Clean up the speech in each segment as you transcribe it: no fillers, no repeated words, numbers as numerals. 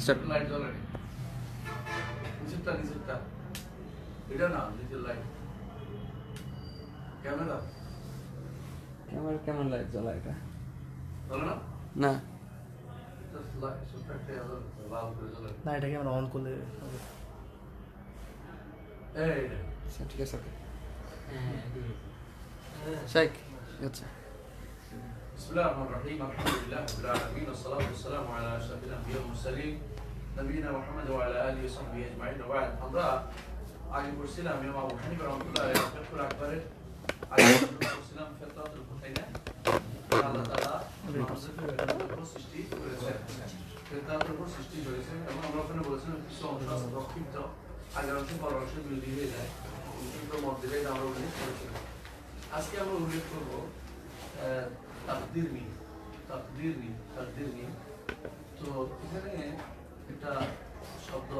Start. Light জ্বলে নিচেরটা এটা না, নিচের লাইট ক্যামেরা কেমন লাইট জ্বলা এটা? জ্বলে না, না জাস্ট লাইট ছোট্ট একটা লাল করে জ্বলে। না, এটাকে আমরা অন করলে হবে। এই আচ্ছা ঠিক আছে, ওকে শেখ আচ্ছা। بسم الله الرحمن الرحيم الحمد لله رب العالمين والصلاة والسلام على أشرف الأنبياء والمرسلين نبينا محمد وعلى آله وصحبه أجمعين وبعد। আমরা আগে পড়ছিলাম ইমাম আবু হানিফা রাহমাতুল্লাহ আলাইহি ফিকহুল আকবরের আগে পড়ছিলাম ফিতরাতুল ফুতাইনা। আল্লাহ তাআলা মানুষের সৃষ্টি করেছেন, ফিতরাতের উপর সৃষ্টি করেছেন এবং আমরা ওখানে বলেছিলাম কিছু অংশ আছে রক্ষিত, আগের অংশ পরের অংশ বিরোধী হয়ে যায়, কিন্তু মধ্যে আমরা উল্লেখ করেছিলাম। আজকে আমরা উল্লেখ করবো তাকদীর নিয়ে। তো এখানে একটা শব্দ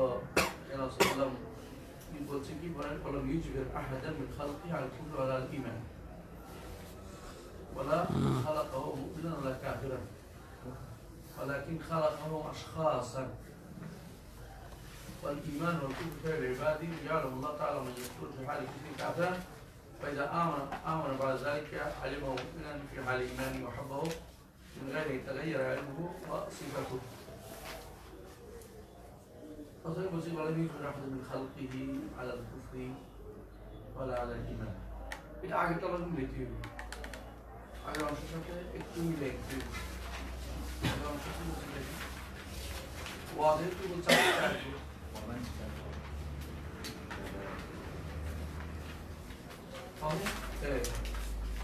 কেন বললাম, কি বলছে, কি বলেন, কলম ইউজবের আহাদান মিন খালকি আল কুফর ওয়া আল ঈমান ওয়ালা খালাকাহু মুমিনান ওয়ালা কাফিরান ওয়ালাকিন খালাকাহু আশখাসান والإيمان والكفر في العباد يعلم الله تعالى من يكفر في حال كفره كافرا فإذا آمن بعد ذلك علمه مؤمنا في حال إيمانه وحبه من غير يتغير علمه وصفته. فصحيح بصير ولم يكن أحد من خلقه على الكفر ولا على الإيمان. এটা আগে তো আমরা মিলিয়ে দিই, আগের অংশের সাথে একটু মিলে একটু আগের অংশের সাথে মিলে দিই। ওয়াদে তো বলছে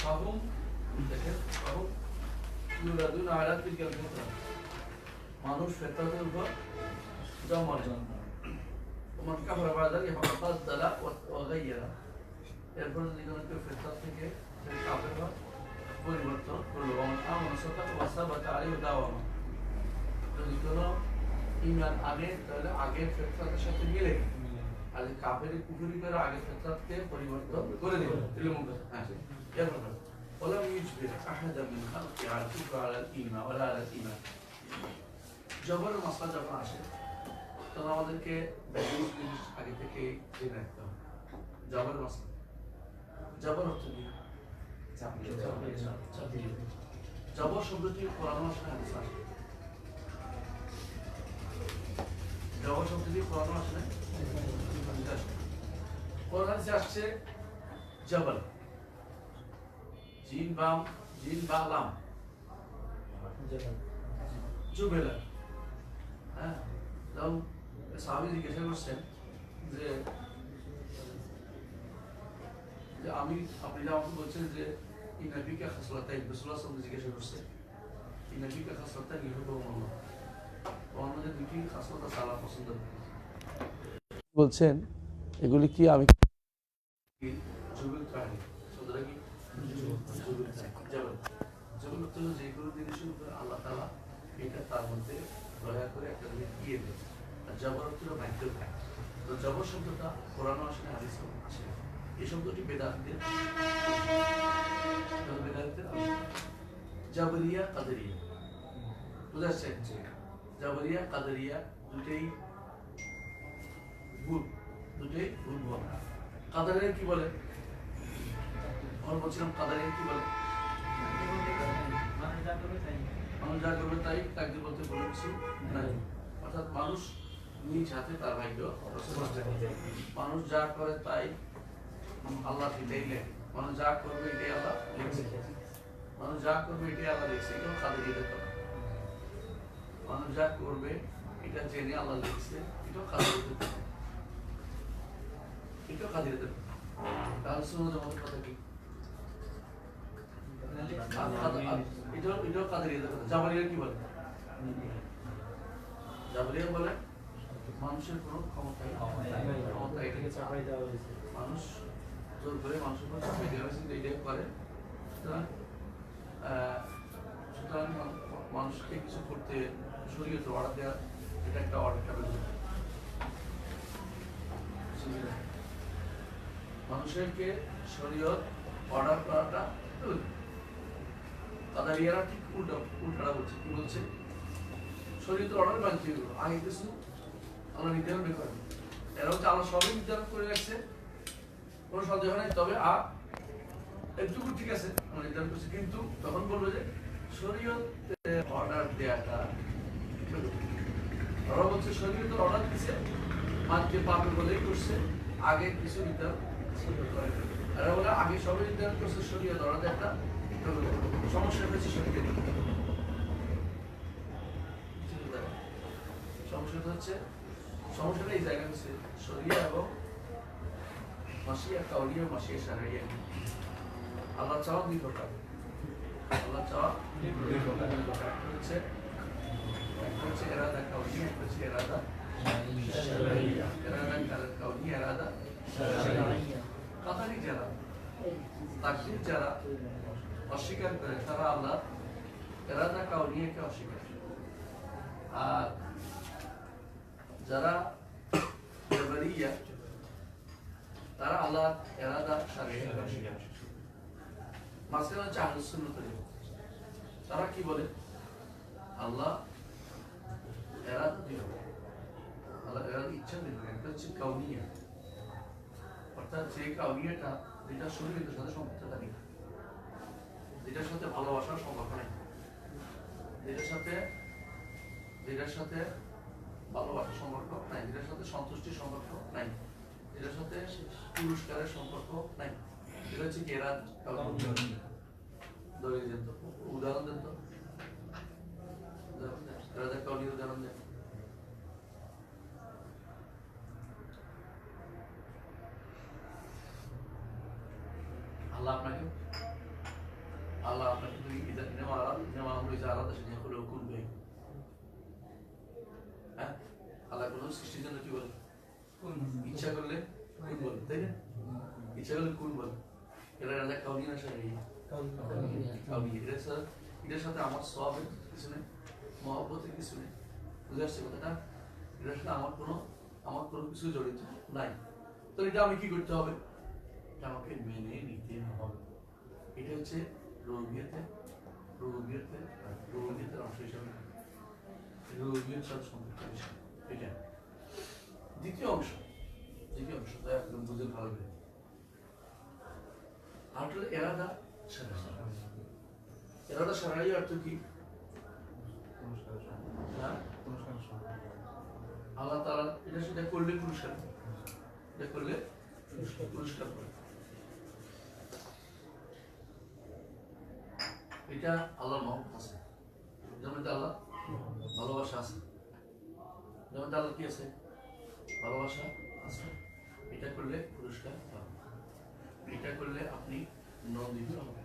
فهم يولدون على تلك الفطرة মানুষ ফিতরাতের উপর জন্মায়। ومن كفر بعد ذلك فقد ضل وغير। এরপর যদি কোনো কেউ ফিতরাত থেকে কাফের হয়, পরিবর্তন করলো। ومن آمن صدق وثبت عليه داوما। যদি কোনো ঈমান আনে তাহলে আগের ফিতরাতের সাথে মিলে, আর কাফের কুফরি করে আগের ফিতরাতকে পরিবর্তন করে দেবে। হ্যাঁ, এরপর ولم يجبر أحدا من خلقه على الكفر على الإيمان ولا على الإيمان। জবরের মাসলা যখন আসে তখন আমাদেরকে বেসিক জিনিস আগে থেকে জেনে রাখতে হবে। জবরের মাসলা, জবর অর্থ কি? জবর শব্দটি কোরআন মাসে হাদিসে আসে। জবর শব্দটি কোরআন মাসে কোরআন হাদিসে আসছে জবর, জিন বা লাম জুবেলা। হ্যাঁ, যেমন সাহাবী জিজ্ঞাসা করছেন যে আমি, আপনি যে আমাকে বলছেন যে ইনাবিকা খাসলাতাইন, রাসূলুল্লাহ সাল্লাল্লাহু আলাইহি ওয়াসাল্লাম জিজ্ঞাসা করছে ইনাবিকা খাসলাতাইন ইউহিব্বুহুমুল্লাহ, তোমার মধ্যে দুটি খাসলত আছে আল্লাহ পছন্দ করেন। বলছেন এগুলি কি? আমি জুবেল প্রাণী শব্দটা কি? যেগুলো জিনিসের উপরে আল্লাহ তাআলা এটা তার মধ্যে দয়া করে একটা জিনিস দিয়ে দেয়। আর জবর অর্থ বাধ্য থাকে। তো জবর শব্দটা কোরআন আসে, হাদিসে আসে। এই শব্দটি বেদাতীদের জাবরিয়া কাদেরিয়া, বুঝা যাচ্ছে? জাবরিয়া কাদেরিয়া দুটেই ভুল ভুল। কাদারিয়া কি বলে? আমরা বলছিলাম কাদারিয়া কি বলে? মানুষ যা করবে তাই তাকদীর বলতে কোনো কিছু নাই। অর্থাৎ মানুষ নিজ হাতে তার ভাগ্য, মানুষ যা করে তাই আল্লাহ এটাই লেখে। মানুষ যা করবে এটাই আল্লাহ লিখছে, মানুষ যা করবে এটাই আল্লাহ লিখছে। এটাও কাদেরিয়া দিতে হবে। মানুষ যা করবে এটা জেনে আল্লাহ লিখছে, এটাও কাদেরিয়া দিতে হবে, এটাও কাদেরিয়া দিতে হবে। তাহলে সুন্নাত জামাতের কথা কি? এটাও কাদেরিয়া দিতে হবে। জাবরিয়া কি বলে? জাবরিয়া বলে মানুষের কোনো ক্ষমতা মানুষ জোর করে মানুষের উপর চাপিয়ে দেওয়া হয়েছে, এটাই করে। সুতরাং মানুষকে কিছু করতে শরীয়ত অর্ডার দেওয়া, এটা একটা অর্ডার। মানুষেরকে শরীয়ত অর্ডার করাটা কাদারিয়ারা ঠিক উল্টাটা বলছে। কি বলছে? শরীয়তের অর্ডার মানতে হইল, আগে কিছু আমরা নির্ধারণ করি। এরা হচ্ছে আল্লাহ সবই নির্ধারণ করে রাখছে, কোনো সন্দেহ নেই। তবে একটুকু ঠিক আছে আমরা নির্ধারণ করছি, কিন্তু তখন বলবো যে শরীয়তে অর্ডার দেওয়াটা ওরা বলছে শরীয়তের অর্ডার দিচ্ছে, মানতে পারবে বলেই করছে, আগে কিছু নির্ধারণ করে। এরা বলে আগে সবই নির্ধারণ করছে, শরীয়ত অর্ডার একটা সমস্যা হয়েছে শরীয়তে। সমস্যাটা হচ্ছে, সমস্যাটা এই জায়গা হচ্ছে শরিয়া এবং মাসিয়া কাউলিয়া, মাসিয়া শারঈয়া। আল্লাহ চাওয়া দুই প্রকার, আল্লাহ চাওয়া দুই প্রকার। একটা হচ্ছে ইরাদা কাউলিয়া, একটা হচ্ছে ইরাদা শারঈয়া। ইরাদা কাউলিয়া, ইরাদা শারঈয়া। কাদারি যারা, তাকদীর যারা অস্বীকার করে তারা আল্লাহ ইরাদা কাউলিয়াকে অস্বীকার করে। আর যারা জাবরিয়া তারা আল্লাহ ইরাদা শারঈয়াকে অস্বীকার করে। মাঝখানে হচ্ছে আহলুস সুন্নাত ওয়াল জামাত। তারা কি বলে? আল্লাহ ইরাদা দিল, আল্লাহ ইরাদা ইচ্ছা দিল। একটা হচ্ছে কাউনিয়া, অর্থাৎ যে কাউনিয়াটা যেটা শরীয়তের সাথে সম্পর্ক থাকে, যেটার সাথে ভালোবাসার সম্পর্ক নেই, যেটার সাথে ভালোবাসার সম্পর্ক নাই, যেটার সাথে সন্তুষ্টির সম্পর্ক নাই, যেটার সাথে পুরস্কারের সম্পর্ক নাই, এটা হচ্ছে কেরাত কাউনিয়া। উদাহরণ দেন তো, কেরাত কাউনিয়ার উদাহরণ দেন। আল্লাহ আপনাকে তুমি নেওয়া হয়েছে আলাদা সেটা হলেও করবে। হ্যাঁ, আল্লাহ কোন সৃষ্টির জন্য কি বলে? ইচ্ছা করলে কোন বলে, তাই না? ইচ্ছা করলে কোন বলে। এটা রাজা কাউনিয়া না শারঈয়া? কাউনিয়া। এটার সাথে আমার সওয়াবের কিছু নেই, মহব্বতের কিছু নেই। বুঝে আসছে কথাটা? এটার সাথে আমার কোনো কিছু জড়িত নাই। তো এটা আমি কি করতে হবে? এটা আমাকে মেনে নিতে হবে। এটা হচ্ছে রুবুবিয়তের অংশ হিসাবে রুবুবিয়ত সাথে সম্পর্ক বিষয়। এটা দ্বিতীয় অংশ তো একদম বুঝে ভালো করে। আর হলো ইরাদা শারঈয়া। ইরাদা শারঈয়া অর্থ কি? আল্লাহ তাআলা এটা সেটা করলে পুরস্কার, এটা করলে পুরস্কার করে। এটা আল্লাহর মহব্বত আছে, যেমন আল্লাহ ভালোবাসা আছে, যেমন আল্লাহ কি আছে? ভালোবাসা আছে। এটা করলে পুরস্কার পাবেন, এটা করলে আপনি নন্দিত হবেন,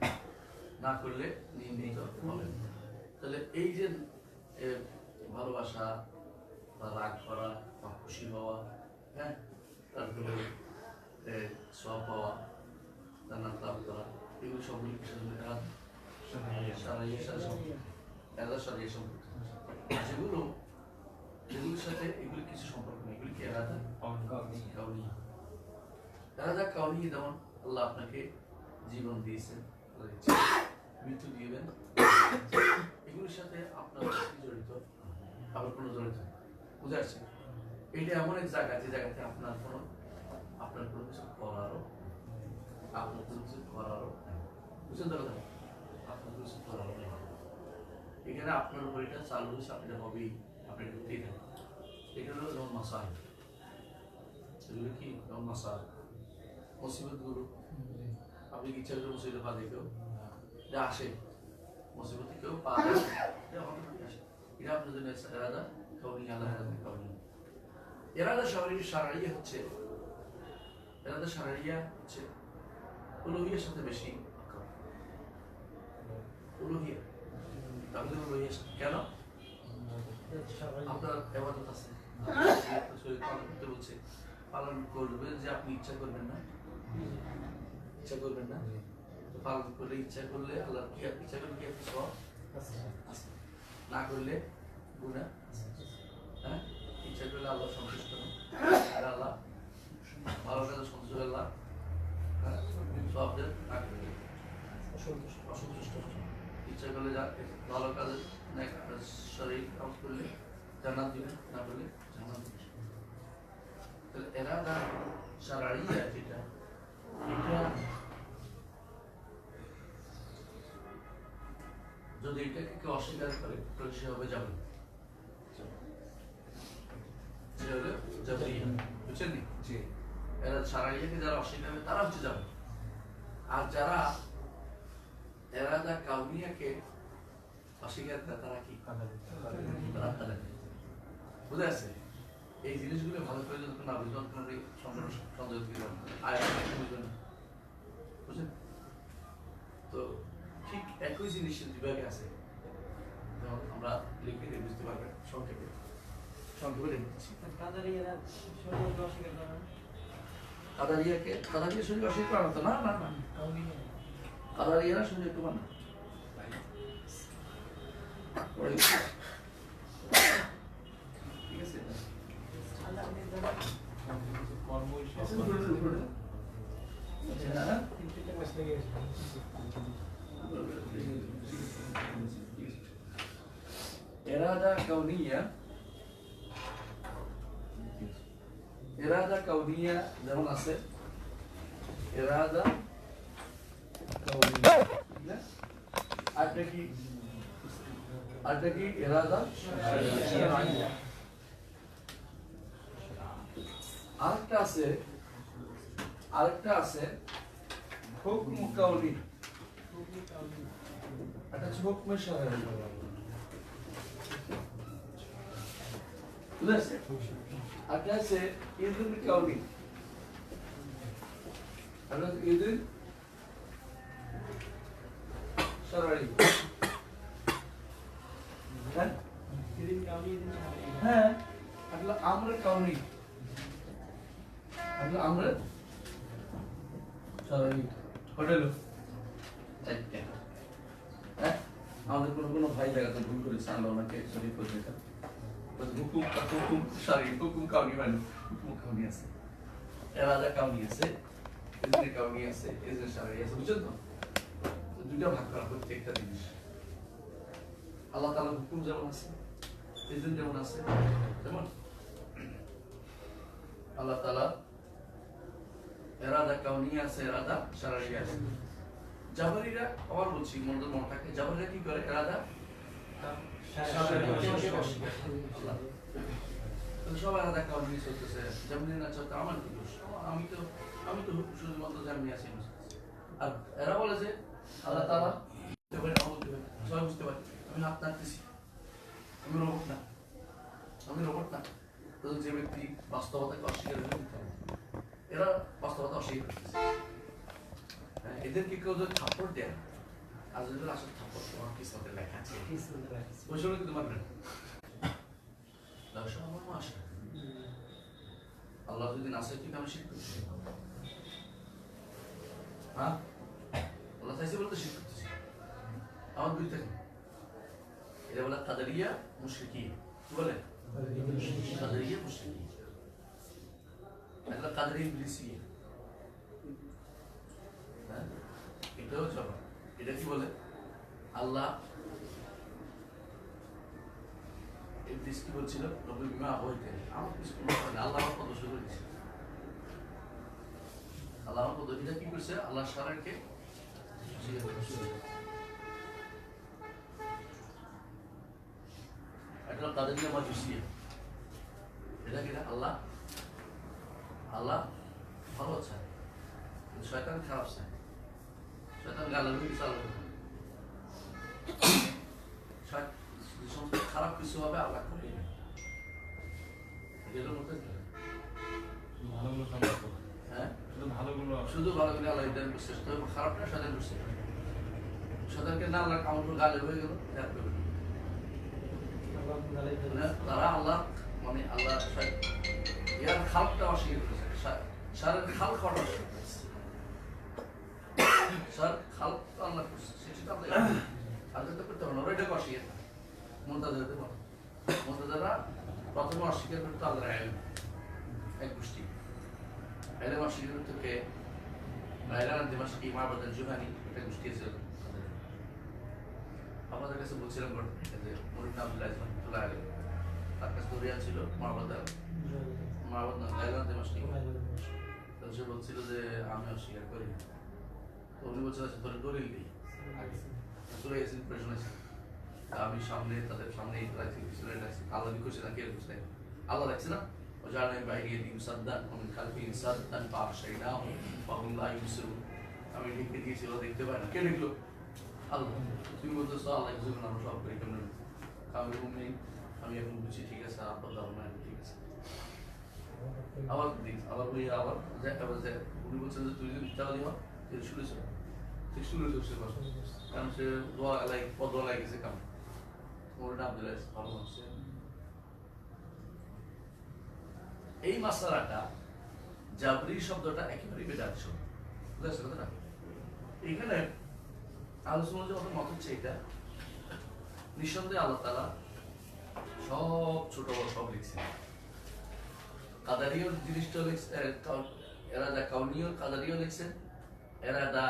না করলে নিন্দিত হবেন। তাহলে এই যে ভালোবাসা বা রাগ করা বা খুশি হওয়া, হ্যাঁ, তারপরে সওয়াব পাওয়া, জান্নাত লাভ করা, এগুলো সবগুলি কিসের জন্য? শারঈয়ার সাথে সম্পর্ক। যেগুলোর সাথে এগুলি কিছু সম্পর্ক নেই, এগুলি কি ইরাদা কাউনিয়া। ইরাদা কাউনিয়া, যেমন আল্লাহ আপনাকে জীবন দিয়েছেন, মৃত্যু দিবেন, এগুলির সাথে আপনার জড়িত, আবার কোনো জড়িত। বুঝে আসছে? এটা এমন এক জায়গা যে জায়গাতে আপনার কোনো কিছু করারও বুঝছেন তো কথা? আপনার কিছু করারও নেই। এখানে আপনার উপর এটা চালু হয়েছে, আপনার হবেই, আপনি করতেই থাকেন। এটা হলো যেমন মাসাইল, সেগুলো কি? যেমন মাসাইল মুসিবত গুলো, আপনি কি ইচ্ছা করে মুসিবত পা দেখেও এটা আসে, মুসিবতে কেউ পা দেয়, এটা আপনার জন্য ইরাদা কাউনিয়া। আল্লাহ ইরাদা কাউনিয়া। ইরাদা শারঈয়া হচ্ছে উলুহিয়ার সাথে বেশি আক্রমণ। উলুহিয়া তাহলে উলুহিয়ার সাথে কেন? আপনার ইবাদত আছে, পালন করতে বলছে, পালন করবেন যে আপনি ইচ্ছা করবেন না, তো পালন করলে ইচ্ছা করলে আল্লাহ কি ইচ্ছা করলে কি আপনি সওয়াব আছে, না করলে গুনাহ আছে। হ্যাঁ, ইচ্ছা করলে আল্লাহ সন্তুষ্ট হন, আর আল্লাহ ভালো কাজে সন্তুষ্ট, আল্লাহ সওয়াব দেন, না করলে অসন্তুষ্ট হন। ইচ্ছা করলে ভালো কাজে শরীর কাজ করলে না বলে জানা নেই। তাহলে এরাদা শারঈয়া যেটা এটা যদি এটাকে কেউ অস্বীকার করে তাহলে সে হবে যাবে বুঝছেন নি? জি এরা শারঈয়াকে যারা অস্বীকার করে তারা হচ্ছে যাবে, আর যারা এরাদা কাউনিয়াকে অস্বীকার করে তারা কি তারা কাদারি। বুঝে আছে? এই জিনিসগুলো ভালো করে যখন না বুঝবেন তখন এই সন্দেহ দিবেন আর বুঝবেন না, বুঝছেন? তো ঠিক একই জিনিসের বিভাগে আছে, যেমন আমরা লিখে দিয়ে বুঝতে পারবেন সংক্ষেপে সংক্ষেপে লিখে দিচ্ছি। কাদারিয়া শরীর অস্বীকার করা হতো না, না না কাদারিয়ারা শরীর একটু বানা ঠিক আছে। এরাদা কাউনিয়া যেমন আছে, এরাদা কাউনিয়া আরেকটা কি এরাদা আরেকটা আছে হুকম কাউনি, এটা হচ্ছে হুকমে শারঈ, বুঝেছে? আরেকটা আছে ইযন কাউনি, এটা ইযন শারঈ। হ্যাঁ আসলে আমরা কাউনি, আসলে আমরা শারঈ হোটেল চারটে। হ্যাঁ আমাদের কোনো ভাই জায়গাতে ভুল করেছে, আমরা ওনাকে সরি করে দিতাম। হুকুম শারঈ, হুকুম কাউনি মানে হুকুম কাউনি আছে, এরাদা কাউনি আছে, ইযন কাউনি আছে, ইযন শারঈ আছে, বুঝছেন তো? দুইটা ভাগ করা প্রত্যেকটা জিনিস। আল্লাহ তাআলার হুকুম যেমন আছে, ইযন যেমন আছে, যেমন আল্লাহ তাআলা এরাদা কাউনিয়া আছে, এরাদা শারঈ আছে। জাবরীরা আবার বলছি মন থাকে, জাবরীরা কি করে? এরাদা সব এরাদা কাউনি চলতেছে, যেমনি না চলতে আমার কি দোষ? আমি তো শুধুমাত্র যেমনি আছি। আর এরা বলে যে আল্লাহ তাআলা সবাই বুঝতে পারি, আমি হাত নাড়তেছি, আমি রোবট না। তো যে ব্যক্তি বাস্তবতাকে অস্বীকার করে দিতে হবে, এরা বাস্তবতা অস্বীকার করতেছে। এদেরকে কেউ যদি থাপ্পড় দেয়, আর যদি আসলে থাপ্পড় তোমার কিসমতে লেখা আছে, ওই সময় কিন্তু মানবেন আমার মা আসে আল্লাহ যদি না চাই ঠিক আমি শিখতে হ্যাঁ আল্লাহ চাইছে বলতে শিখ করতেছি। আমার দুই থাকে, এটা বলে কাদেরিয়া মুশরিকি, কি বলে? কাদেরিয়া মুশরিকি, এটা কাদেরি ইবলিসিয়া। হ্যাঁ এটাও চলো, এটা কি বলে? আল্লাহ ইবলিস কি বলছিল? নবী বিমা হইতে আমার কিছু কোনো আল্লাহ আমার পদ শুরু করে দিয়েছে, আল্লাহ আমার পদ্ধতিটা কি করছে? আল্লাহ শারঈকে এটা কাদেরিয়া মাজুসিয়া। এটা কি? আল্লাহ ভালো চায়, শয়তান খারাপ চায়, শয়তান গালাবে কিছু আল্লাহ খারাপ কিছু হবে আল্লাহ করে এগুলোর মধ্যে হ্যাঁ শুধু ভালোগুলো আল্লাহ এটা করছে, তবে খারাপটা শয়তান করছে। শয়তানকে না আল্লাহ কাউন্ট গালে হয়ে গেল, তারা আল্লাহ মানে আল্লাহ ইয়ার খালটা অস্বীকার করেছে, সারের খাল খাওয়াটা অস্বীকার করেছে। সার খাল তো আল্লাহ করছে, সেটা আল্লাহ আল্লাহ তো করতে হবে না, ওরা এটাকে অস্বীকার করে। মুনতাজিরা প্রথমে অস্বীকার করতে আল্লাহর ইলম, এক গোষ্ঠী ইলম অস্বীকার করতে কে? গায়লান দিমাশকি, মাবাদ আল-জুহানি, একটা গোষ্ঠী আছে। আপনাদের কাছে বলছিলাম যে মুরিদ আব্দুল্লাহ রাহমাতুল্লাহ আলাইহি তার কাছে দরিয়া ছিল মারবাদ না গাইলান দেমাসকি। তাহলে সে বলছিল যে আমি অস্বীকার করি না। তো উনি বলছিল তোর দলিল নেই আগে চলে গেছে ইম্প্রেশন আছে। আমি সামনে তাদের সামনে রাখছি পিছনে রাখছি আল্লাহ করছে না কে করছে আল্লাহ রাখছে না وجعلنا من بين يديهم سدا ومن خلفهم سدا فأغشيناهم فهم لا يبصرون। আমি ঢেকে দিয়েছি ওরা দেখতে পায় না। কে দেখলো? আল্লাহ। তুমি বলতেছো আল্লাহ কিছু না আমরা সব করি কেমন আমি ঘুম নেই আমি এখন বুঝছি ঠিক আছে আপনার ধারণা ঠিক আছে। আবার আবার ওই আবার যে উনি বলছেন যে তুই যদি টাকা দিবা তুই শুনেছো ঠিক শুনেছো সে কথা কারণ সে দোয়া লাইক পদোয়া লাগিয়েছে কাম ওর নাম দিলে ভালো হচ্ছে। এই মাসালাটা জাবরি শব্দটা একেবারেই বেদাত শব্দ বুঝতে কথাটা। এখানে আলোচনা যে মত হচ্ছে এটা নিঃসন্দেহে আল্লাহ তাআলা সব ছোট বড় সব লিখছেন। কাদারিও জিনিসটা লিখছে এরা দা কাউনিও কাদারিও লিখছেন এরা দা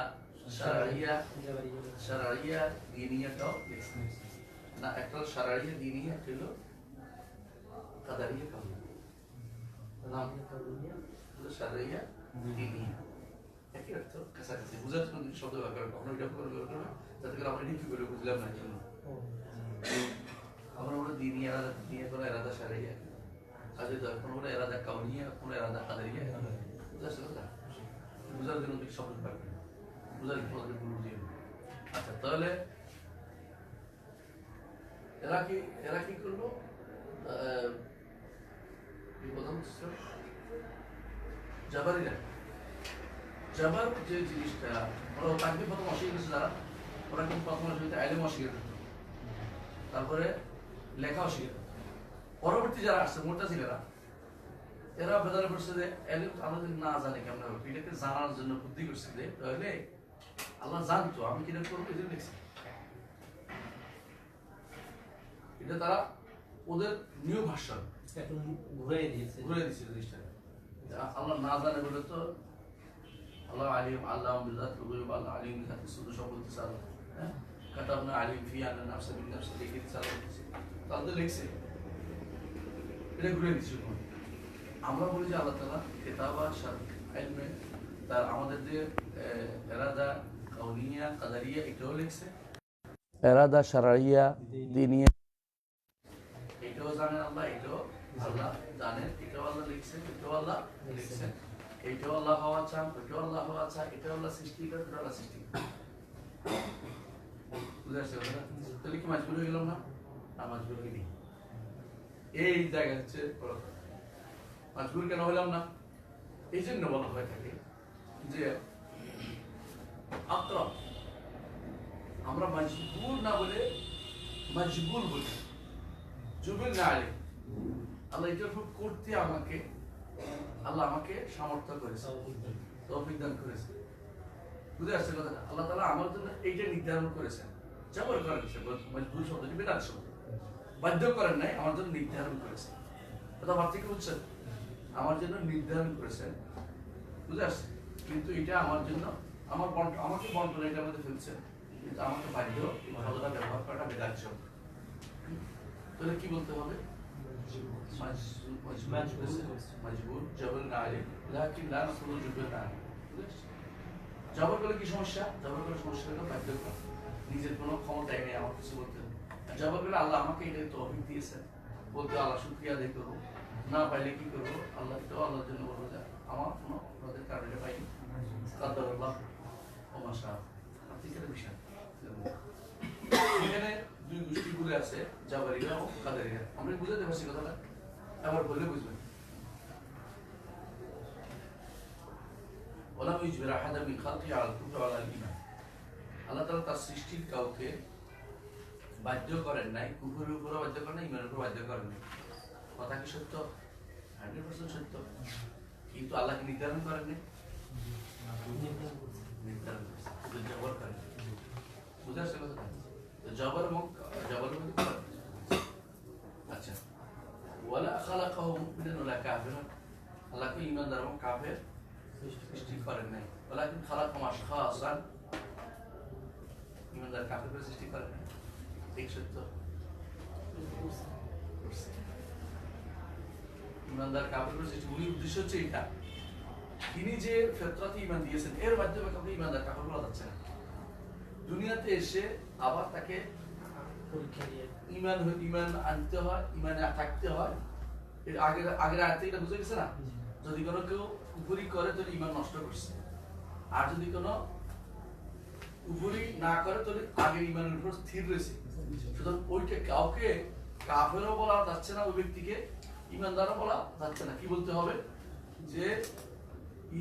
শারারিয়া দিনিয়াটাও লিখছেন না। একটা শারারিয়া দিনিয়া একটা হলো কাদারিয়া কাউনিয়া নাম শারারিয়া দিনিয়া একই অর্থ কাছাকাছি বুঝার জন্য শব্দ ব্যবহার কখনো এটা করবে যাতে করে আমরা ঠিক করে বুঝলাম না জন্য আমরা দিনিয়া দিনিয়া করে এরা দা শারারিয়া আজকে কোনো এরাদা কাউনিয়া কোনো এরাদা কাদারিয়া বুঝার জন্য শব্দ পারবে বুঝার তোমাদের গুরু দিয়ে। আচ্ছা তাহলে এরা কি করলো জাবারিরা জাবার যে জিনিসটা ওরা তাকে প্রথম অস্বীকার করছে যারা ওরা কিন্তু প্রথম আইলেম অস্বীকার করতো তারপরে লেখা অস্বীকার করতো। পরবর্তী যারা আসছে মুতাজিলারা এরা বেদারে করছে যে এলিম আমরা যদি না জানি কেমন হবে এটাকে জানার জন্য বুদ্ধি করছে যে তাহলে আল্লাহ জানতো আমি কিনা করবো এই জন্য লিখছি। এটা তারা ওদের নিউ ভার্সন ঘুরে দিয়েছে জিনিসটা। আল্লাহ না জানে বলে তো আল্লাহ আলিম আল্লাহ বিজাত রুবুবিয়্যাহ আল্লাহ আলিম বিজাত সুদূর সব বলতে চাল হ্যাঁ কাতাবনা আলিম ফি আন্না নাফসা বিন নাফসি লিখে চাল তাহলে তো লিখছে এটা ঘুরে দিচ্ছি। আমরা বলি যে আল্লাহ তাআলা কিতাবা ইলমে তার আমাদের যে এরাদা কাউনিয়া কাদারিয়া এটাও লিখছে এরাদা শারাইয়া দিনিয়া এটাও জানেন আল্লাহ এটাও আল্লাহ জানেন এটাও আল্লাহ লিখছেন এটাও আল্লাহ লিখছেন এটাও আল্লাহ হওয়া চান এটাও আল্লাহ হওয়া চান এটাও আল্লাহ সৃষ্টি করে এটাও আল্লাহ সৃষ্টি করে বুঝতে পারছি তাহলে কি মাজবুর হয়ে গেলাম না মাজবুর হইনি। এই জায়গা হচ্ছে মাজবুর কেন হইলাম না এই জন্য বলা হয়ে থাকে যে আকরাম আমরা মাজবুর না বলে মাজবুর বলি জুবিল না আলী আল্লাহ এটা করতে আমাকে আল্লাহ আমাকে সামর্থ্য করেছে তৌফিক দান করেছে বুঝে আসছে কথাটা। আল্লাহ তাআলা আমার জন্য এইটা নির্ধারণ করেছেন জবর করেন মজবুর শব্দটি বিধান শব্দ বাধ্য করেন নাই আমার জন্য নির্ধারণ করেছেন কথা ভাবতে কি বুঝছেন আমার জন্য নির্ধারণ করেছেন বুঝে আসছে কিন্তু এটা আমার জন্য আমাকে বন্টন এটার মধ্যে ফেলছেন কিন্তু আমাকে বাধ্য শব্দটা ব্যবহার করাটা বিধান শব্দ। তাহলে কি বলতে হবে মজবুর জবর না আলী লাকিন লা নাকুলু জবর না আলী। জবর করলে কি সমস্যা জবর করলে সমস্যা হলো বাধ্য করা নিজের কোনো ক্ষমতাই নেই আমার কিছু বলতে হবে। জবর করলে আল্লাহ আমাকে এটা তৌফিক দিয়েছেন বলতে আল্লাহ শুকরিয়া আদায় করবো না পাইলে কি করবো আল্লাহ তো আল্লাহর জন্য বলবো যে আমার কোনো আপনাদের কারণে পাইনি কাদ্দার আল্লাহ ওমাশা আপনি কেন বিষয় এখানে দুই গোষ্ঠী ঘুরে আছে জাবারিরা ও কাদারিরা আমরা বুঝাতে পারছি কথাটা আবার বললে বুঝবেন। ওলা ইজবির আহাদা মিন খালকি আলা কুফরি ওয়া আলা ঈমান আল্লাহ তাআলা তার সৃষ্টির কাউকে বাধ্য করেন নাই কুফরের উপর বাধ্য করেন নাই ঈমানের উপর বাধ্য করেন নাই। কথা কি সত্য 100% সত্য কিন্তু আল্লাহ কি নির্ধারণ করেন নাই নির্ধারণ করেছেন জবর করেন বুঝা আসছে কথাটা জবর মধ্যে আচ্ছা ওয়ালা খালাকাহু মুমিনান ওয়ালা কাফিরান আল্লাহকে ঈমানদার এবং কাফের সৃষ্টি করেন নাই ওয়ালাকিন খালাকাহুম আশখাসান ঈমানদার কাফের সৃষ্টি করেন নাই ঠিক সত্য ইমানদার কাফের উপর সৃষ্টি, মূল উদ্দেশ্য হচ্ছে এটা। তিনি যে ফিতরাতে ঈমান দিয়েছেন এর মাধ্যমে কাউকে ইমানদার কাফের বলা যাচ্ছে না। দুনিয়াতে এসে আবার তাকে ঈমান আনতে হয়, ঈমানে থাকতে হয়। এর আগের আয়াতে এটা বুঝে গেছে না? যদি কোনো কেউ কুফরি করে তাহলে ঈমান নষ্ট করছে, আর যদি কোনো কুফরি না করে তাহলে আগে ঈমানের উপর স্থির রয়েছে। সুতরাং ওইটা কাউকে কাফেরও বলা যাচ্ছে না, ওই ব্যক্তিকে ঈমানদারও বলা যাচ্ছে না। কি বলতে হবে? যে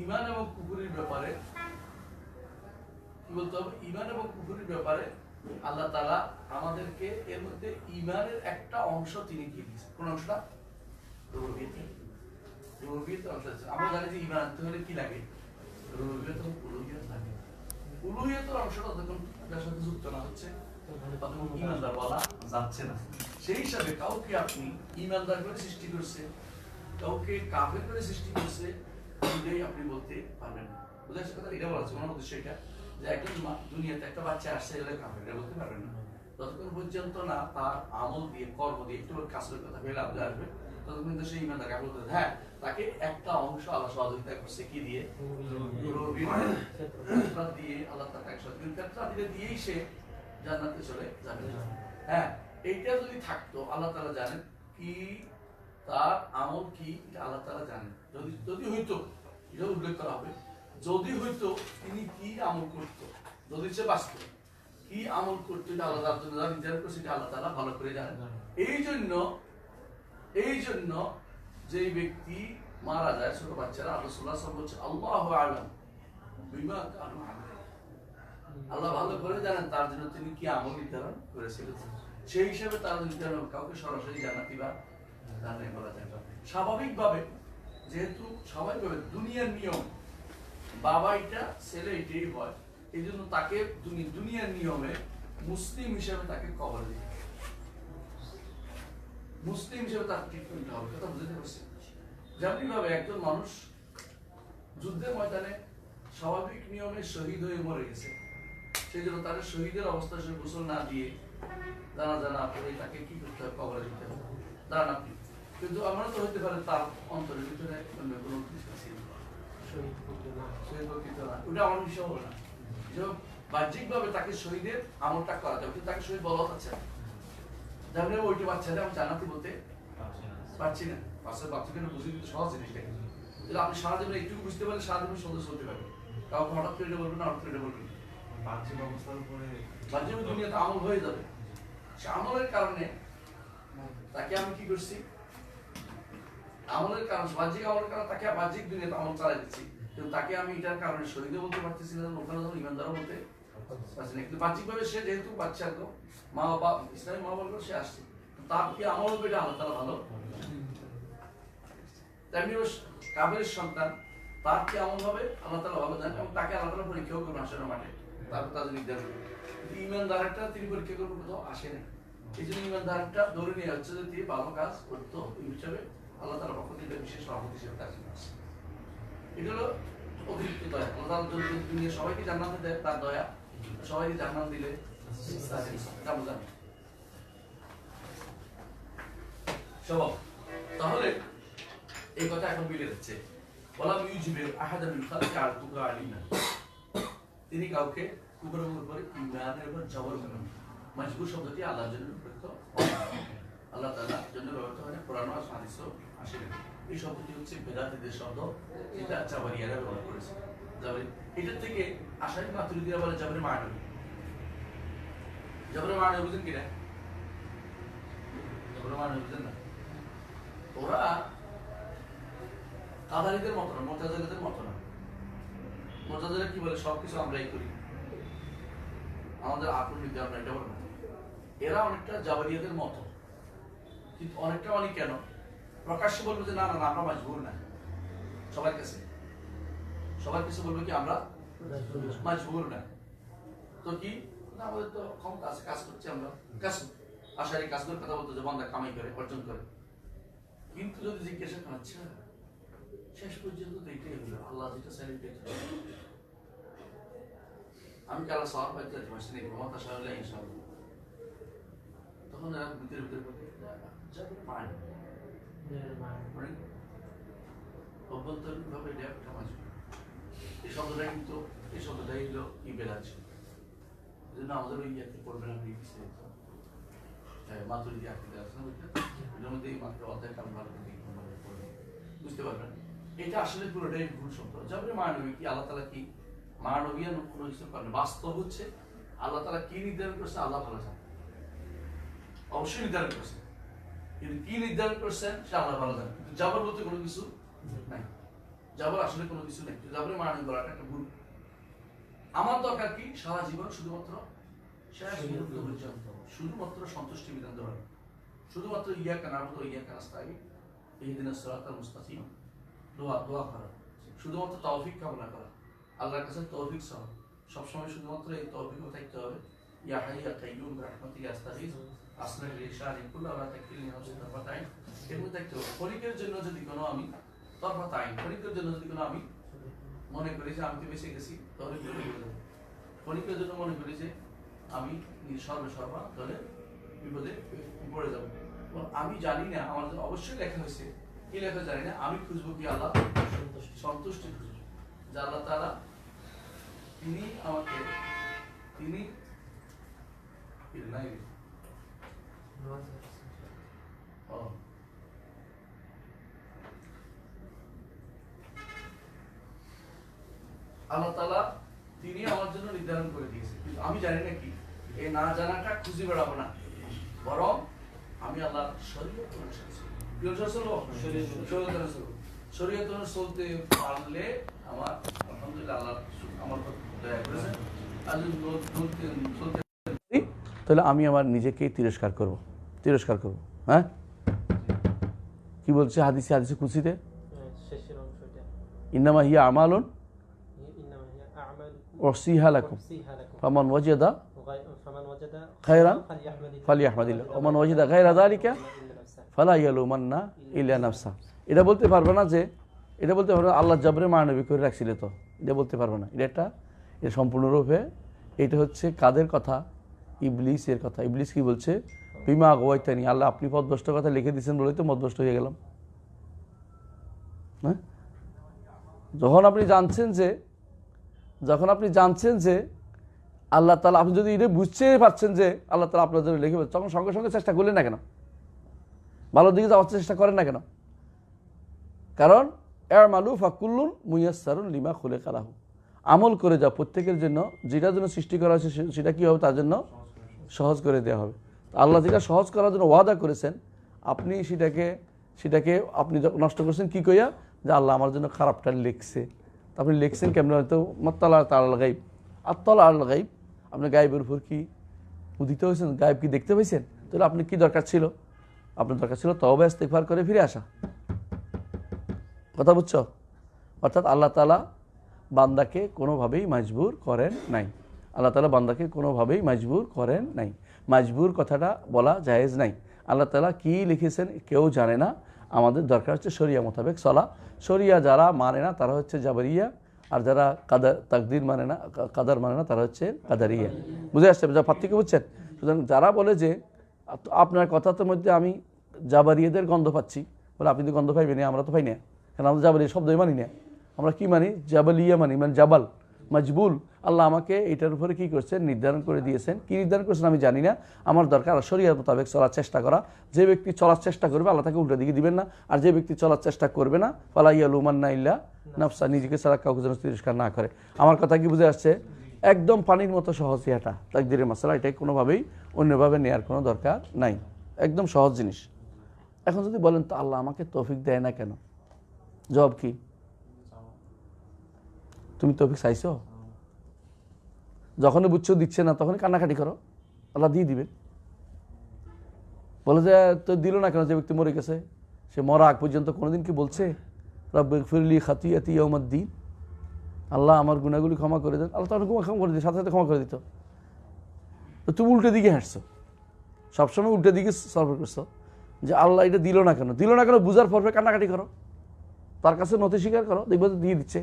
ঈমান এবং কুফরির ব্যাপারে কি বলতে হবে? ঈমান এবং কুফরির ব্যাপারে আল্লাহ তাআলা আমাদেরকে এর মধ্যে ঈমানের একটা অংশ তিনি দিয়ে দিয়েছেন। কোন অংশটা? রুবুবিয়তের অংশ আছে। আমরা জানি যে ঈমান আনতে হলে কি লাগে? রুবুবিয়ত এবং উলুহিয়ত লাগে। উলুহিয়তের অংশটা যখন তার সাথে যুক্ত না হচ্ছে তখন ঈমানদার বলা যাচ্ছে না। সেই হিসাবে কাউকে আপনি ঈমানদার করে সৃষ্টি করছে, কাউকে কাফের করে সৃষ্টি করছে, এটাই আপনি বলতে পারবেন না। বুঝে আসছে কথা? এটা বলা হচ্ছে আমার উদ্দেশ্য এটা যে একজন দুনিয়াতে একটা বাচ্চা আসছে, এলে কাফের, এটা বলতে পারবেন না ততক্ষণ পর্যন্ত না তার আমল দিয়ে, কর্ম দিয়ে একটু কাজের কথা ভেবে লাভ আসবে, ততক্ষণ কিন্তু সেই ঈমানদার কাফের বলতে। হ্যাঁ, তাকে একটা অংশ আল্লাহ সহযোগিতা করছে, কি দিয়ে? ফিতরাত দিয়ে। আল্লাহ তাকে ফিতরাত দিয়েই সে জান্নাতে চলে যাবে। হ্যাঁ, এইটা যদি থাকতো আল্লাহ তাআলা জানেন কি তার আমল কি, এটা আল্লাহ তাআলা জানেন। যদি হইতো, এটা উল্লেখ করা হবে, যদি হইতো তিনি কি আমল করতো, যদি সে বাঁচত কি আমল করতো, এটা আল্লাহ তাআলা নির্ধারণ করছে, এটা আল্লাহ তাআলা ভালো করে জানেন। এই জন্য যে ব্যক্তি মারা যায়, ছোট বাচ্চারা, আল্লাহ সাল্লাল্লাহু আলাইহি ওয়াসাল্লাম বলছে আল্লাহু আ'লাম বিমা কানু ইয়া'মালুন। আল্লাহ ভালো করে জানেন তার জন্য তিনি কি আমল নির্ধারণ করেছিলেন। সেই হিসাবে তার নির্ধারণ কাউকে সরাসরি জানাতে বা জানাই বলা যায় না। স্বাভাবিকভাবে, যেহেতু স্বাভাবিকভাবে দুনিয়ার নিয়ম বাবা এটা ছেলে এটাই হয়, এই জন্য তাকে দুনিয়ার নিয়মে মুসলিম হিসেবে তাকে কবর দিতে, মুসলিম হিসেবে তার ট্রিটমেন্ট হবে। কথা বুঝতে পারছি? যেমনি ভাবে একজন মানুষ যুদ্ধের ময়দানে স্বাভাবিক নিয়মে শহীদ হয়ে মরে গেছে, সেই জন্য তার শহীদের অবস্থা সে গোসল না দিয়ে জানাজা না পড়ে তাকে কি করতে হবে? কবরে দিতে হবে। দাঁড়ান আপনি, কিন্তু আমরা তো হইতে পারে তার অন্তরের ভিতরে কোনো কিছু ছিল, ওটা আমার বিষয় হবে না। বাহ্যিক ভাবে তাকে শহীদের আমলটা করা যাবে, কিন্তু তাকে শহীদ বলা যাচ্ছে না। যেমন ওইটি বাচ্চাদের আমি জানাতে বলতে পারছি না, বাচ্চাকে বুঝে দিতে সহজ জিনিসটা। আপনি সারা জীবনে একটু বুঝতে পারলে সারা জীবন সন্দেশ চলতে পারবে। কাউকে হঠাৎ করে বলবেন না, হঠাৎ করে বলবেন বাহ্যিক অবস্থার উপরে বাহ্যিক দুনিয়াতে আমল হয়ে যাবে। সে আমলের কারণে তাকে আমি কি করছি? আমলের কারণে, বাহ্যিক আমলের কারণে তাকে বাহ্যিক দুনিয়াতে আমল চালাই দিচ্ছি, কিন্তু তাকে আমি এটার কারণে শহীদও বলতে পারতেছি না, ওখানে যখন ইমানদারও বলতে পারছি না। কিন্তু বাহ্যিকভাবে সে যেহেতু বাচ্চা, মা বাবা ইসলামী মা বাবা সে আসছে, তার কি আমল হবে এটা আল্লাহ তাআলা ভালো। তেমনি কাফেরের সন্তান, তার কি আমল হবে আল্লাহ তাআলা ভালো জানেন, এবং তাকে আল্লাহ তাআলা পরীক্ষাও করবেন হাসরের মাঠে, তারপর তাদের নির্ধারণ করবেন। কিন্তু ইমানদারটা তিনি পরীক্ষা করবেন কোথাও আসে না। এই জন্য ইমানদারটা ধরে নিয়ে হচ্ছে যে তিনি ভালো কাজ করতো, এই হিসাবে আল্লাহ তাআলা পক্ষ থেকে বিশেষ রহমত হিসেবে তার জন্য আসে। এটা হলো অতিরিক্ত দয়া। আল্লাহ তাআলা দুনিয়া সবাইকে জান্নাতে দেয়, তার দয়া। সবাইকে জান্নাত দিলে এটা বোঝা স্বভাব। তাহলে এই কথা এখন মিলে যাচ্ছে, বলা ইউজিবের আহাদা মিন খালকি আল কুবরা আলিমা, তিনি কাউকে কুবরার উপরে ঈমানের উপর জবর করেন। মজবুর শব্দটি আল্লাহর জন্য প্রযুক্ত, আল্লাহ তাআলার জন্য ব্যবহৃত হয় না, কোরআন আর হাদিসও আসে না। এই শব্দটি হচ্ছে বেদাতীদের শব্দ, যেটা জাবরিয়ারা ব্যবহার করেছে। জাবরি এটা থেকে আশারি মাতুরিদিরা বলে জাবরি মানবী। জাবরি মানবী বুঝেন কিনা? জাবরি মানবী বুঝেন না? ওরা কাদারিদের মতো না, মুতাজিলাদের মতো না। মুতাজিলা কি বলে? সবকিছু আমরাই করি, আমাদের আপন বিদ্যা আমরা এটা বলবো। এরা অনেকটা জাবরিয়াদের মতো, কিন্তু অনেকটা অনেক কেন প্রকাশ্যে বলবো যে না না আমরা মাজবুর না, সবার কাছে বলবো কি আমরা মাজবুর না। তো কি না, আমাদের তো ক্ষমতা আছে, কাজ করছি আমরা, কাজ আশারি কাজ করে কথা বলতো যে বান্দা কামাই করে, অর্জন করে। কিন্তু যদি জিজ্ঞাসা করা, আচ্ছা শেষ পর্যন্ত তো এটাই হলো, আল্লাহ যেটা সেলিব্রেট, আমি কালা সওয়াব পাইতে পারছি না, ক্ষমতা সাহলে ইনশাআল্লাহ, তখন এরা ভিতরে ভিতরে যাবে পায় অভ্যন্তরীণভাবে এটা একটা মাজবুর। এই শব্দটা কিন্তু এই শব্দটাই হলো ইবেরাজ। এই জন্য আমাদের ওই ইয়াতে পড়বেন আপনি বিস্তারিত মাতুরিদি আকিদা আছে না, বুঝলেন? এটার মধ্যে এই মাত্র অধ্যায় কারণ ভালো করে পড়বেন, বুঝতে পারবেন। এটা আসলে পুরোটাই ভুল শব্দ। যাবতীয় মানবী কি, আল্লাহ তাআলা কি, মানবীয় কোনো কিছু করেন। বাস্তব হচ্ছে আল্লাহ তাআলা কি নির্ধারণ করছে, আল্লাহ ভালো জানেন, অবশ্যই নির্ধারণ করছেন, কিন্তু কি নির্ধারণ করছেন সে আল্লাহ ভালো জানেন। কিন্তু জাবর বলতে কোনো কিছু নাই, জাবর আসলে কোনো কিছু নেই। জাবরের মানবী বলাটা একটা ভুল। আমার দরকার কি, সারা জীবন শুধুমাত্র শেষ মুহূর্ত পর্যন্ত শুধুমাত্র সন্তুষ্টি বিধান দেওয়া, শুধুমাত্র ইয়াকা নাবুদু ওয়া ইয়াকা নাস্তাঈন, ইহদিনাস সিরাতাল মুস্তাকিম দোয়া করা, শুধুমাত্র তৌফিক কামনা করা, আল্লাহর কাছে তৌফিক চাওয়া, সবসময় শুধুমাত্র এই তৌফিকও থাকতে হবে। ইয়া হাইয়্যু ইয়া কাইয়্যুম বিরহমাতিকা আস্তাগীথ আসলিহ লি শানি কুল্লা ওয়া লা তাকিলনি নাফসি তারফাত আইন। এর মধ্যে থাকতে হবে ক্ষণিকের জন্য যদি কোনো আমি তারফাত আইন, ক্ষণিকের জন্য যদি কোনো আমি মনে করি যে আমি তো বেঁচে গেছি, তাহলে বিপদে পড়ে যাবো। ক্ষণিকের জন্য মনে করি যে আমি সর্বসর্বা তাহলে বিপদে পড়ে যাবো। আমি জানি না, আমার অবশ্যই লেখা হয়েছে, কি লেখা জানি না, আমি খুঁজবো কি আল্লাহ সন্তুষ্টি খুঁজবো, যে আল্লাহ তাআলা তিনি আমাকে, তিনি নাই আল্লাহ তাআলা তিনি আমার জন্য নির্ধারণ করে দিয়েছে, কিন্তু আমি জানি না কি। এই না জানাটা খুঁজে বেড়াবো না, বরং আমি আল্লাহর শরীয়ত অনুসারী শরীয়ত অনুসারী চলতে পারলে আমার আলহামদুলিল্লাহ আল্লাহ আমার দয়া করেছেন। আর যদি চলতে তাহলে আমি আমার নিজেকেই তিরস্কার করব। হ্যাঁ, কি বলছে হাদিসে কুদসিতে, ইন্নামা হিয়া আমালুন উহসিহা লাকুম ফামান ওয়াজাদা খায়রান ফালিয়াহমাদিল্লাহ ওয়া মান ওয়াজাদা গায়রা যালিকা ফালা ইয়ালুমান্না ইল্লা নাফসা। এটা বলতে পারবে না যে, এটা বলতে পারবে আল্লাহ জাবরে মানবী করে রাখছিল, তো এটা বলতে পারবে না। এটা সম্পূর্ণরূপে এটা হচ্ছে কাদের কথা, ইবলিসের কথা। ইবলিস কি বলছে, বিমা আগাওয়াইতানি, আল্লাহ আপনি পথভ্রষ্ট কথা লিখে দিয়েছেন বলেই তো পথভ্রষ্ট হয়ে গেলাম। হ্যাঁ, যখন আপনি জানছেন যে আল্লাহ তাআলা, আপনি যদি এটা বুঝতে পারছেন যে আল্লাহ তাআলা আপনার জন্য লিখে, তখন সঙ্গে সঙ্গে চেষ্টা করলেন না কেন? ভালোর দিকে যাওয়ার চেষ্টা করেন না কেন? কারণ ইয়ামালু ফাকুল্লুন মুয়াসসারুন লিমা খুলিকা লাহু, আমল করে যাও, প্রত্যেকের জন্য যেটার জন্য সৃষ্টি করা হয়েছে সেটা কি হবে, তার জন্য সহজ করে দেওয়া হবে। আল্লাহ যেটা সহজ করার জন্য ওয়াদা করেছেন, আপনি সেটাকে আপনি নষ্ট করছেন কি কইয়া, যে আল্লাহ আমার জন্য খারাপটা লিখছে। আপনি লিখছেন কেমন, হয়তো মাত্তালা তাআলা গায়ব, আত্তালা আল গায়ব, আপনি গায়েবের উপর কি উদিত হয়েছেন, গায়েব কি দেখতে পাইছেন? তাহলে আপনি কি দরকার ছিল? আপনার দরকার ছিল তওবা ইস্তিগফার করে ফিরে আসা। কথা বুঝছো? অর্থাৎ আল্লাহ তাআলা বান্দাকে কোনোভাবেই মাজবুর করেন নাই। আল্লাহ তাআলা বান্দাকে কোনোভাবেই মাজবুর করেন নাই। মাজবুর কথাটা বলা জায়েজ নাই। আল্লাহ তাআলা কি লিখেছেন কেউ জানে না। আমাদের দরকার হচ্ছে শরিয়া মোতাবেক চলা। শরিয়া যারা মানে না তারা হচ্ছে জাবরিয়া, আর যারা তাকদির মানে না, কাদার মানে না, তারা হচ্ছে কাদারিয়া। বুঝে আসছে যা পার্থক্য? বুঝছেন? সুতরাং যারা বলে যে আপনার কথার মধ্যে আমি জাবারিয়াদের গন্ধ পাচ্ছি, বলে আপনি তো গন্ধ পাইবেন, আমরা তো পাই না, কারণ আমরা জাবারিয়া শব্দই মানি না। আমরা কি মানি? জাবালিয়া মানি, মানে জাবাল মাজবুল। আল্লাহ আমাকে এটার উপরে কি করছেন, নির্ধারণ করে দিয়েছেন। কি নির্ধারণ করেছেন আমি জানি না। আমার দরকার শরিয়ার মোতাবেক চলার চেষ্টা করা। যে ব্যক্তি চলার চেষ্টা করবে আল্লাহ তাকে উল্টো দিকে দিবেন না, আর যে ব্যক্তি চলার চেষ্টা করবে না, ফালা ইয়ালুমান্না ইল্লা নাফসা, নিজেকে ছাড়া কাউকে যেন তিরস্কার না করে। আমার কথা কি বুঝে আসছে? একদম পানির মতো সহজ এটা তাকদীরের মাসআলা। এটাই কোনোভাবেই অন্যভাবে নেওয়ার কোনো দরকার নাই, একদম সহজ জিনিস। এখন যদি বলেন তো আল্লাহ আমাকে তৌফিক দেয় না কেন, জবাব কি? তুমি তৌফিক চাইছো? যখনই বুঝছো দিচ্ছে না তখনই কান্নাকাটি করো, আল্লাহ দিয়ে দিবেন। বলে যে তো দিল না কেন? যে ব্যক্তি মরে গেছে, সে মরা আগ পর্যন্ত কোনোদিন কি বলছে রব্বিগফিরলি খাতিয়াতি ইয়াউমাদ্দিন, আল্লাহ আমার গুনাহগুলি ক্ষমা করে দেন? আল্লাহ তখন ক্ষমা করে দিত, সাথে সাথে ক্ষমা করে দিত। তো তুমি উল্টো দিকে হাঁটছো, সবসময় উল্টো দিকে সলভ করছো যে আল্লাহ এটা দিল না কেন। বুঝার পর্বে কান্নাকাটি করো, তার কাছে নথি স্বীকার করো, দেখবো দিয়ে দিচ্ছে।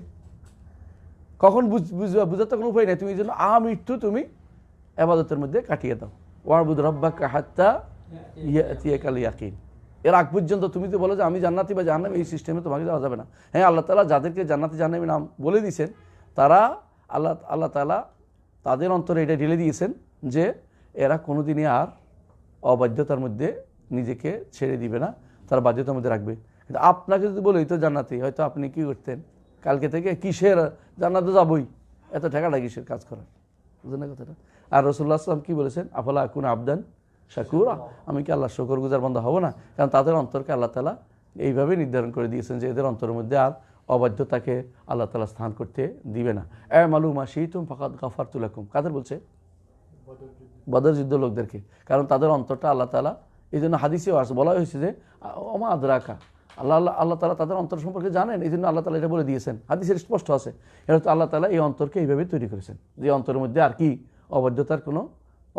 কখন বুঝবা? বুঝার তো কোনো উপায় নাই। তুমি এই জন্য আমৃত্যু তুমি ইবাদতের মধ্যে কাটিয়ে দাও। ওয়াবুদ রাব্বাকা হাত্তা ইয়াতিয়াকাল ইয়াকিন। এর আগ পর্যন্ত তুমি তো বলো যে আমি জান্নাতি বা জাহান্নামী, এই সিস্টেমে তোমাকে যাওয়া যাবে না। হ্যাঁ, আল্লাহ তাআলা যাদেরকে জান্নাতি জাহান্নামী নাম বলে দিয়েছেন তারা আল্লাহ তাআলা তাদের অন্তরে এটা ঢেলে দিয়েছেন যে এরা কোনোদিনই আর অবাধ্যতার মধ্যে নিজেকে ছেড়ে দিবে না, তারা বাধ্যতার মধ্যে রাখবে। কিন্তু আপনাকে যদি বলি তো জান্নাতি, হয়তো আপনি কি করতেন কালকে থেকে, কিসের জান্নাতে যাবই, এত টাকাটা কিসের কাজ করার, বুঝলেন না কথাটা? আর রাসূলুল্লাহ সাল্লাল্লাহু আলাইহি ওয়াসাল্লাম কি বলেছেন, আফালা আকুনা আবদান শাকুরা, আমি কি আল্লাহ শুকরগুজার বান্দা হব না? কারণ তাদের অন্তরকে আল্লাহ তাআলা এইভাবে নির্ধারণ করে দিয়েছেন যে এদের অন্তরের মধ্যে আর অবাধ্যতাকে আল্লাহ তাআলা স্থান করতে দিবে না। আমালু মা শিতুম ফাকাদ গাফারতু লাকুম, কাদের বলছে? বদর যুদ্ধ লোকদেরকে। কারণ তাদের অন্তরটা আল্লাহ তাআলা, এই জন্য হাদিসেও আসে, বলা হয়েছে যে ওমা আদরাকা, আল্লাহ তাআলা তাদের অন্তর সম্পর্কে জানেন, এই জন্য আল্লাহ তাআলা এটা বলে দিয়েছেন, হাদিসের স্পষ্ট আছে। এটা হচ্ছে আল্লাহ তাআলা এই অন্তরকে এইভাবে তৈরি করেছেন যে অন্তরের মধ্যে আর কি অবাধ্যতার কোনো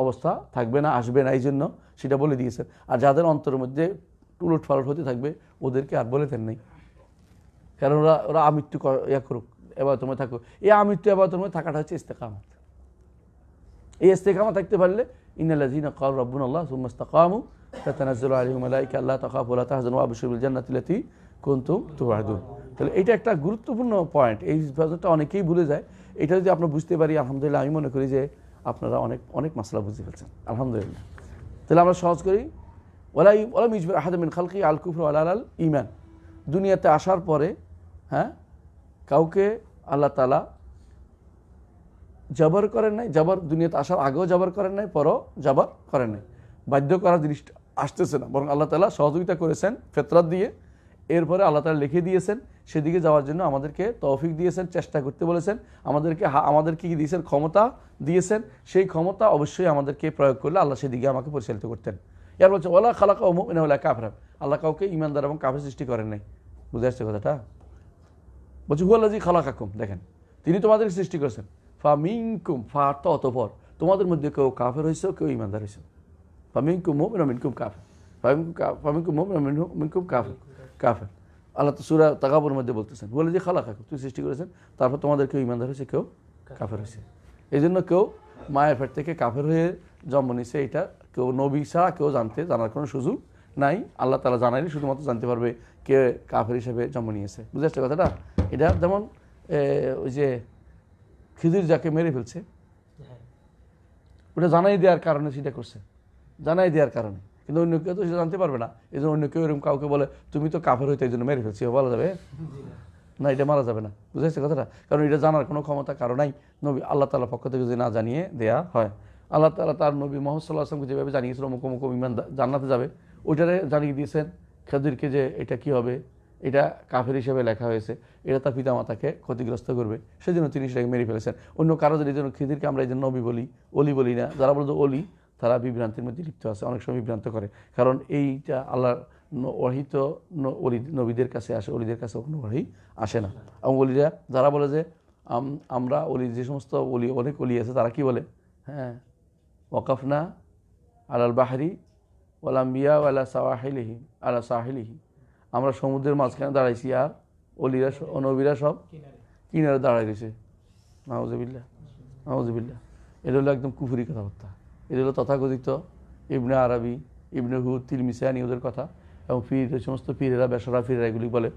অবস্থা থাকবে না, আসবে না, এই জন্য সেটা বলে দিয়েছেন। আর যাদের অন্তরের মধ্যে উলট পালট হতে থাকবে ওদেরকে আর বলে দেন নাই, কারণ ওরা আমৃত্যু ইয়া করুক, এবাদতের মধ্যে থাকুক। এই আমৃত্যু এবাদতের মধ্যে থাকাটা হচ্ছে ইস্তেকামত। এই ইস্তেকামত থাকতে পারলে ইন্নাল্লাযীনা ক্বালু রাব্বুনাল্লাহ সুম্মা ইসতাকামু তাতানাজ্জালু আলাইহিমুল মালায়েকা আল্লা তাখাফু ওয়া লা তাহজানু ওয়া আবশিরু বিল জান্নাতি আল্লাতী কুনতুম তুআদুন। তাহলে এটা একটা গুরুত্বপূর্ণ পয়েন্ট, এই পয়েন্টটা অনেকেই ভুলে যায়। এটা যদি আমরা বুঝতে পারি, আলহামদুলিল্লাহ, আমি মনে করি যে আপনারা অনেক মাসলা বুঝতে ফেলছেন, আলহামদুলিল্লাহ। তাহলে আমরা সহজ করি, ওয়ালা ইউজবির আহাদা মিন খালকি আল কুফর ওয়ালা আল ঈমান। দুনিয়াতে আসার পরে কাউকে আল্লাহ তাআলা জবর করেন নাই, দুনিয়াতে আসার আগেও জবর করেন নাই, পরও জবর করেন নাই। বাধ্য করার জিনিসটা আসতেছে না, বরং আল্লাহ তাআলা সহযোগিতা করেছেন ফিতরাত দিয়ে। এরপরে আল্লাহ তাআলা লিখে দিয়েছেন সেদিকে যাওয়ার জন্য আমাদেরকে তৌফিক দিয়েছেন, চেষ্টা করতে বলেছেন, আমাদেরকে কি দিয়েছেন? ক্ষমতা দিয়েছেন। সেই ক্ষমতা অবশ্যই আমাদেরকে প্রয়োগ করলে আল্লাহ সেদিকে আমাকে পরিচালিত করতেন। এর বলছে ওয়ালা খালাকা মুমিনা ওয়ালা কাফিরা, আল্লাহ কাউকে ঈমানদার এবং কাফির সৃষ্টি করেন নাই। বুঝে আসছে কথাটা? বলছে হুয়াল্লাযী খালাকাকুম, দেখেন তিনি তোমাদেরকে সৃষ্টি করেছেন। ফামিনকুম, ফা অর্থ অতঃপর, তোমাদের মধ্যে কেউ কাফের হয়েছে, কেউ ঈমানদার হয়েছে। ফামিনকুম মুমিনুন মিনকুম কাফির, ফামিনকুম মুমিনুন মিনকুম কাফির। আল্লাহ তো সূরা তাগাবুর মধ্যে বলতেছেন হুয়াল্লাযী খালাকাকুম, তুমি সৃষ্টি করেছেন, তারপর তোমাদের কেউ ঈমানদার হয়েছে, কেউ কাফের হয়েছে। এই জন্য কেউ মায়ের পেট থেকে কাফের হয়ে জন্ম নিছে, এটা কেউ নবী ছাড়া কেউ জানার কোনো সুযোগ নাই। আল্লাহ তাআলা জানাইলে শুধুমাত্র জানতে পারবে কে কাফের হিসেবে জন্ম নিয়েছে। বুঝে আসছে কথাটা? এটা যেমন ওই যে খিজির যাকে মেরে ফেলছে, ওটা জানাই দেওয়ার কারণে সেটা করছে, জানাই দেওয়ার কারণে, কিন্তু অন্য কেউ তো সেটা জানতে পারবে না। এই জন্য অন্য কেউ এরকম কাউকে বলে তুমি তো কাফের হইতে এই জন্য মেরে ফেলছি, বলা যাবে না? এটা মারা যাবে না। বুঝে আসছে কথাটা? কারণ এটা জানার কোনো ক্ষমতা কারো নাই, নবী আল্লাহ তাআলার পক্ষ থেকে যদি না জানিয়ে দেয়া হয়। আল্লাহ তাআলা তার নবী মুহাম্মদ সাল্লাল্লাহু আলাইহি ওয়াসাল্লামকে যেভাবে জানিয়েছিল অমুক অমুক ঈমান জান্নাতে যাবে, ওইটারে জানিয়ে দিয়েছেন খিজিরকে যে এটা কি হবে, এটা কাফের হিসেবে লেখা হয়েছে, এটা তার পিতামাতাকে ক্ষতিগ্রস্ত করবে, সেজন্য তিনি সেটাকে মেরে ফেলেছেন। অন্য কারো যদি এই জন্য খিজিরকে আমরা এই জন্য নবী বলি, অলি বলি না, যারা বলতো অলি, তারা বিভ্রান্তির মধ্যে লিপ্ত আছে, অনেক সময় বিভ্রান্ত করে। কারণ এইটা আল্লাহর ওয়াহিত নবীদের কাছে আসে, অলিদের কাছে কোনো ওয়াহি আসে না। এবং অলিরা যারা বলে যে আমরা অলি, যে সমস্ত অলি, অনেক অলি আছে, তারা কি বলে, ওয়াকাফনা আলাল বাহরি ওয়াল আম্বিয়া ওয়ালা সাওয়াহিলিহি আলা সাহিলিহি, আমরা সমুদ্রের মাঝখানে দাঁড়াইছি আর অলিরা নবীরা সব কিনারে দাঁড়াই রয়েছে। নাউজুবিল্লাহ, নাউজুবিল্লাহ। এটা হলো একদম কুফরি কথাবার্তা। এটা হলো তথাকথিত ইবনে আরবি, ইবনে হুদ, তিলমিসানি ওদের কথা। এবং পীর, ওই সমস্ত পীরেরা, বেসরা পীরেরা এগুলি বলে,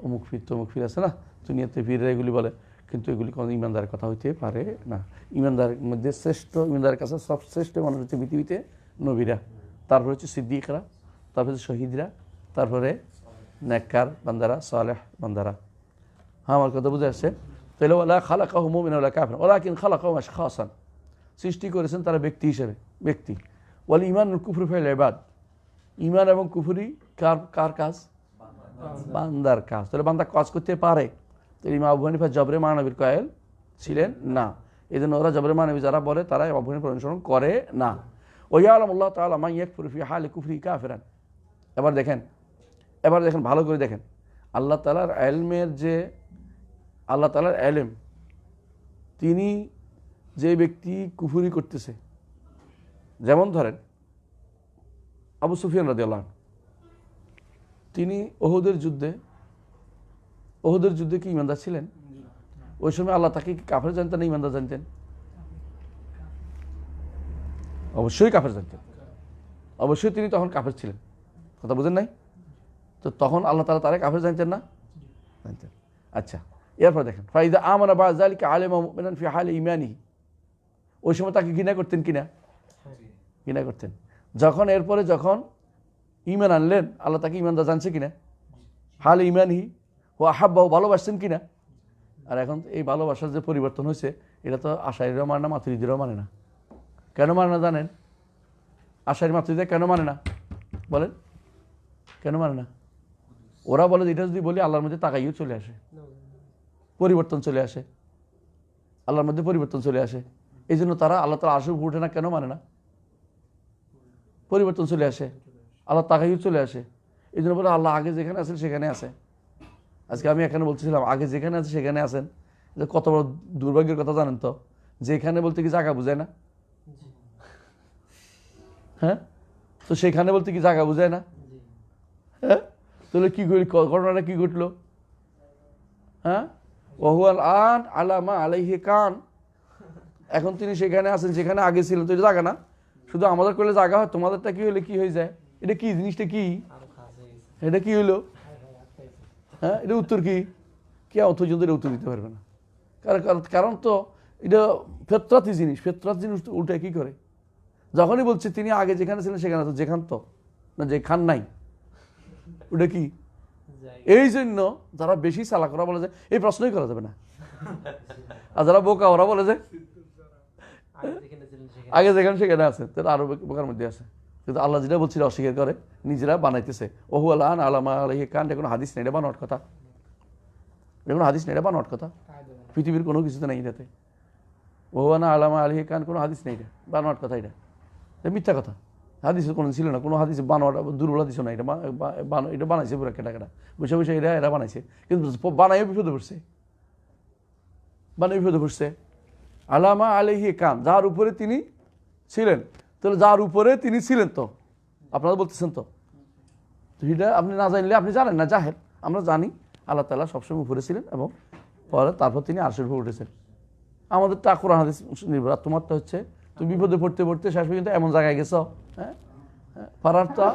অমুক পীর তমুক পীর আছে না দুনিয়াতে, পীরেরা এগুলি বলে, কিন্তু এগুলি কোনো ইমানদারের কথা হইতে পারে না। ইমানদারের মধ্যে শ্রেষ্ঠ, ইমানদারের কাছে সব শ্রেষ্ঠ মানুষ হচ্ছে পৃথিবীতে নবীরা, তারপরে হচ্ছে সিদ্দিকরা, তারপরে হচ্ছে শহীদরা, তারপরে নেককার বান্দারা, সালেহ বান্দারা। হ্যাঁ, আমার কথা বুঝে আসছে? তাহলে ওয়ালা খালাকাহুম মুমিনুন ওয়ালা কাফির ওয়ালাকিন খালাকাহুম আশখাসান, সৃষ্টি করেছেন তারা ব্যক্তি হিসেবে, ব্যক্তি। ওয়াল ঈমানুল কুফরু ফিল ইবাদ, ঈমান এবং কুফরি কার কাজ? বান্দার কাজ। তাহলে বান্দা কাজ করতে পারে। তাহলে ইমাম আবু হানিফা জবরে মানবীর কয়েল ছিলেন না, এই জন্য ওরা জবরে মানবী যারা বলে তারা আবু হানিফার অনুসরণ করে না। ওয়ায়ালামুল্লাহ তাআলা মান ইয়াকফুরু ফি হালি কুফরি কাফিরান। এবার দেখেন ভালো করে দেখেন, আল্লাহ তাআলার ইলমের যে, আল্লাহ তাআলার ইলম, তিনি যে ব্যক্তি কুফরি করতেছে, যেমন ধরেন আবু সুফিয়ান রাদিয়াল্লাহু আনহু, তিনি ওহুদের যুদ্ধে কি ঈমানদার ছিলেন? ওই সময় আল্লাহ তাকে কি কাফের জানতেন না ঈমানদার জানতেন? অবশ্যই কাফের জানতেন, অবশ্যই তিনি তখন কাফের ছিলেন। কথা বুঝেন নাই? তো তখন আল্লাহ তাআলা তারে কাফের জানতেন না? জানতেন। আচ্ছা, এরপর দেখেন ফাইদা আমানা বা'দ যালিকা আলিমা মুমিনান ফি হালি ঈমানিহি, ওই সময় তাকে ঘৃণা করতেন কিনা? ঘৃণা করতেন। যখন ঈমান আনলেন, আল্লাহ তাকে ঈমানদার জানছে কিনা? হালে ঈমানিহি ওয়া আহাব্বাহু, ভালোবাসছেন কিনা? আর এখন এই ভালোবাসার যে পরিবর্তন হয়েছে, এটা তো আশারীরাও মানে না, মাতুরিদীরাও মানে না। কেন মানে না জানেন? আশারী মাতুরিদীরা কেন মানে না বলেন? কেন মানে না? ওরা বলে এটা যদি বলি আল্লাহর মধ্যে তাকাইও চলে আসে, পরিবর্তন চলে আসে, আল্লাহর মধ্যে পরিবর্তন চলে আসে। এই জন্য তারা আল্লাহ তাআলা আরশে উঠে না, কেন মানে না? পরিবর্তন চলে আসে, আল্লাহ তাকাইও চলে আসে। এই জন্য বলে আল্লাহ আগে যেখানে আছেন সেখানে আছে। আজকে আমি এখানে বলতেছিলাম আগে যেখানে আছে সেখানে আছেন, কত বড় দুর্ভাগ্যের কথা জানেন তো? যেখানে বলতে কি জায়গা বুঝায় না? হ্যাঁ, তো সেখানে বলতে কি জায়গা বুঝায় না? হ্যাঁ, তাহলে কি ঘটনাটা কি ঘটলো? হ্যাঁ, ওহুয়াল আন আলামা আলাইহি কান, এখন তিনি সেখানে আছেন যেখানে আগে ছিলেন। তো এটা জায়গা না, শুধু আমাদের করলে জায়গা হয়, তোমাদেরটা কি হলে কি হয়ে যায়? এটা কি জিনিসটা? কি এটা কি হইলো? হ্যাঁ, এটা উত্তর কি? অত পর্যন্ত এটা উত্তর দিতে পারবে না। কারণ তো এটা ফেতরাতি জিনিস, ফেতরাতি জিনিস উল্টে কি করে? যখনই বলছে তিনি আগে যেখানে ছিলেন সেখানে আছে, যেখান তো না, যেখান নাই, ওটা কি? এই জন্য যারা বেশি চালাক ওরা বলে যে এই প্রশ্নই করা যাবে না, আর যারা বোকা ওরা বলে যে আগে যেখানে সেখানে আছে, তারা আরো বোকার মধ্যে আছে। কিন্তু আল্লাহ যেটা বলছিল অস্বীকার করে, নিজেরা বানাইতেছে। ওহু আল্লাহ আলামা আলাইহি কান, এটা কোনো হাদিস নেই, এটা বানোয়াট কথা, এটা কোনো হাদিস নেই, এটা বানোয়াট কথা, পৃথিবীর কোনো কিছুতে নেই এটাতে। ওহু আলামা আলাইহি কান কোনো হাদিস নেই, এটা বানোয়াট কথা, এটা মিথ্যা কথা। হাদিসে কোনো ছিল না, কোনো হাদিসে বানোয়াট দুর্বল হাদিসও না, এটা এটা বানাইছে পুরো কেটা বসে বসে এরা বানাইছে, কিন্তু বানাইও বিপদে পড়ছে, বিপদে পড়ছে। আলামা আলাইহি কান, যার উপরে তিনি ছিলেন। তাহলে যার উপরে তিনি ছিলেন তো আপনারা বলতেছেন তো এটা আপনি না জানলে আপনি জানেন না, জাহেল। আমরা জানি আল্লাহ তাআলা সবসময় উপরে ছিলেন এবং পরে তারপর তিনি আরশের উপর উঠেছেন। আমাদের তা কোরআন হাদিস নির্ভর। আর তোমার তো হচ্ছে তুমি বিপদে পড়তে পড়তে শেষ পর্যন্ত এমন জায়গায় গেছ, হ্যাঁ, ফারারতা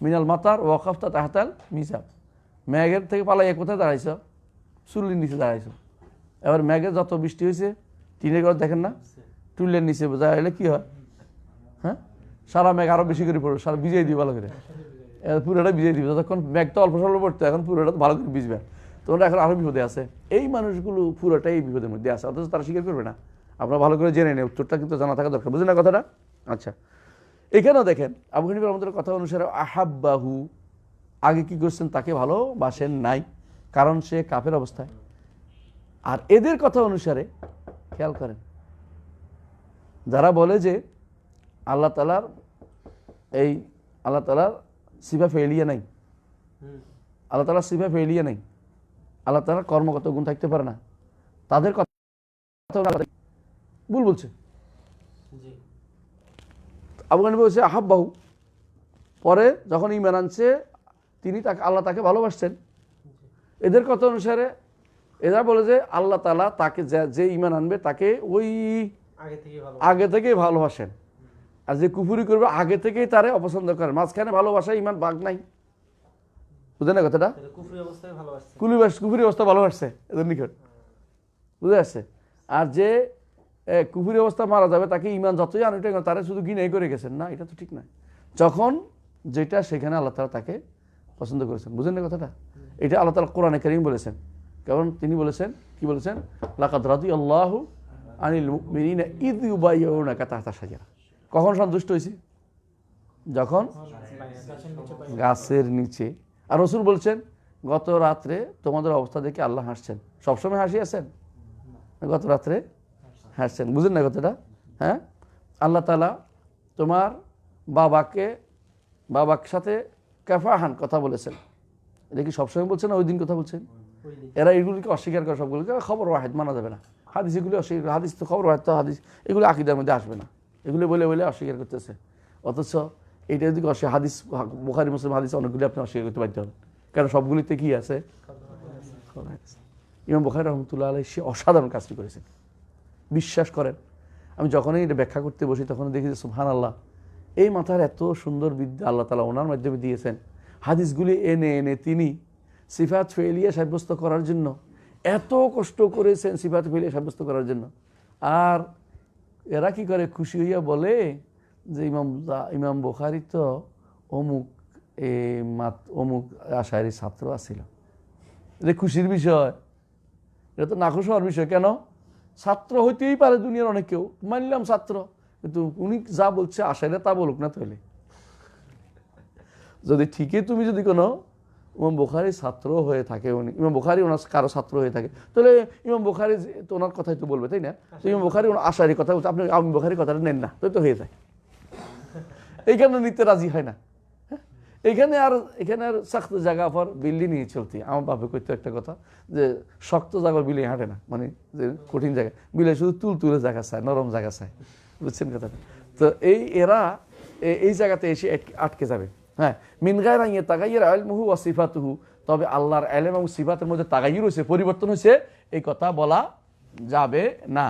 মিনাল মাতার ওয়াকাফতা তাহতাল মিসাব, মেঘের থেকে পালাইয়া কোথায় দাঁড়াইছ? চুল্লির নিচে দাঁড়াইছ। এবার মেঘের যত বৃষ্টি হয়েছে টিনের ঘর দেখেন না, টুলের নিচে দাঁড়াইলে কি হয়? হ্যাঁ, সারা মেঘ আরো বেশি করে পড়বে, সারা ভিজিয়ে দিবে ভালো করে, পুরোটা ভিজিয়ে দিবে। যতক্ষণ মেঘ তো অল্প স্বল্প পড়তো, এখন পুরোটা ভালো করে ভিজবে। তোমরা এখন আরো বিপদে আছে। এই মানুষগুলো পুরোটাই এই বিপদের মধ্যে আছে, অথচ তারা স্বীকার করবে না। আপনারা ভালো করে জেনে নেই, উত্তরটা কিন্তু জানা থাকা দরকার, বুঝলেন না কথাটা? আচ্ছা, এখানেও দেখেন আবু হানিফা রাহমাতুল্লাহ কথা অনুসারে আহাব্বাহু, আগে কি করছেন? তাকে ভালোবাসেন নাই, কারণ সে কাফের অবস্থায়। আর এদের কথা অনুসারে খেয়াল করেন, যারা বলে যে আল্লাহ তাআলার সিফা ফেলিয়া নাই, আল্লাহ তাআলার সিফা ফেলিয়া নাই, আল্লাহ তাআলার কর্মগত গুণ থাকতে পারে না, তাদের কথা ভুল বলছে। আবু হানিফা বলছে আহাব্বাহু, পরে যখন ঈমান আনছে তিনি আল্লাহ তাকে ভালোবাসছেন। এদের কথা অনুসারে এরা বলে যে আল্লাহ তাআলা তাকে যে ঈমান আনবে তাকে ওই আগে থেকেই ভালোবাসেন, আর যে কুফরি করবে আগে থেকেই তারে অপছন্দ করেন। মাঝখানে ভালোবাসা ঈমান ভাগ নাই, বুঝলেন না কথাটা? কুফরি অবস্থা ভালোবাসছে এদের নিকট, বুঝে আসছে। আর যে কুফরি অবস্থা মারা যাবে তাকে ঈমান যতই আনুটা তারা শুধু ঘৃণাই করে গেছেন, না, এটা তো ঠিক নয়। যখন যেটা সেখানে আল্লাহ তাআলা তাকে পছন্দ করেছেন, বুঝলেন না কথাটা? এটা আল্লাহ তাআলা কোরআনে কারীম বলেছেন, কারণ তিনি বলেছেন, কি বলেছেন? লাকাদ রাদিয়াল্লাহু আনিল মুমিনিনা ইয ইউবাইয়ুনাকা তাহতা শাজারা। কখন সন্তুষ্ট হয়েছে? যখন গাছের নিচে। আর রাসূল বলছেন গত রাত্রে তোমাদের অবস্থা দেখে আল্লাহ হাসছেন। সবসময় হাসি আছেন, গত রাত্রে হাসছেন, বুঝলেন না কথাটা? হ্যাঁ, আল্লাহ তাআলা তোমার বাবার সাথে কাফাহান কথা বলেছেন। এটা কি সবসময় বলছেন না ওই দিন কথা বলছেন? এরা এগুলিকে অস্বীকার করে, সবগুলিকে খবর ওয়াহিদ মানা যাবে না, হাদিস এগুলি অস্বীকার, হাদিস তো খবর ওয়াহিদ, তো হাদিস এগুলো আকীদার মধ্যে আসবে না, এগুলো বলে বলে অস্বীকার করতেছে। অথচ এইটা যদি হাদিস বুখারী মুসলিম হাদিস অনেকগুলি আপনি অস্বীকার করতে বাধ্য হবেন, কারণ সবগুলিতে কি আছে? ইমাম বুখারী রাহমাতুল্লাহ আলাইহি সে অসাধারণ কাজটি করেছেন, বিশ্বাস করেন। আমি যখনই এটা ব্যাখ্যা করতে বসি তখন দেখি যে সুবহানাল্লাহ, এই মাথার এত সুন্দর বিদ্যা আল্লাহ তাআলা ওনার মাধ্যমে দিয়েছেন। হাদিসগুলি এনে এনে তিনি সিফাত ফেলিয়া সাব্যস্ত করার জন্য এত কষ্ট করেছেন, সিফাত ফেলিয়া সাব্যস্ত করার জন্য। আর এরা কি করে, খুশি হইয়া বলে যে ইমাম বুখারী তো অমুক অমুক আশারি ছাত্র আছিল। এটা খুশির বিষয়, এটা তো নাখুশ হওয়ার বিষয়। কেন? ছাত্র হইতেই পারে দুনিয়ার অনেক কেউ, মানলাম ছাত্র, কিন্তু উনি যা বলছে আশাইরা তা বলুক না। তাহলে যদি ঠিকই তুমি যদি কোনো ইমাম বুখারী ছাত্র হয়ে থাকে, উনি ইমাম বুখারী ওনার কারো ছাত্র হয়ে থাকে, তাহলে ইমাম বুখারী তো ওনার কথাই তো বলবে, তাই না? তো ইমাম বুখারী ওনার আশারি কথা বলছে, আপনি ইমাম বুখারীর কথাটা নেন না, তো হয়ে যায়। এইখানে নিতে রাজি হয় না। এখানে আর শক্ত জায়গা পর বিল্লি নিয়ে চলতি। আমার বাপে কইতো একটা কথা যে শক্ত জায়গা বিলে হাঁটে না, মানে যে কঠিন জায়গা বিলে শুধু তুলে জায়গা চায়, নরম জায়গা চায়। বুঝছেন কথাটা? তো এরা এই জায়গাতে এসে আটকে যাবে। হ্যাঁ, মিন গায়রা ইয়াতাগায়্যার ইলমুহু ওয়া সিফাতুহু, তবে আল্লাহর ইলম এবং সিফাতের মধ্যে তাগায়্যুর হয়েছে, পরিবর্তন হয়েছে, এই কথা বলা যাবে না।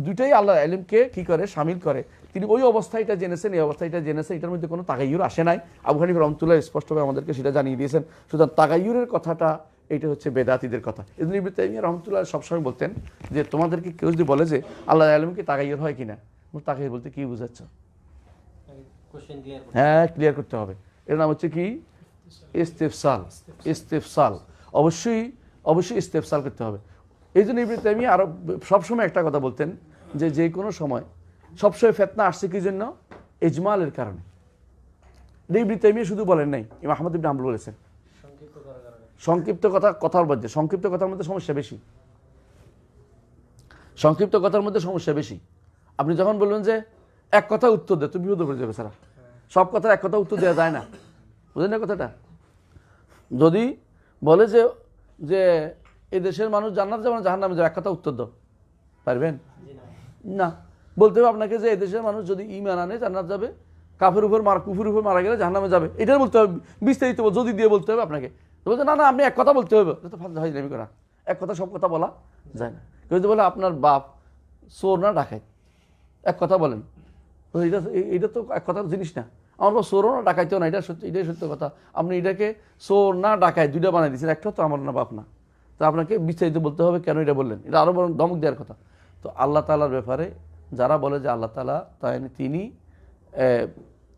দুইটাই আল্লাহর ইলমকে কি করে, শামিল করে। তিনি ওই অবস্থায় এটা জেনেছেন, এই অবস্থায় এটা জেনেছেন, এটার মধ্যে কোনো তাগায়্যুর আসে নাই। আবু হানিফা রাহমাতুল্লাহ স্পষ্টভাবে আমাদেরকে সেটা জানিয়ে দিয়েছেন। সুতরাং তাগায়্যুরের কথাটা এটা হচ্ছে বেদাতীদের কথা। ইবনে তাইমিয়া রাহমাতুল্লাহ সবসময় বলতেন যে তোমাদেরকে কেউ যদি বলে যে আল্লাহর ইলমকে তাগায়্যুর হয় কিনা, তাগায়্যুর বলতে কি বুঝাচ্ছ? হ্যাঁ, ক্লিয়ার করতে হবে। এর নাম হচ্ছে কি? ইস্তিফসাল। ইস্তিফসাল অবশ্যই ইস্তিফসাল করতে হবে। এই জন্য ইবনে তাইমিয়া আরো সবসময় একটা কথা বলতেন যে কোনো সময় সবসময় ফিতনা আসছে কি জন্য? ইজমালের কারণে। ইবনে তাইমিয়া শুধু বলেন নাই, ইমাম আহমদ ইবনে হাম্বল বলেছেন সংক্ষিপ্ত কথার মধ্যে, সংক্ষিপ্ত কথার মধ্যে সমস্যা বেশি। সংক্ষিপ্ত কথার মধ্যে সমস্যা বেশি। আপনি যখন বলবেন যে এক কথা উত্তর দে, তুমি বিপদে পড়ে যাবে। সারা সব কথার এক কথা উত্তর দেওয়া যায় না, বুঝলেন না কথাটা? যদি বলে যে এই দেশের মানুষ জান্নাত যাবে না জাহান্নামে যাবে, এক কথা উত্তর দাও, পারবেন না। বলতে হবে আপনাকে যে এই দেশের মানুষ যদি ঈমান আনে জান্নাত যাবে, কুফরের উপর মারা গেলে জাহান্নামে যাবে, এটাই বলতে হবে। বিস্তারিত যদি দিয়ে বলতে হবে আপনাকে। বলতে না আপনি এক কথা বলতে হবে, তো ফাজলামি করা। এক কথা সব কথা বলা যায় না। কেউ যদি বলে আপনার বাপ চোর না ডাকাত, এক কথা বলেন, এটা তো এক কথার জিনিস না। আমার বাপ চোরও না ডাকাইতেও না, এটাই সত্য কথা। আপনি এটাকে চোর না ডাকায় দুইটা বানাই দিচ্ছেন, একটা তো আমার না বাপ না। তো আপনাকে বিস্তারিত বলতে হবে কেন এটা বললেন, এটা আরও বরং ধমক দেওয়ার কথা। তো আল্লাহ তাআলার ব্যাপারে যারা বলে যে আল্লাহ তাআলা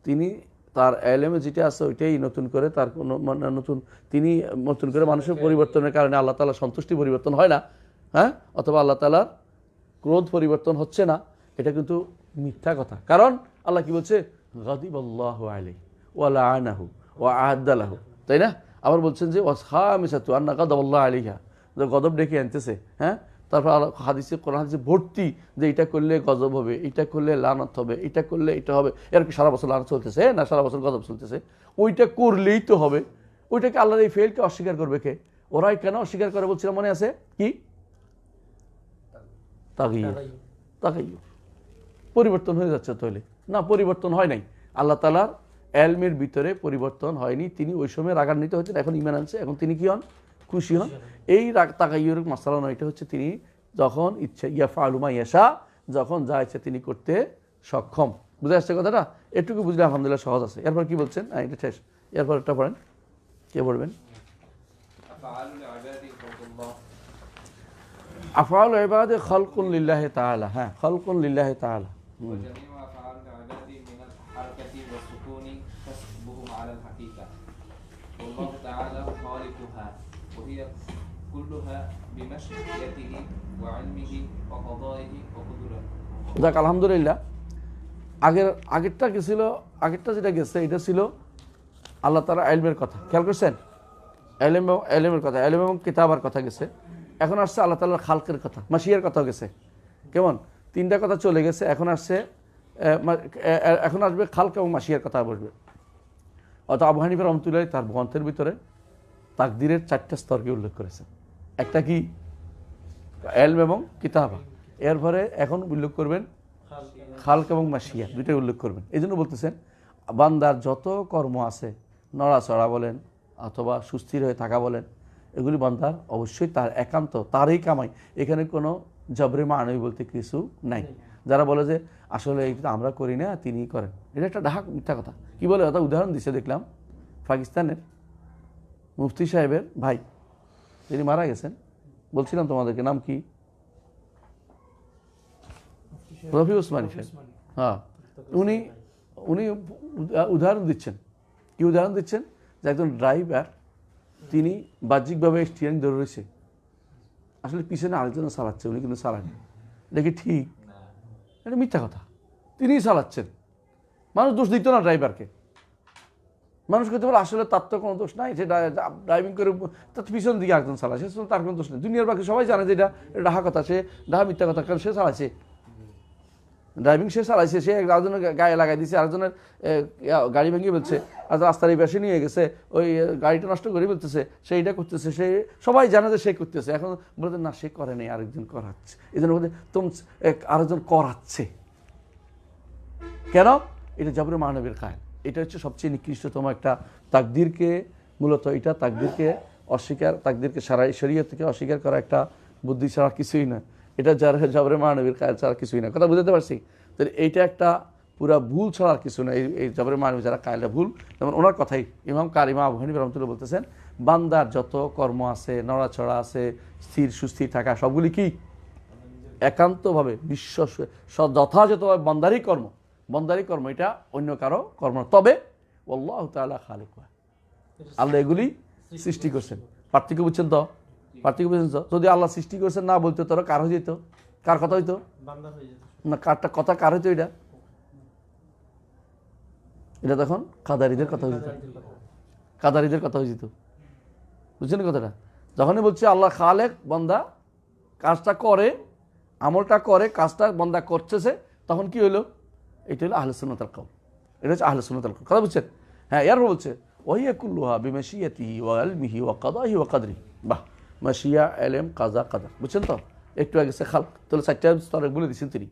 তিনি তার ইলমে যেটা আছে ওইটাই নতুন করে, তার কোনো তিনি নতুন করে মানুষের পরিবর্তনের কারণে আল্লাহ তাআলার সন্তুষ্টি পরিবর্তন হয় না, হ্যাঁ, অথবা আল্লাহ তাআলার ক্রোধ পরিবর্তন হচ্ছে না, এটা কিন্তু মিথ্যা কথা। কারণ আল্লাহ কি বলছে? গাদিবাল্লাহু আলাইহি ওয়া লাআনাহু ওয়া আ'আদ্দা লাহু, তাই না? আবার বলছেন যে ওয়াসখামিসাতু আন্না গাদাবাল্লাহু আলাইহা, যে গজব ডেকে আনতেছে। হ্যাঁ, তারপর কোরআন হাদিসে ভর্তি যে এটা করলে গজব হবে, এটা করলে লানত হবে, এটা করলে এটা হবে। এর কি সারা বছর লানত চলতেছে না সারা বছর গজব চলতেছে? ওইটা করলেই তো হবে। ওইটাকে আল্লাহর এই ফেলকে অস্বীকার করবে কে? ওরাই কেন অস্বীকার করে বলছিলাম, মনে আছে কি? তাগায়্যুর, পরিবর্তন হয়ে যাচ্ছে। তাহলে না, পরিবর্তন হয় নাই। আল্লাহ তাআলার ইলমের ভিতরে পরিবর্তন হয়নি। তিনি ওই সময় রাগান্বিত হতেন, এখন ঈমান আনছে, এখন তিনি কি হন? খুশি হন। এই তাগায়্যুরের মাসআলা নয়, এটা হচ্ছে তিনি যখন ইচ্ছা ইয়াফআলু মা ইয়াশা, যখন যা ইচ্ছা তিনি করতে সক্ষম। বুঝে আসছে কথাটা? এটুকু বুঝলে আলহামদুলিল্লাহ সহজ আছে। এরপর কি বলছেন? এটা শেষ। এরপর একটা পড়েন, কে পড়বেন? আফআলু ইবাদি খালকুন লিল্লাহি তাআলা। হ্যাঁ, খালকুন লিল্লাহি তাআলা। وجميع أفعال العباد من الحركة والسكون تسبهم على الحقيقة، والله تعالى خالقها، وهي كلها بمشيئته وعلمه وقضائه وقدرته। যাক আলহামদুলিল্লাহ। আগেরটা কি ছিল? আগেরটা যেটা গেছে এটা ছিল আল্লাহ তাআলা ইলমের কথা। খেয়াল করছেন? ইলমের কথা, ইলম এবং কিতাবার কথা গেছে। এখন আসছে আল্লাহ তাআলার খালকের কথা, মাশিয়ার কথা গেছে। কেমন? তিনটা কথা চলে গেছে, এখন আসবে খালক এবং মাশিয়ার কথা বসবে। অত আবু হানিফা রাহমাতুল্লাহ তার গ্রন্থের ভিতরে তাকদীরের 4টা স্তরকে উল্লেখ করেছেন। একটা কি? ইলম এবং কিতাবা। এরপরে এখন উল্লেখ করবেন খালক এবং মাশিয়া, দুইটাই উল্লেখ করবেন। এই জন্য বলতেছেন বান্দার যত কর্ম আছে, নড়াচড়া বলেন অথবা সুস্থির হয়ে থাকা বলেন, এগুলি বান্দার অবশ্যই তার একান্ত, তারই কামাই। এখানে কোনো জবরে মানবী বলতে কিছু নাই। যারা বলে যে আসলে এটা আমরা করি না, তিনিই করেন, এটা একটা মিথ্যা কথা। কি বলে? অর্থাৎ উদাহরণ দিচ্ছে দেখলাম পাকিস্তানের মুফতি সাহেবের ভাই, তিনি মারা গেছেন, বলছিলাম তোমাদেরকে, নাম কি? রফি ওসমানী সাহেব। হ্যাঁ, উনি উনি উদাহরণ দিচ্ছেন। কি উদাহরণ দিচ্ছেন? যে একজন ড্রাইভার, তিনি বাহ্যিকভাবে স্টিয়ারিং ধরে রয়েছে, আসলে পিছনে আরেকজন চালাচ্ছে, উনি কিন্তু চালাননি। এটা কি ঠিক? এটা মিথ্যা কথা। তিনিই চালাচ্ছেন। মানুষ দোষ দিত না ড্রাইভারকে। মানুষ করতে পারে আসলে তার তো কোনো দোষ নাই, সে ড্রাইভিং করে তার পিছন দিকে একজন চালাচ্ছে, তার কোনো দোষ নেই। দুনিয়ার বাকি সবাই জানে যে এটা ডাহা কথা, সে ডাহা মিথ্যা কথা, কারণ সে চালাচ্ছে, ড্রাইভিং সে চালাইছে, সে একজনের গায়ে লাগাই দিচ্ছে, আরেকজনের গাড়ি ভেঙে ফেলছে, আর রাস্তার এই বেশি নিয়ে গেছে, ওই গাড়িটা নষ্ট করে ফেলতেছে, সে এটা করতেছে, সে সবাই জানে যে সে করতেছে। এখন বলতে না, সে করে নেই, আরেকজন করাচ্ছে। এই জন্য বলতে আরেকজন করাচ্ছে কেন? এটা জবরে মানবের কায়েল। এটা হচ্ছে সবচেয়ে নিকৃষ্টতম একটা তাকদীরকে, মূলত এটা তাকদীরকে অস্বীকার, তাকদীরকে শরীয়ত থেকে অস্বীকার করা একটা বুদ্ধি ছাড়া কিছুই না। এটা যারা জবরে মানবের কায়েল ছাড়া কিছুই না। কথা বুঝতে পারছি? তাহলে এইটা একটা পুরা ভুল ছাড়া আর কিছু না। এই জবরে মানবের যারা কায়েলটা ভুল, যেমন ওনার কথাই ইমাম কারিমা আবু হানিফা রাহমাতুল্লাহ বলতেছেন, বান্দার যত কর্ম আছে, নড়াচড়া আছে, স্থির সুস্থির থাকা, সবগুলি কি একান্তভাবে যথাযথভাবে বান্দারই কর্ম। বন্দারি কর্ম, এটা অন্য কারো কর্ম। তবে আল্লাহ তাআলা খালিক, আল্লাহ এগুলি সৃষ্টি করছেন। পার্থক্য বুঝছেন তো? পার্থক্য বুঝছেন তো? যদি আল্লাহ সৃষ্টি করছেন না বলতো, তোরা কার হয়ে যেত? কার কথা হইতো না? কারটা কথা কার হইতো? এটা এটা তখন কাদারিদের কথা হয়ে যেত, কাদারিদের কথা হয়ে যেত। বুঝছেন কথাটা? যখনই বলছে আল্লাহ খালেক, বান্দা কাজটা করে, আমলটা করে, কাজটা বান্দা করতেছে, তখন কি হইলো? এটা হলো আহলে সুন্নাতুল কওল। এটা হচ্ছে আহলে সুন্নাতুল কওল। কথা বুঝছেন? হ্যাঁ, এরপর বলছে ওয়াহিয়া কুল্লুহা বিমাশিয়াতিহি ওয়া ইলমিহি ওয়া কাদাহি ওয়া কদরিহি। বাহ, মাশিয়া, ইলম, কাজা, কদর। বুঝছেন তো? একটু আগে সে খালক, তাহলে 4টা স্তর বলে দিয়েছেন তিনি।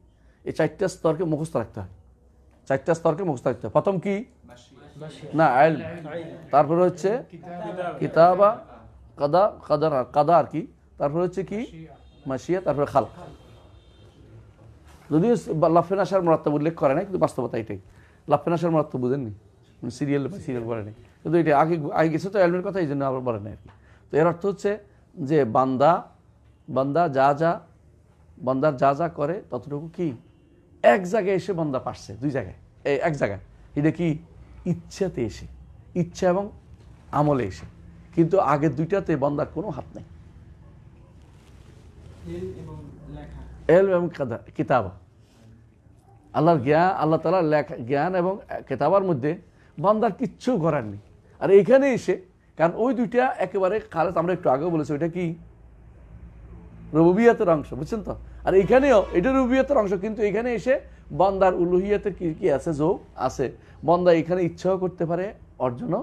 এই 4টা স্তরকে মুখস্থ রাখতে হয়। 4টা স্তরকে মুখস্থ রাখতে হয়। প্রথম কি? না, ইলম। তারপরে হচ্ছে কিতাবা, কাদা, কাদা আর কি, তারপরে হচ্ছে কি? মাশিয়া, তারপরে খালক। যদিও লাফে নাসার মরাত্তব উল্লেখ করে নাই, কিন্তু বাস্তবতা এটাই। লাফে নাসার মরাত্তব বুঝেননি, সিরিয়াল বলে নেই, কিন্তু এটা আগে গেছে তো এলমের কথা, এই জন্য আবার বলে নাই আর কি। তো এর অর্থ হচ্ছে যে বান্দার যা যা করে ততটুকু কি এক জায়গায় এসে বান্দা পারছে, 2 জায়গায়, এক জায়গায়। এটা কি? ইচ্ছাতে এসে, ইচ্ছা এবং আমলে এসে। কিন্তু আগের 2টাতে বান্দার কোনো হাত নেই। এলম এবং কিতাবা, আল্লাহর জ্ঞান, আল্লাহ তাআলার লেখা জ্ঞান এবং কিতাবার মধ্যে বান্দার কিচ্ছু করার নেই। আর এখানে এসে, কারণ ওই 2টা একেবারে খালেস, আমরা একটু আগেও বলেছি, ওইটা কি রুবুবিয়তের অংশ। বুঝছেন তো? আর এখানেও এটা রুবুবিয়তের অংশ, কিন্তু এখানে এসে বান্দার উলুহিয়তের কি আছে? যোগ আছে। বান্দা এখানে ইচ্ছাও করতে পারে, অর্জনও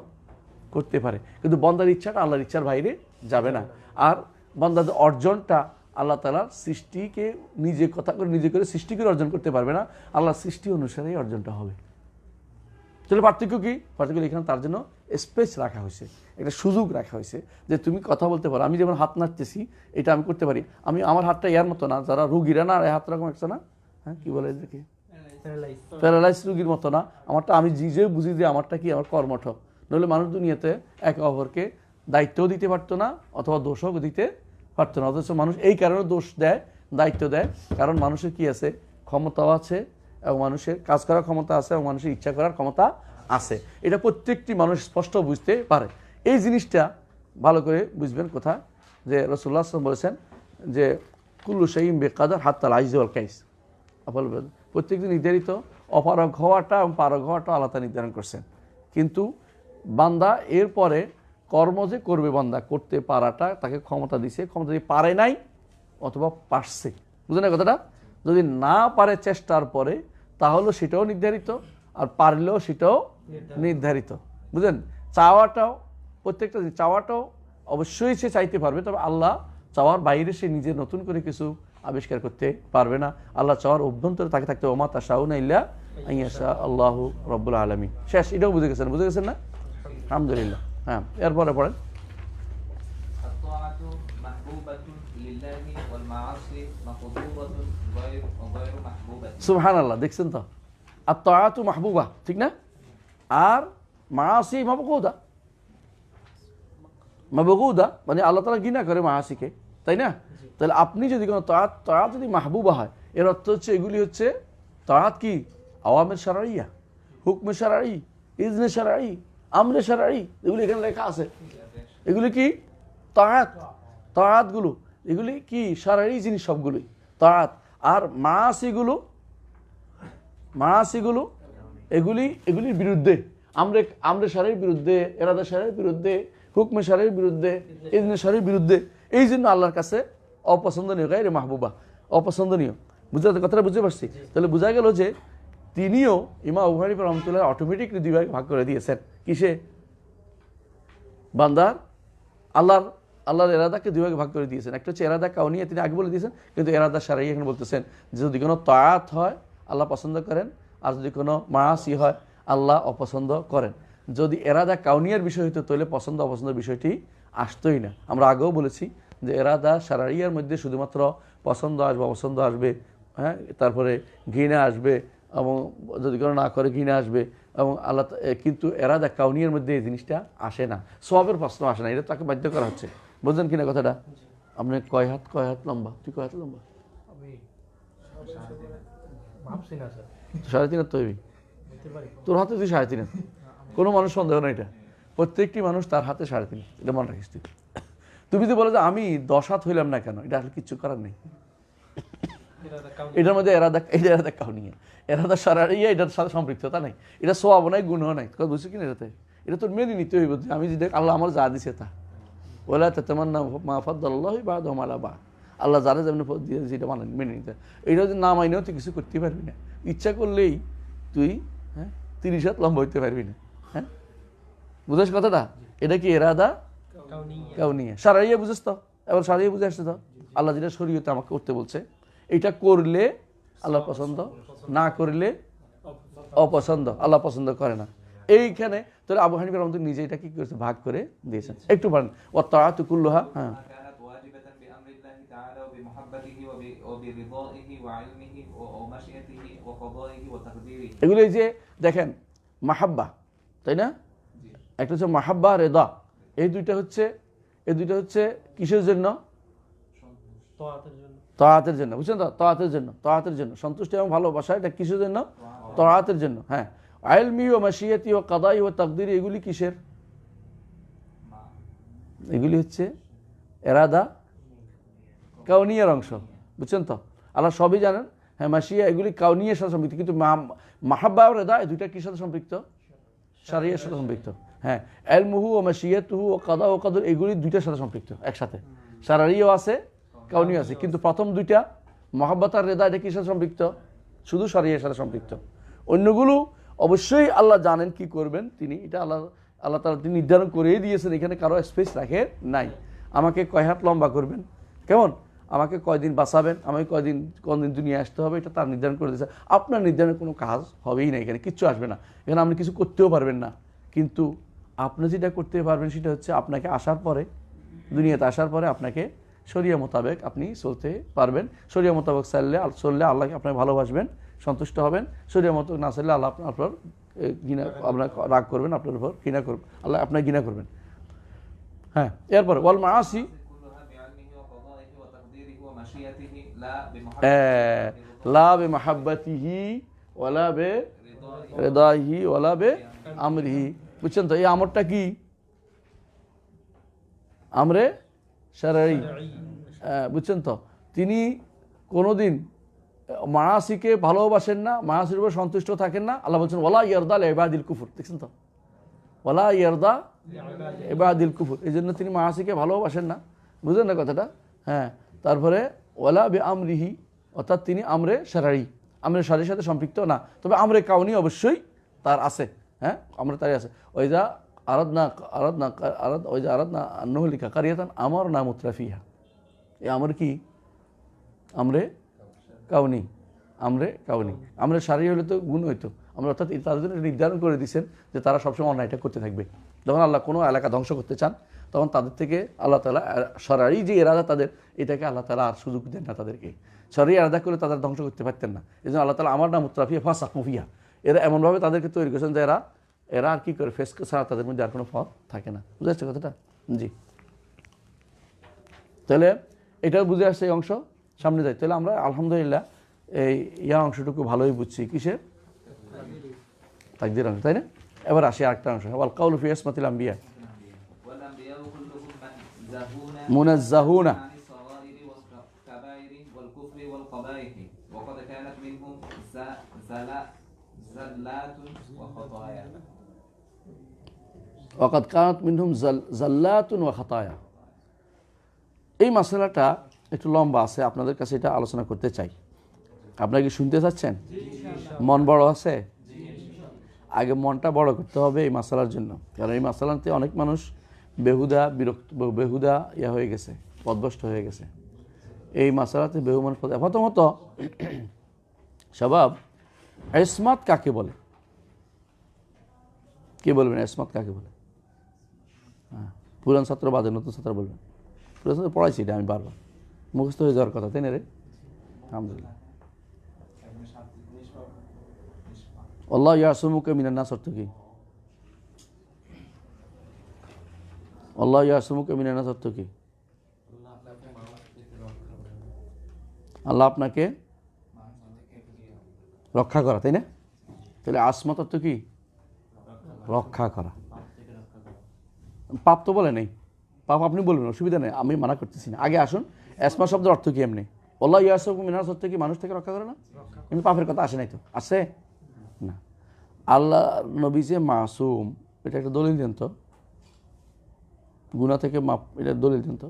করতে পারে, কিন্তু বান্দার ইচ্ছাটা আল্লাহর ইচ্ছার বাইরে যাবে না। আর বান্দার অর্জনটা আল্লাহ তাআলার সৃষ্টিকে নিজে করে সৃষ্টি করে অর্জন করতে পারবে না, আল্লাহর সৃষ্টি অনুসারেই অর্জনটা হবে। তাহলে পার্থক্য কি? পার্থক্য এখানে তার জন্য স্পেস রাখা হয়েছে, একটা সুযোগ রাখা হয়েছে যে তুমি কথা বলতে পারো। আমি যেমন হাত নাড়তেছি, এটা আমি করতে পারি। আমার হাতটা এর মতো না, যারা রুগীরা না হাত রকম একটা না, হ্যাঁ কি বলে এদেরকে, প্যারালাইজ রুগীর মতো না। আমারটা আমি যে বুঝি যে আমারটা কি, আমার কর্মঠ। নইলে মানুষ দুনিয়াতে একে অপরকে দায়িত্বও দিতে পারতো না, অথবা দোষও দিতে পারতো না। অথচ মানুষ এই কারণে দোষ দেয়, দায়িত্ব দেয়, কারণ মানুষের কি আছে? ক্ষমতাও আছে, এবং মানুষের কাজ করার ক্ষমতা আছে, এবং মানুষের ইচ্ছা করার ক্ষমতা আছে। এটা প্রত্যেকটি মানুষ স্পষ্ট বুঝতে পারে। এই জিনিসটা ভালো করে বুঝবেন কোথায়, যে রাসূলুল্লাহ সাল্লাল্লাহু আলাইহি ওয়াসাল্লাম বলেছেন যে কুল্লু শাইইন বিকাদার হাত্তাল আইজ ওয়াল কাইস। প্রত্যেকদিন নির্ধারিত, অপারগ হওয়াটা এবং পারগ হওয়াটা আল্লাহ তাআলা নির্ধারণ করছেন। কিন্তু বান্দা এরপরে কর্ম যে করবে, বান্দা করতে পারাটা তাকে ক্ষমতা দিছে, ক্ষমতা দিয়ে পারে নাই অথবা পারছে। বুঝলেন না কথাটা? যদি না পারে চেষ্টার পরে, তাহলে সেটাও নির্ধারিত, আর পারলেও সেটাও নির্ধারিত। বুঝলেন? চাওয়াটাও, প্রত্যেকটা চাওয়াটাও অবশ্যই সে চাইতে পারবে, তবে আল্লাহ চাওয়ার বাইরে সে নিজে নতুন করে কিছু আবিষ্কার করতে পারবে না। আল্লাহ চাওয়ার অভ্যন্তরে তাকে থাকতে ওমা তাশাউনা ইল্লা আইয়াশা আল্লাহু রাব্বুল আলামিন। শেষ। এটাও বুঝে গেছেন না? আলহামদুলিল্লাহ। হ্যাঁ, এরপরে পড়েন। সুবহানাল্লাহ, দেখছেন তো? আত-তাআতু মাহবুবা, ঠিক না? আর মাআসি মাবগুদা। মাবগুদা মানে আল্লাহ তাআলা ঘৃণা করে মাআসিকে, তাই না? তাহলে আপনি যদি কোনো তাআত যদি মাহবুবা হয়, এর অর্থ হচ্ছে এগুলি হচ্ছে তাআত কি আওয়ামের শারঈয়া, হুকমে শারঈ, ইজনে শারঈ, আমরে শারঈ, এগুলি এখানে লেখা আছে। এগুলি কি তাআতগুলো, এগুলি কি শারঈ জিনিস সবগুলোই তাআত। আর মাআসিগুলো এগুলির বিরুদ্ধে, আমরে শারঈর বিরুদ্ধে, ইরাদা শারঈর বিরুদ্ধে, হুকমে শারঈর বিরুদ্ধে, ইজনে শারঈর বিরুদ্ধে, এই জন্য আল্লাহর কাছে অপছন্দনীয়, গায়রে মাহবুবা, অপছন্দনীয়। কথাটা বুঝতে পারছি? তাহলে বোঝা গেল যে তিনিও ইমাম আবু হানিফা রাহমাতুল্লাহ অটোমেটিকলি দুই ভাগ করে দিয়েছেন। কিসে? বান্দার আল্লাহর এরাদাকে দুই ভাগে ভাগ করে দিয়েছেন। একটা হচ্ছে এরাদা কাউনিয়া, তিনি আগে বলে দিয়েছেন, কিন্তু এরাদা শারঈ এখানে বলতেছেন যে যদি কোনো তাআত হয় আল্লাহ পছন্দ করেন, আর যদি কোনো মাআসি হয় আল্লাহ অপছন্দ করেন। যদি এরাদা কাউনিয়ার বিষয় হতো তাহলে পছন্দ অপছন্দের বিষয়টি আসতোই না। আমরা আগেও বলেছি যে এরাদা শারঈয়ার মধ্যে শুধুমাত্র পছন্দ আসবে, অপছন্দ আসবে, হ্যাঁ, তারপরে ঘৃণা আসবে, এবং যদি কোনো না করে ঘৃণা আসবে, এবং আল্লাহ কিন্তু এরাদা কাউনিয়ার মধ্যে এই জিনিসটা আসে না, সওয়াবের প্রশ্ন আসে না, এটা তাকে বাধ্য করা হচ্ছে। বুঝলেন কিনা কথাটা? আপনি কয় হাত লম্বা? তুই কয় হাত লম্বা? ভাবছি না স্যার, 3.5 হাত তো হইবি তোর হাতে, তুই 3.5 হাত। কোনো মানুষ সন্দেহ না, এটা প্রত্যেকটি মানুষ তার হাতে 3.5, এটা মনে রাখিস তুই। তুমি যদি বলো যে আমি 10 হাত হইলাম না কেন, এটা আসলে কিচ্ছু করার নেই। এটার মধ্যে এরাদা কাউনিয়া, এরাদা শারঈয়া এটার সাথে সম্পৃক্ততা নাই, এটা সওয়াব নাই, গুনাহ নাই। কথা বুঝছো কিনা? এটা তোর মেনে নিতে হইব যে আমি যেটা আল্লাহ আমার যা দিছে তা। ওয়ালা তাতামান্না মা ফাদ্দালাল্লাহু বা'দাহুম আলা বা'দ, আল্লাহ যারা যেমন দিয়েছে সেটা মেনে নিতে। এইটা যদি না মাইনেও তুই কিছু করতে পারবি না। ইচ্ছা করলেই তুই 30 হাত লম্বা হইতে পারবি না। হ্যাঁ, বুঝাস কথাটা? এটা কি এরাদা কাউনিয়া। শারঈয়া বুঝেছ তো? এবার শারঈয়া বুঝে আসছে তো? আল্লাহ যেটা শরীয়তে আমাকে করতে বলছে, এটা করলে আল্লাহ পছন্দ, না করলে অপছন্দ, আল্লাহ পছন্দ করে না। এইখানে তাহলে আবু হানিফা রাহমাতুল্লাহ নিজে এটা কি করেছে, ভাগ করে দিয়েছেন। একটু বলেন ওয়া তাআতু কুল্লুহা। হ্যাঁ, এগুলো এই যে দেখেন মাহাব্বা, তাই না? একটা হচ্ছে মাহাব্বা, রেদা, এই দুইটা হচ্ছে কিসের জন্য? তাআতের জন্য। বুঝছেন তো? তাআতের জন্য সন্তুষ্টি এবং ভালোবাসা, এটা কিসের জন্য? তাআতের জন্য। হ্যাঁ, ইলমি ওয়া মাশিয়াতি ওয়া কাদাই ওয়া তাকদীরি, এগুলি কিসের? এগুলি হচ্ছে এরাদা কাউনিয়ার অংশ। বুঝছেন তো? আল্লাহ সবই জানেন। হ্যাঁ, মাশিয়া এগুলি কাউনিয়ার সাথে সম্পৃক্ত, কিন্তু মাহাব্বা আর রেদা এই দুইটা কিসের সাথে সম্পৃক্ত? শারঈয়ার সাথে সম্পৃক্ত। হ্যাঁ, ইলমুহু ওয়া মাশিয়াতুহু ওয়া কাদা ওয়া কদর, এগুলি দুইটার সাথে সম্পৃক্ত একসাথে। শারঈও আছে, কাউনিও আছে, কিন্তু প্রথম দুইটা মহাব্বত আর রেদা এটা কিসের সাথে সম্পৃক্ত? শুধু শরীয়তের সাথে সম্পৃক্ত। অন্যগুলো অবশ্যই আল্লাহ জানেন কি করবেন তিনি, এটা আল্লাহ তাআলা তিনি নির্ধারণ করেই দিয়েছেন, এখানে কারো স্পেস রাখে নাই। আমাকে কয় হাত লম্বা করবেন, কেমন, আমাকে কয়দিন বাঁচাবেন, আমাকে কদিন দুনিয়া আসতে হবে, এটা তার নির্ধারণ করে দিয়েছে। আপনার নির্ধারণের কোনো কাজ হবেই না, এখানে কিচ্ছু আসবে না, এখানে আপনি কিছু করতেও পারবেন না। কিন্তু আপনি যেটা করতে পারবেন সেটা হচ্ছে আপনাকে আসার পরে, দুনিয়াতে আসার পরে আপনাকে শরিয়া মোতাবেক আপনি চলতে পারবেন। শরিয়া মোতাবেক চললে আল্লাহকে আপনাকে ভালোবাসবেন, সন্তুষ্ট হবেন। শরিয়া মোতাবেক না চললে আল্লাহ আপনার ঘৃণা, আপনার রাগ করবেন, আপনার উপর ঘৃণা করবেন, আল্লাহ আপনার ঘৃণা করবেন। হ্যাঁ, এরপর ওয়াল মাআসি লা বিমাহাব্বাতিহি ওয়ালা বিরিদাহি ওয়ালা বিআমরিহি। বুঝছেন তো? এই আমরটা কি? আমরে শারঈ। বুঝছেন তো? তিনি কোনোদিন মাআসিকে ভালোবাসেন না, মাআসির উপর সন্তুষ্ট থাকেন না। আল্লাহ বলছেন ওয়ালা ইয়ারদা লিইবাদিল কুফর। দেখছেন তো? ওয়ালা ইয়ারদা লিইবাদিল কুফর, এই জন্য তিনি মাআসিকে ভালোবাসেন না। বুঝলেন না কথাটা? হ্যাঁ, তারপরে ওয়ালা বিআমরিহি, অর্থাৎ তিনি আমরে শারঈ, আমরে শারঈর সাথে সম্পৃক্ত না, তবে আমরে কাউনি অবশ্যই তার আছে। হ্যাঁ, আমরা তাই আছে। ওইজা আরাদনা নহলিকা কারিয়াতান আমার না মুত্রাফিহা, এই আমর কি? আমরে কাউনি, আমরে শারঈ হলে তো গুণ হইতো। আমরা অর্থাৎ তাদের জন্য নির্ধারণ করে দিয়েছেন যে তারা সবসময় অন্যায়টা করতে থাকবে। যখন আল্লাহ কোনো এলাকা ধ্বংস করতে চান তখন তাদের থেকে আল্লাহ তাআলা শারঈ যে ইরাদা তাদের, এটাকে আল্লাহ তাআলা আর সুযোগ দেন না তাদেরকে। শারঈ ইরাদা করলে তাদের ধ্বংস করতে পারতেন না। এই জন্য আল্লাহ তাআলা আমার না মুত্রাফিহা ফাসাকু ফিহা, এরা এমনভাবে তাদেরকে তৈরি করেছেন যে এরা আর কি করে, ফেসকে ছাড়া তাদের মধ্যে আর কোনো পথ থাকে না। বুঝতে পারছো কথাটা? জি। তাহলে এটা বুঝে আসছে এই অংশ, সামনে যাই। তাহলে আমরা আলহামদুলিল্লাহ এই অংশটুকু ভালোই বুঝছি। কিসের? তাকদীর অংশ, তাই না? এবার আসি আরেকটা অংশ, ওয়াল কাউলু ফি ইসমাতিল আম্বিয়া والأنبياء كلهم মুনাজ্জাহুনা عن الصغائر والكبائر والكفر والقبائح وقد كانت منهم زلات وخطايا ওয়াকাদ কানাত মিনহুম জাল্লাতুন ওয়া খাতায়া। এই মাসআলাটা একটু লম্বা আছে, আপনাদের কাছে এটা আলোচনা করতে চাই। আপনারা কি শুনতে চাচ্ছেন? মন বড় আছে? আগে মনটা বড় করতে হবে এই মাসালার জন্য, কারণ এই মাসালাতে অনেক মানুষ বেহুদা হয়ে গেছে, পথভ্রষ্ট হয়ে গেছে এই মাসালাতে বেহুমান। প্রথমত স্বভাব ইসমাত কাকে বলে? কে বলবেন ইসমাত কাকে বলে? হ্যাঁ, পুরান ছাত্র বাদে নতুন ছাত্র বলবেন। পুরান ছাত্র পড়াইছি এটা আমি বারবার, মুখস্থ হয়ে যাওয়ার কথা, তাই না রে? আলহামদুলিল্লাহ। আল্লাহ ইয়াসুমুকা মিনান নাস অর্থ কি? আল্লাহ ইয়াসুমুকা মিনান নাস অর্থ কি? আল্লাহ আপনাকে রক্ষা করা, তাই না? তাহলে আসমাত অর্থ কি? রক্ষা করা। পাপ তো বলে নেই, পাপ আপনি বলবেন, অসুবিধা নেই, আমি মানা করতেছি না। আগে আসুন, আসমা শব্দের অর্থ কি? এমনি আল্লাহ ইয়াসুমুকা মিনান নাস অর্থ কি? মানুষ থেকে রক্ষা করে না? কিন্তু পাপের কথা আসে নাই তো, আসে না। আল্লাহ নবী যে মাসুম, এটা একটা দলিল দেন তো। গুনাহ থেকে এটা দলিল দেন তো।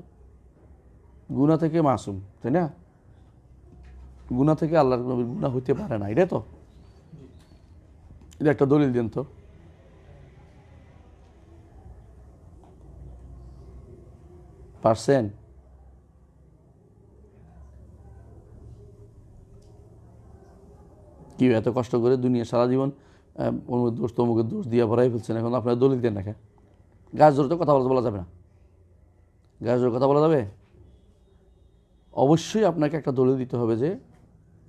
গুনাহ থেকে মাসুম, তাই না? গুনাহ থেকে আল্লাহর নবীর গুনাহ হইতে পারে না, এটা তো, এটা একটা দলিল দেন তো। পারছেন? কি এত কষ্ট করে দুনিয়া সারা জীবন অমুকের দোষ তমুকের দোষ দিয়ে ভরাই ফেলছেন, এখন আপনার দলিল দেন না কেন? গাছ জোর তো কথা বলা যাবে না, গাছ জোর কথা বলা যাবে? অবশ্যই আপনাকে একটা দলিল দিতে হবে যে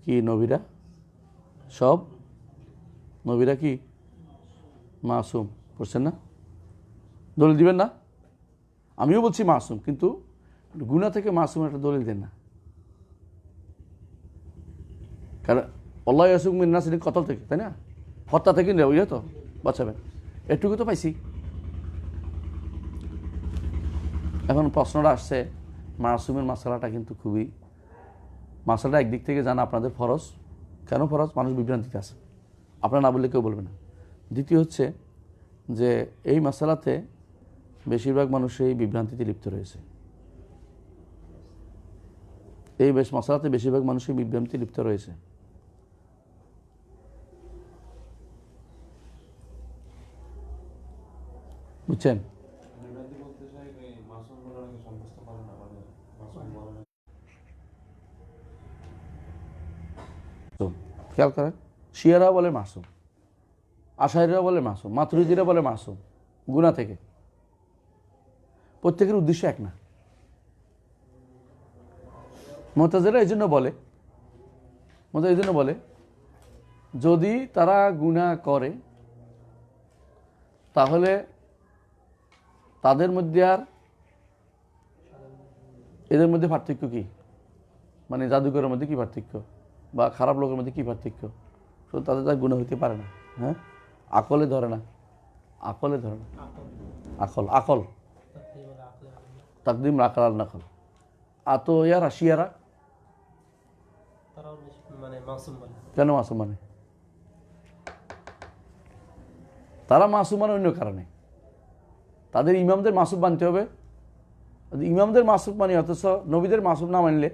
কি নবীরা কি মাসুম, বুঝছেন না? দলিল দিবেন না? আমিও বলছি মাসুম, কিন্তু গুনাহ থেকে মাসুম একটা দলিল দেন না। কারণ আল্লাহ ইয়াসুমুকা মিনান নাস কতল থেকে, তাই না? হত্যা থেকে ওইটা তো বাঁচাবেন, এটুকু তো পাইছি। এখন প্রশ্নটা আসছে, মাসুমের মাসালাটা কিন্তু খুবই, মাসালাটা একদিক থেকে জানা আপনাদের ফরজ। কেন ফরজ? মানুষ বিভ্রান্তিতে আছে, আপনারা না বললে কেউ বলবে না। দ্বিতীয় হচ্ছে যে এই মাসালাতে বেশিরভাগ মানুষ এই বিভ্রান্তিতে লিপ্ত রয়েছে। এই মাসালাতে বেশিরভাগ মানুষই বিভ্রান্তিতে লিপ্ত রয়েছে। বুঝছেন? খেয়াল করেন, শিয়ারা বলে মাসুম, আশাইরা বলে মাসুম, মাতুরিদিরা বলে মাসুম গুনাহ থেকে। প্রত্যেকের উদ্দেশ্য এক না। মুতাজিলা এই জন্য বলে যদি তারা গুনাহ করে তাহলে তাদের মধ্যে আর এদের মধ্যে পার্থক্য কি? মানে জাদুকরের মধ্যে কি পার্থক্য, বা খারাপ লোকের মধ্যে কি পার্থক্য? শুধু তাদের তার গুনাহ হইতে পারে না। হ্যাঁ, আকলে ধরে না। আকল তাকদিম রাখাল আল নাকল। আতো ইয়ারা শিয়ারা কেন মাসুম মানে? তারা মাসুম মানে অন্য কারণে। তাদের ইমামদের মাসুম মানতে হবে। ইমামদের মাসুম মানে অথচ নবীদের মাসুম না মানলে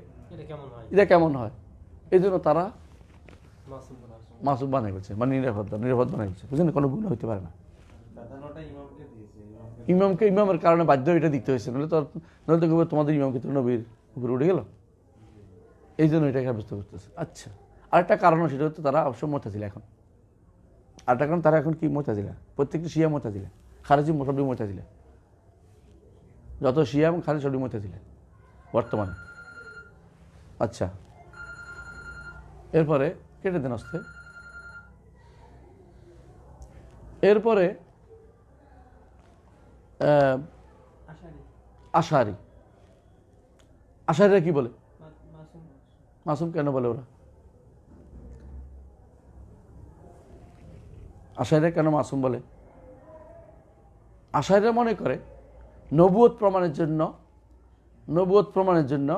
এটা কেমন হয়? এই জন্য তারা মাসুম বানাই বলছে, মানে নিরাপদ বানাই বলছে। বুঝলেন, কোনো গুনাহ হইতে পারে না। ইমামের কারণে বাধ্য এটা দিতে হয়েছে, নইলে তো তোমাদের ইমামকে তো নবীর উপরে উঠে গেল, এই জন্য এটাকে ব্যবস্থা করতেছে। আচ্ছা, আরেকটা কারণ সেটা হচ্ছে তারা অবশ্য মুতাজিলা। এখন আরেকটা কারণ, তারা এখন কি মুতাজিলা, প্রত্যেকটি শিয়া মুতাজিলা, খারেজি সবই মুতাজিলা, যত শিয়া এবং খারেজি সবই মুতাজিলা বর্তমানে। আচ্ছা, এরপরে কেটে দেন আসতে। এরপরে আশারি। আশারিরা কি বলে? মাসুম কেন বলে ওরা? আশারিরা কেন মাসুম বলে? আশারিরা মনে করে নবুয়ত প্রমাণের জন্য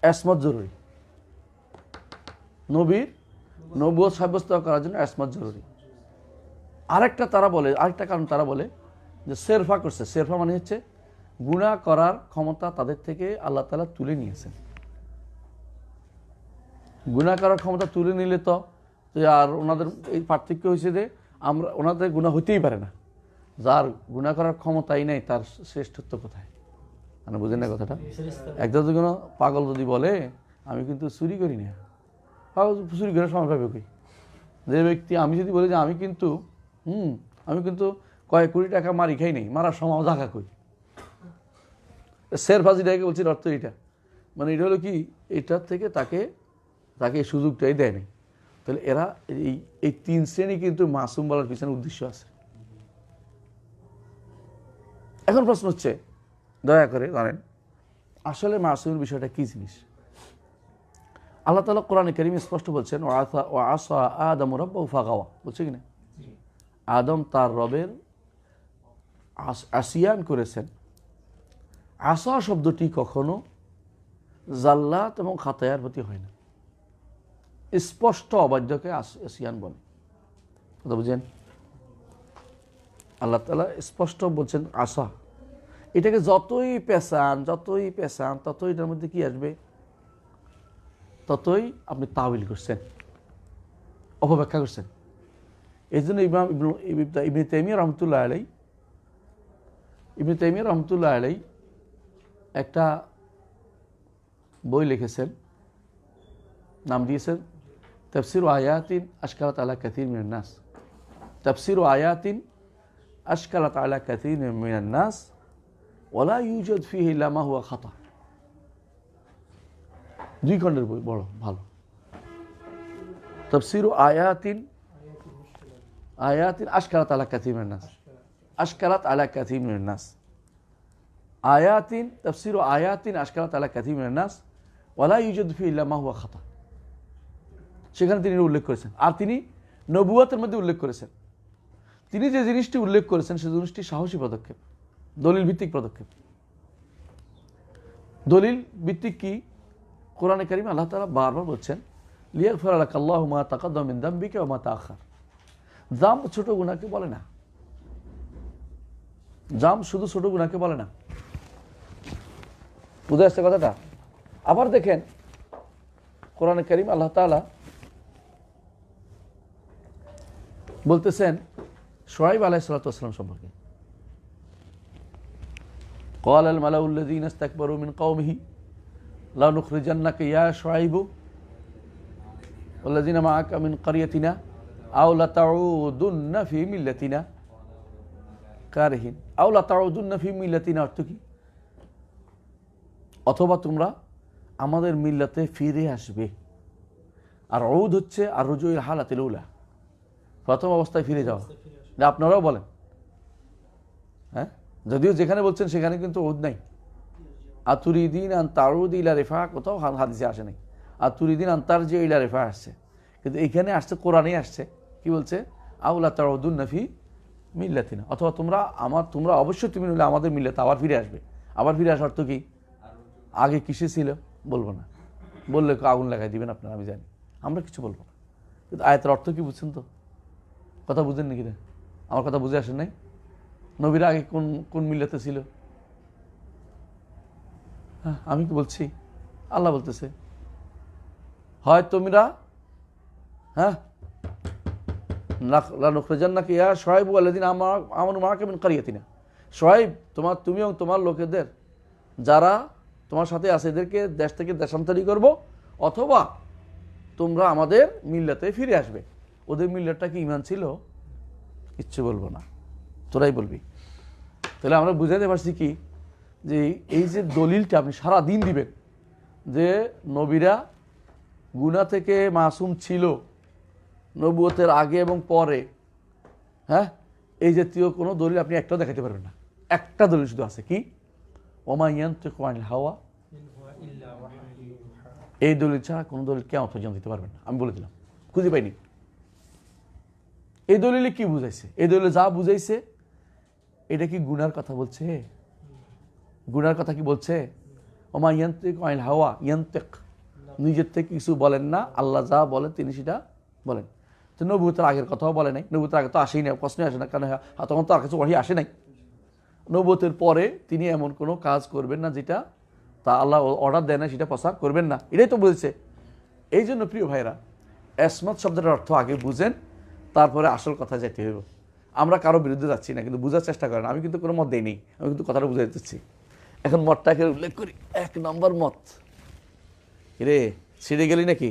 ইসমত জরুরি, নবীর নবুয়ত সাব্যস্ত করার জন্য ইসমত জরুরি। আরেকটা কারণ তারা বলে যে সেরফা করছে। সেরফা মানে হচ্ছে গুনাহ করার ক্ষমতা তাদের থেকে আল্লাহ তাআলা তুলে নিয়েছেন। গুনাহ করার ক্ষমতা তুলে নিলে তো আর ওনাদের এই পার্থক্য হয়েছে যে ওনাদের গুনাহ হইতেই পারে না। যার গুনাহ করার ক্ষমতাই নাই তার শ্রেষ্ঠত্ব কোথায়? মানে বুঝেন না কথাটা? একদম কোনো পাগল যদি বলে আমি কিন্তু চুরি করি না, পাগল চুরি করার সময় পাবে কই? যে ব্যক্তি আমি যদি বলি যে আমি কিন্তু কয়েক কোটি টাকা মারি খাই নেই, মারার সময় জায়গা কই? শেরফাজিটাকে বলছি অর্থ এটা, মানে এটা হলো কি, এটার থেকে তাকে এই সুযোগটাই দেয় নাই। তাহলে এরা এই তিন শ্রেণী কিন্তু মাসুম বলার পিছনে উদ্দেশ্য আছে। এখন প্রশ্ন হচ্ছে, দয়া করে জানেন আসলে মাসুমের বিষয়টা কি জিনিস? আল্লাহ তাআলা কোরআনে কারীমে স্পষ্ট বলছেন ওয়া আসা আদম রাব্বাহু ফাগাওয়া, বলছে কিনা? আদম তার রবের আসিয়ান করেছেন। আসা শব্দটি কখনো জাল্লাত এবং খাতায়ার প্রতি হয় না, স্পষ্ট অবাধ্যকে আসিয়ান বলে। কথা বুঝেন? আল্লাহ তাআলা স্পষ্ট বলছেন আসা। এটাকে যতই পেছান ততই এটার মধ্যে কি আসবে? ততই আপনি তাওয়িল করছেন, অপব্যাখ্যা করছেন। এই জন্য ইবনে তাইমিয়া রহমতুল্লাহ আলাই একটা বই লিখেছেন, নাম দিয়েছেন তাফসীর আয়াতিন আশকালাত আলা কাসীর মিনান নাস। তাফসীর আয়াতিন আশকালাত আলা কাসীর মিনান নাস ওয়ালা ইউজাদ ফীহি ইল্লা মা হুয়া খাতা। 2 খণ্ডের বই, বড় ভালো। তাফসীর আয়াতিন আশকালাত আলা কাসীর মিনান নাস, আশকালাত আলা কাসীর মিনান নাস। আয়াতিন তাফসীর আয়াতিন আশকালাত আলা কাসীর মিনান নাস ওয়ালা ইউজাদ ফীহি ইল্লা মা হুয়া খাতা। সেখানে তিনি উল্লেখ করেছেন। আর তিনি নবুয়তের মধ্যে উল্লেখ করেছেন। তিনি যে জিনিসটি উল্লেখ করেছেন সে জিনিসটি সাহসী পদক্ষেপ, দলিল ভিত্তিক পদক্ষেপ। দলিল ভিত্তিক কি? কোরআনে কারিমে আল্লাহ তাআলা বারবার বলছেন লিয়াগফিরা লাকাল্লাহু মা তাকাদ্দামা মিন যামবিকা ওয়া মা তাআখার। জাম ছোট গুনাহকে বলে না, জাম শুধু ছোট গুনাহকে বলে না। বুঝে আসছে কথাটা? আবার দেখেন কোরআনে কারিম আল্লাহ তাআলা বলতেছেন শুআয়ব আলাইহিস সালাতু ওয়াস সালাম সম্পর্কে, قال الملأ الذين استكبروا من قومه لنخرجنك يا شعيب والذين معك من قريتنا أو لتعودن في ملتنا كارهين। أو لتعودن في ملتنا অর্থ কি? অথবা তোমরা আমাদের মিল্লাতে ফিরে আসবে। আর উদ হচ্ছে আর রুজুল হালাতিল উলা, প্রথম অবস্থায় ফিরে যাওয়া। আপনারাও বলেন, হ্যাঁ, যদিও যেখানে বলছেন সেখানে কিন্তু উদ নাই। আতুরিদিন আন তাউদ ইলা রিফা, কোথাও হাদিসে আসে নাই। আতুরিদিন আন তারজি ইলা রিফা আসছে, কিন্তু এইখানে আসছে, কোরআনে আসছে। কি বলছে? আউলা তাউদুন ফি মিল্লাতিনা, অথবা তোমরা অবশ্যই তুমি নইলে আমাদের মিল্লাতে আবার ফিরে আসবে। আবার ফিরে আসার অর্থ কি? আগে কিসে ছিল বলবো না, বললে আগুন লাগাই দিবেন আপনারা, আমি জানি, আমরা কিছু বলবো না। কিন্তু আয়াতের অর্থ কি বুঝছেন তো? কথা বুঝেন নাকি না? আমার কথা বুঝে আসেন নাই? নবীরা আগে কোন মিল্লাতে ছিল? হ্যাঁ, আমি কি বলছি? আল্লাহ বলতেছে হয় তোমরা, হ্যাঁ, লানুখরিজান্নাকা ইয়া শুআয়ব ওয়াল্লাযিনা আমানু মাআকা মিন ক্বরিয়াতিনা। শুআয়ব, তুমি এবং তোমার লোকেদের যারা তোমার সাথে আছে এদেরকে দেশ থেকে দেশান্তরী করব, অথবা তোমরা আমাদের মিল্লাতে ফিরে আসবে। ওদের মিল্লাতটা কি ঈমান ছিল? কিচ্ছু বলবো না, তোরাই বলবি। তাহলে আমরা বুঝাইতে পারছি কি, যে এই যে দলিলটা আপনি সারা দিন দিবেন যে নবীরা গুনাহ থেকে মাসুম ছিল নবুয়তের আগে এবং পরে, হ্যাঁ, এই জাতীয় কোনো দলিল আপনি একটাও দেখাতে পারবেন না। একটা দলিল শুধু আছে, কি? ওমা ইয়ানতিকু আনিল হাওয়া ইল্লা ওয়াহয়ুন ইউহা। এই দলিল ছাড়া কোনো দলিল কিয়ামত পর্যন্ত দিতে পারবেন না। আমি বলে দিলাম, খুঁজে পাইনি। এই দলিলে কি বুঝাইছে? এই দলিলে যা বুঝাইছে এটা কি গুনার কথা বলছে? গুনার কথা কি বলছে? ওমা ইয়ান্তিক আনিল হাওয়া ইয়ান্তিক, নিজের থেকে কিছু বলেন না, আল্লাহ যা বলেন তিনি সেটা বলেন। তো নবুয়তের আগের কথাও বলে নাই, নবুয়তের আগে তো আসেই না, প্রশ্নই আসে না, কারণ তখন তো আর কিছু ওয়াহি আসে নাই। নবুয়তের পরে তিনি এমন কোনো কাজ করবেন না যেটা তা আল্লাহ অর্ডার দেয় না, সেটা প্রচার করবেন না, এটাই তো বলছে। এই জন্য প্রিয় ভাইরা, এসমত শব্দের অর্থ আগে বুঝেন, তারপরে আসল কথা যেতে হইব। আমরা কারো বিরুদ্ধে যাচ্ছি না, কিন্তু বোঝার চেষ্টা করেন। আমি কিন্তু কোনো মত দেইনি, আমি কিন্তু কথাটা বুঝাই দিচ্ছি। এখন মতটাকে উল্লেখ করি, 1 নম্বর মত। রে ছিঁড়ে গেলি নাকি?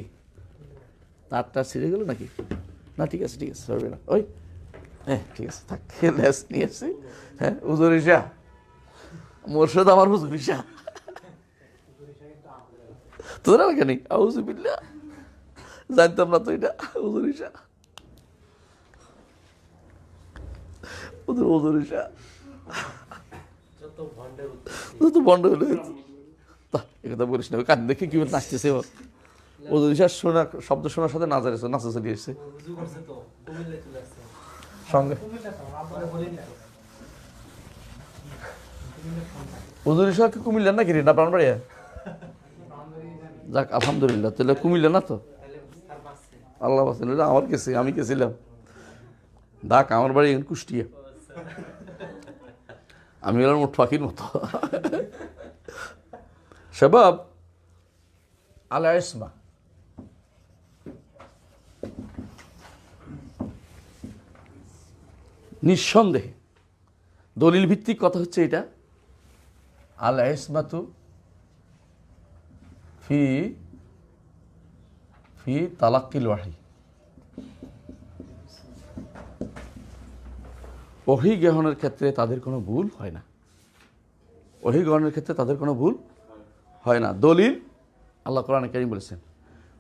তারটা ছিঁড়ে গেল নাকি? না ঠিক আছে, ঠিক আছে, সরবে না। ওই হ্যাঁ ঠিক আছে, থাক, লেস নিয়ে আসছি। হ্যাঁ, হুজুরিশা মোরশেদ আমার হুজুরিশা, তোরা কেন আউযুবিল্লাহ, জানতাম না তো এটা হুজুরিশা, হুজুরিশা যত বন্ড হলো। একথা বলিস না, কান দেখে কি নাচতেছে ও। হুজুরিশা শোনা শব্দ শোনার সাথে নাচা চলে এসছে সঙ্গে। হুজুরিশা কি কুমিল্লা নাকি রে, না প্রাণবাড়িয়া? যাক আলহামদুলিল্লাহ, তাহলে কুমিল্লা না তো, আল্লাহ বাঁচান। আমার গেছি, আমি গেছিলাম। ডাক আমার বাড়ি কুষ্টিয়া, আমি হলাম উঠ পাখির মতো। শাবাব আলা ইসমা, নিঃসন্দেহে দলিল ভিত্তিক কথা হচ্ছে এটা। আল ইসমাতু ফি ফি তালাক্কিল ওয়াহি, ওহী গ্রহণের ক্ষেত্রে তাদের কোনো ভুল হয় না। ওহী গ্রহণের ক্ষেত্রে তাদের কোনো ভুল হয় না। দলিল আল্লাহ কোরআনে কারীম বলেছেন,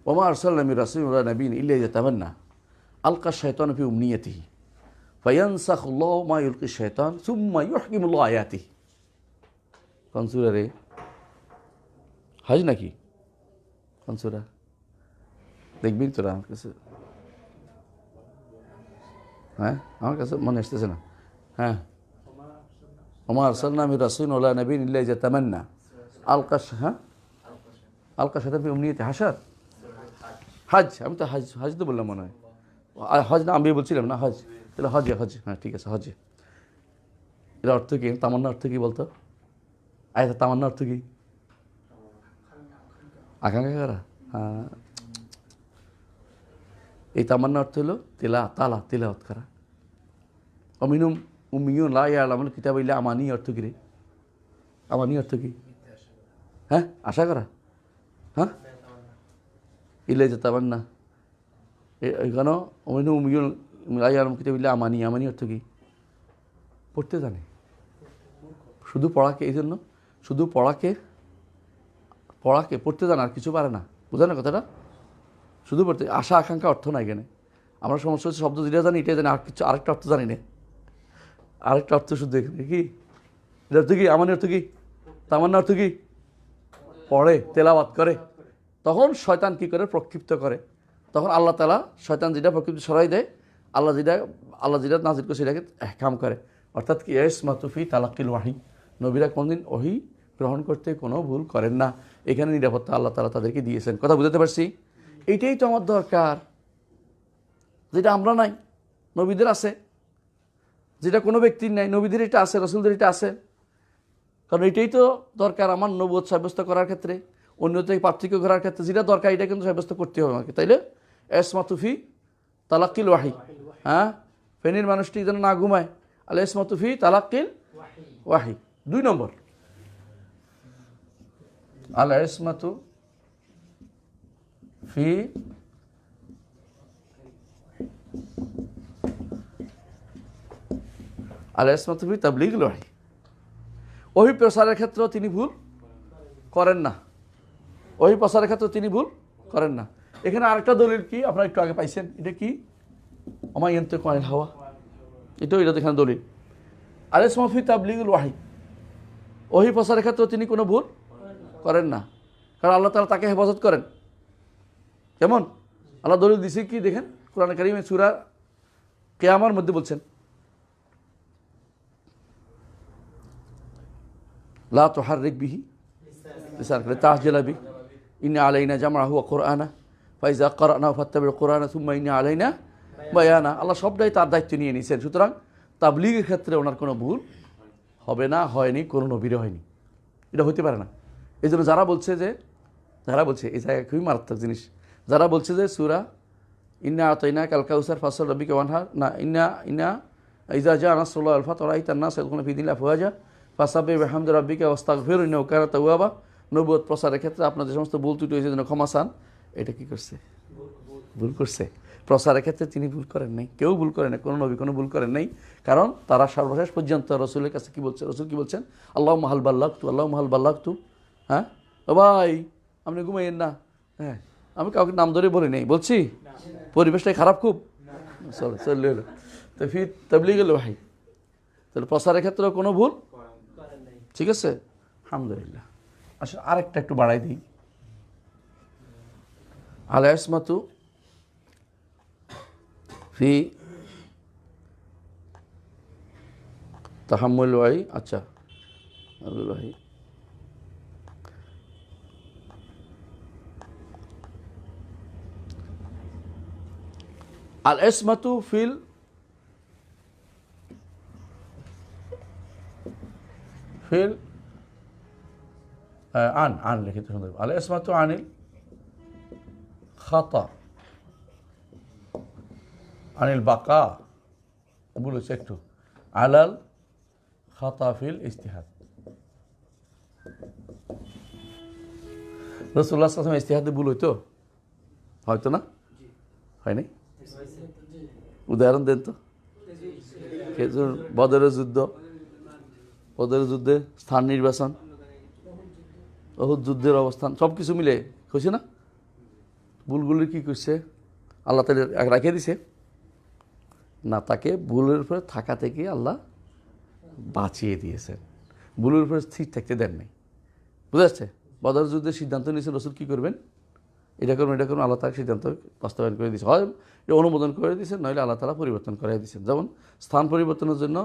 ওমা আরসালনা মির রাসূলিন ওয়া নাবিয়্যিন ইল্লা ইয়াতামান্না আলকা শাইতানু ফি উমনিয়াতিহি ফায়ানসাখুল্লাহু মা ইউলকি শাইতান সুম্মা ইউহকিমুল্লাহু আয়াতিহি। কোন সূরা রে? হজ নাকি কোন সূরা? দেখবি তোরা আমার কাছে? হ্যাঁ, আমার কাছে মনে আসতেছে না। হ্যাঁ, ওমা আরসালনা মির রাসূলিন ওয়া নাবিয়্যিন ইল্লা ইয়াতামান্না আলকা, হ্যাঁ আলকা শাইতান ফি উমনিয়াতিহি হাসার হজ। আমি তো হজ তো বললাম মনে হয়, হজ না আমি বলছিলাম না, হজ। তাহলে হজে, হ্যাঁ ঠিক আছে, হজে। এর অর্থ কি? তামান্না অর্থ কি বলতো? আচ্ছা, তামান্না অর্থ কি? আকাঙ্ক্ষা করা। হ্যাঁ, এই তামান্না অর্থ হলো তিলাওয়াত করা। অমিনুম উম্মিয়ুন লা ইয়ালামুল কিতাবা ইল্লা আমানি অর্থ কি রে? আমানি অর্থ কি? হ্যাঁ, আশা করা। হ্যাঁ, ইল্লা তামান্না এখানে অমিনুম উম্মিয়ুন লা ইয়ালামুল কিতাবা ইল্লা আমানি, আমানি অর্থ কি? পড়তে জানে, শুধু পড়াকে, এই জন্য শুধু পড়াকে পড়তে জানে, আর কিছু পারে না। বুঝলেন না কথাটা? শুধু পড়তে, আশা আকাঙ্ক্ষা অর্থ নাই এখানে। আমরা সমস্যা হচ্ছে শব্দ যেটা জানি এটাই জানি, আর কিছু আরেকটা অর্থ জানি না। আরেকটা অর্থ শুধু এখানে কি, এটা অর্থ কি? আমানি অর্থ কি? তামান্না অর্থ কি? পড়ে, তেলাওয়াত করে। তখন শয়তান কি করে? প্রক্ষিপ্ত করে। তখন আল্লাহ তাআলা শয়তান যেটা প্রক্ষিপ্ত সরাই দেয়, আল্লাহ যেটা নাজিল করে সেটাকে এহকাম করে। অর্থাৎ কি, ইসমাতু ফি তালাক্কিল ওয়াহি, নবীরা কোনদিন ওহী গ্রহণ করতে কোনো ভুল করেন না। এখানে নিরাপত্তা আল্লাহ তাআলা তাদেরকে দিয়েছেন। কথা বুঝতে পারছি? এইটাই তো আমার দরকার, যেটা আমরা নাই, নবীদের আছে। যেটা কোনো ব্যক্তির নাই, নবীদের এটা আছে, রাসূলদের এটা আছে। কারণ এটাই তো দরকার আমার নবুয়ত সাব্যস্ত করার ক্ষেত্রে, অন্য থেকে পার্থক্য করার ক্ষেত্রে যেটা দরকার এটা কিন্তু সাব্যস্ত করতে হবে আমাকে, তাইলে? ইসমাতু ফি তালাক্কিল ওয়াহি, হ্যাঁ, ফেনীর মানুষটি যেন না ঘুমায়, আল ইসমাতু ফি তালাক্কিল ওয়াহি। 2 নম্বর, আল ইসমাতু ফি আল ইসমাতু ফি তাবলীগিল ওয়াহি, ওহী প্রসারের ক্ষেত্রেও তিনি ভুল করেন না। ওহী প্রসারের ক্ষেত্রে তিনি ভুল করেন না। এখানে আরেকটা দলিল কি আপনারা একটু আগে পাইছেন, এটা কি? ওমা ইয়ানতিকু আনিল হাওয়া, এটাও এটা এখানে দলিল। আল ইসমাতু ফি তাবলীগিল ওয়াহি, ওহী প্রসারের ক্ষেত্রে তিনি কোনো ভুল করেন না। কারণ আল্লাহ তাআলা তাকে হেফাজত করেন। কেমন? আল্লাহ দলিল দিছে কি দেখেন, কোরআন কারীমে সূরা কিয়ামার মধ্যে বলছেন, লা তুহাররিক বিহি লিসানাকা লিতাহজালা বিহি ইন্না আলাইনা জামআহু ওয়া কুরআনা ফাইজা ক্বারানাহু ফাত্তাবি'ল কুরআনা সুম্মা ইন্না আলাইনা বায়ানা। আল্লাহ সবটাই তার দায়িত্ব নিয়ে নিয়েছেন। সুতরাং তাবলীগের ক্ষেত্রে ওনার কোনো ভুল হবে না, হয়নি, কোনো নবীরও হয়নি, এটা হতে পারে না। এই জন্য যারা বলছে এই জায়গায় খুবই মারাত্মক জিনিস, যারা বলছে যে সূরা ইন্না আতাইনা কাল কাউসার ফাসল রাব্বিকা ওয়ানহার, না ইন্না ইযা জাআ নাসরুল্লাহি ওয়াল ফাতহু রাআইতান নাসা ইয়াদখুলুনা ফী দীনিল্লাহি আফওয়াজা ফাসাব্বিহ বিহামদি রাব্বিকা ওয়াস্তাগফিরহু ইন্নাহু কানা তাওয়াবা। নবুয়ত প্রচারের ক্ষেত্রে আপনার যে সমস্ত ভুল ত্রুটি হয়েছে যেন ক্ষমা চান। এটা কি করছে? ভুল করছে। প্রচারের ক্ষেত্রে তিনি ভুল করেন নাই, কেউ ভুল করেন নাই, কোনো নবী কোনো ভুল করেন নাই। কারণ তারা সর্বশেষ পর্যন্ত রসুলের কাছে কি বলছে, রসুল কি বলছেন? আল্লাহুম্মা হাল বাল্লাগতু, আল্লাহুম্মা হাল বাল্লাগতু। হ্যাঁ ও ভাই আপনি ঘুমাইয়েন না, হ্যাঁ আমি কাউকে নাম ধরে বলি নাই, বলছি পরিবেশটাই খারাপ খুব, চলে এলো তো ফির তাবলীগ এলো ভাই। তাহলে প্রচারের ক্ষেত্রেও কোনো ভুল, ঠিক আছে, আলহামদুলিল্লাহ। আসলে আরেকটা একটু বাড়াই দিই, আলা ইসমাতু ফি তাহাম্মুল ওয়াই। আচ্ছা ভাই আল ইসমাতু ফিল আন লিখিত সুন্দর, আল ইসমাতু আনিল খাতা আনিল বাকা, বলেছে একটু আলাল খাতা ফিল ইজতিহাদ। রাসূলুল্লাহ সাল্লাল্লাহু আলাইহি ওয়াসাল্লাম ইজতিহাদে ভুল হইতো? হয়তো না, হয় নাই? উদাহরণ দেন তো। বদরের যুদ্ধে স্থান নির্বাচন, উহুদ যুদ্ধের অবস্থান, সব কিছু মিলে হয়েছে না? ভুলগুলি কি করছে আল্লাহ তাআলা রাখিয়ে দিছে না, তাকে ভুলের উপরে থাকা থেকে আল্লাহ বাঁচিয়ে দিয়েছেন, ভুলের উপরে স্থির থাকতে দেন নাই। বুঝা যাচ্ছে? বদর যুদ্ধের সিদ্ধান্ত নিয়েছেন রসুল কি করবেন, এটা করুন আল্লাহ তাআলা সিদ্ধান্ত বাস্তবায়ন করে দিয়েছে, হয় এটা অনুমোদন করে দিয়েছেন, নইলে আল্লাহ তাআলা পরিবর্তন করে দিয়েছেন। যেমন স্থান পরিবর্তনের জন্য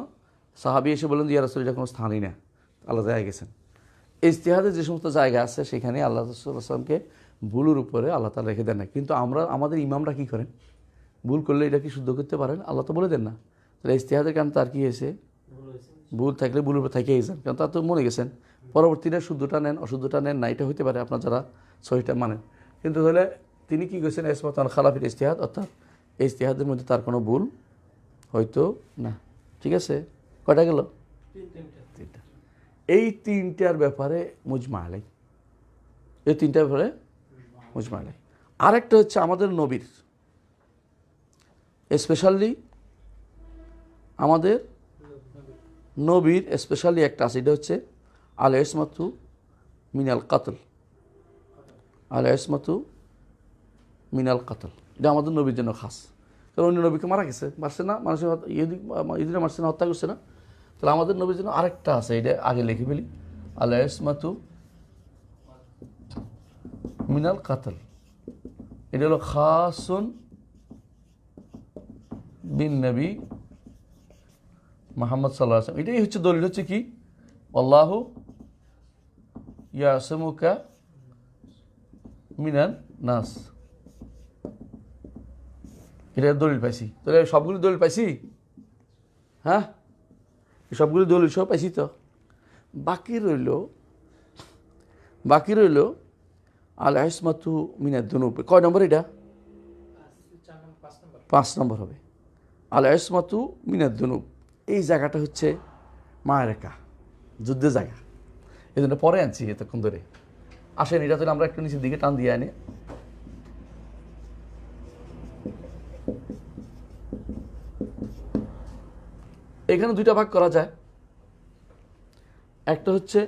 সাহাবী এসে বলেন ইয়া রাসূল এটা কোনো স্থানই না, আল্লাহ জায়গায় গেছেন। ইজতিহাদের যে সমস্ত জায়গা আছে সেখানে আল্লাহ রাসূল সাল্লাল্লাহু আলাইহি ওয়াসাল্লামকে ভুলের উপরে আল্লাহ তাআলা রেখে দেন না। কিন্তু আমাদের ইমামরা কি করেন, ভুল করলে এটা কি শুদ্ধ করতে পারেন? আল্লাহ তো বলে দেন না। তাহলে ইজতিহাদের কারণে তার কি হয়েছে, ভুল থাকলে ভুলের উপর থেকেই যান, কারণ তার তো মনে গেছেন। পরবর্তীতে শুদ্ধটা নেন অশুদ্ধটা নেন না, এটা হতে পারে আপনার যারা সহিটা মানেন। কিন্তু তাহলে তিনি কি করেছেন, ইসমাতান খালাফিল ইজতিহাদ, অর্থাৎ এই ইজতিহাদের মধ্যে তার কোনো ভুল হয়তো না। ঠিক আছে, কয়টা গেল? তিনটা। এই তিনটার ব্যাপারে মুজমা আলাই, এই তিনটার ব্যাপারে মুজমা আলাই। আরেকটা হচ্ছে আমাদের নবীর, স্পেশালি আমাদের নবীর স্পেশালি একটা আছে, এটা হচ্ছে আল ইসমাতু মিনাল কাতল, আল ইসমাতু মিনাল কাতল। এটা আমাদের নবীর জন্য খাস, কারণ অন্য নবীকে মারা গেছে, মারছে না, মানুষের ইহুদিরা মারছে না, হত্যা করছে না। তাহলে আমাদের নবীর জন্য আরেকটা আছে, এটা আগে লিখে ফেলি, আল ইসমাতু মিনাল কাতল। এটা হলো খাসুন বিন নবী মুহাম্মদ সাল্লাল্লাহু আলাইহি ওয়াসাল্লাম। এটাই হচ্ছে দলিল, হচ্ছে কি আল্লাহু ইয়াসমুকা মিনান নাস, এটা দলিল পাইছি। তাহলে সবগুলি দলিল পাইছি, হ্যাঁ সবগুলি দলিল সব পাইছি। তো বাকি রইল আল ইসমাতু মিনাদ দুনুব। কয় নম্বর এটা? 5 নম্বর হবে। আল ইসমাতু মিনাদ দুনুব, এই জায়গাটা হচ্ছে মায়েরেকা, যুদ্ধের জায়গা, এই জন্য পরে আনছি এতক্ষণ ধরে। আসেন এটা তাহলে আমরা একটু নিচের দিকে টান দিয়ে আনি। এখানে দুইটা ভাগ করা যায়, একটা হচ্ছে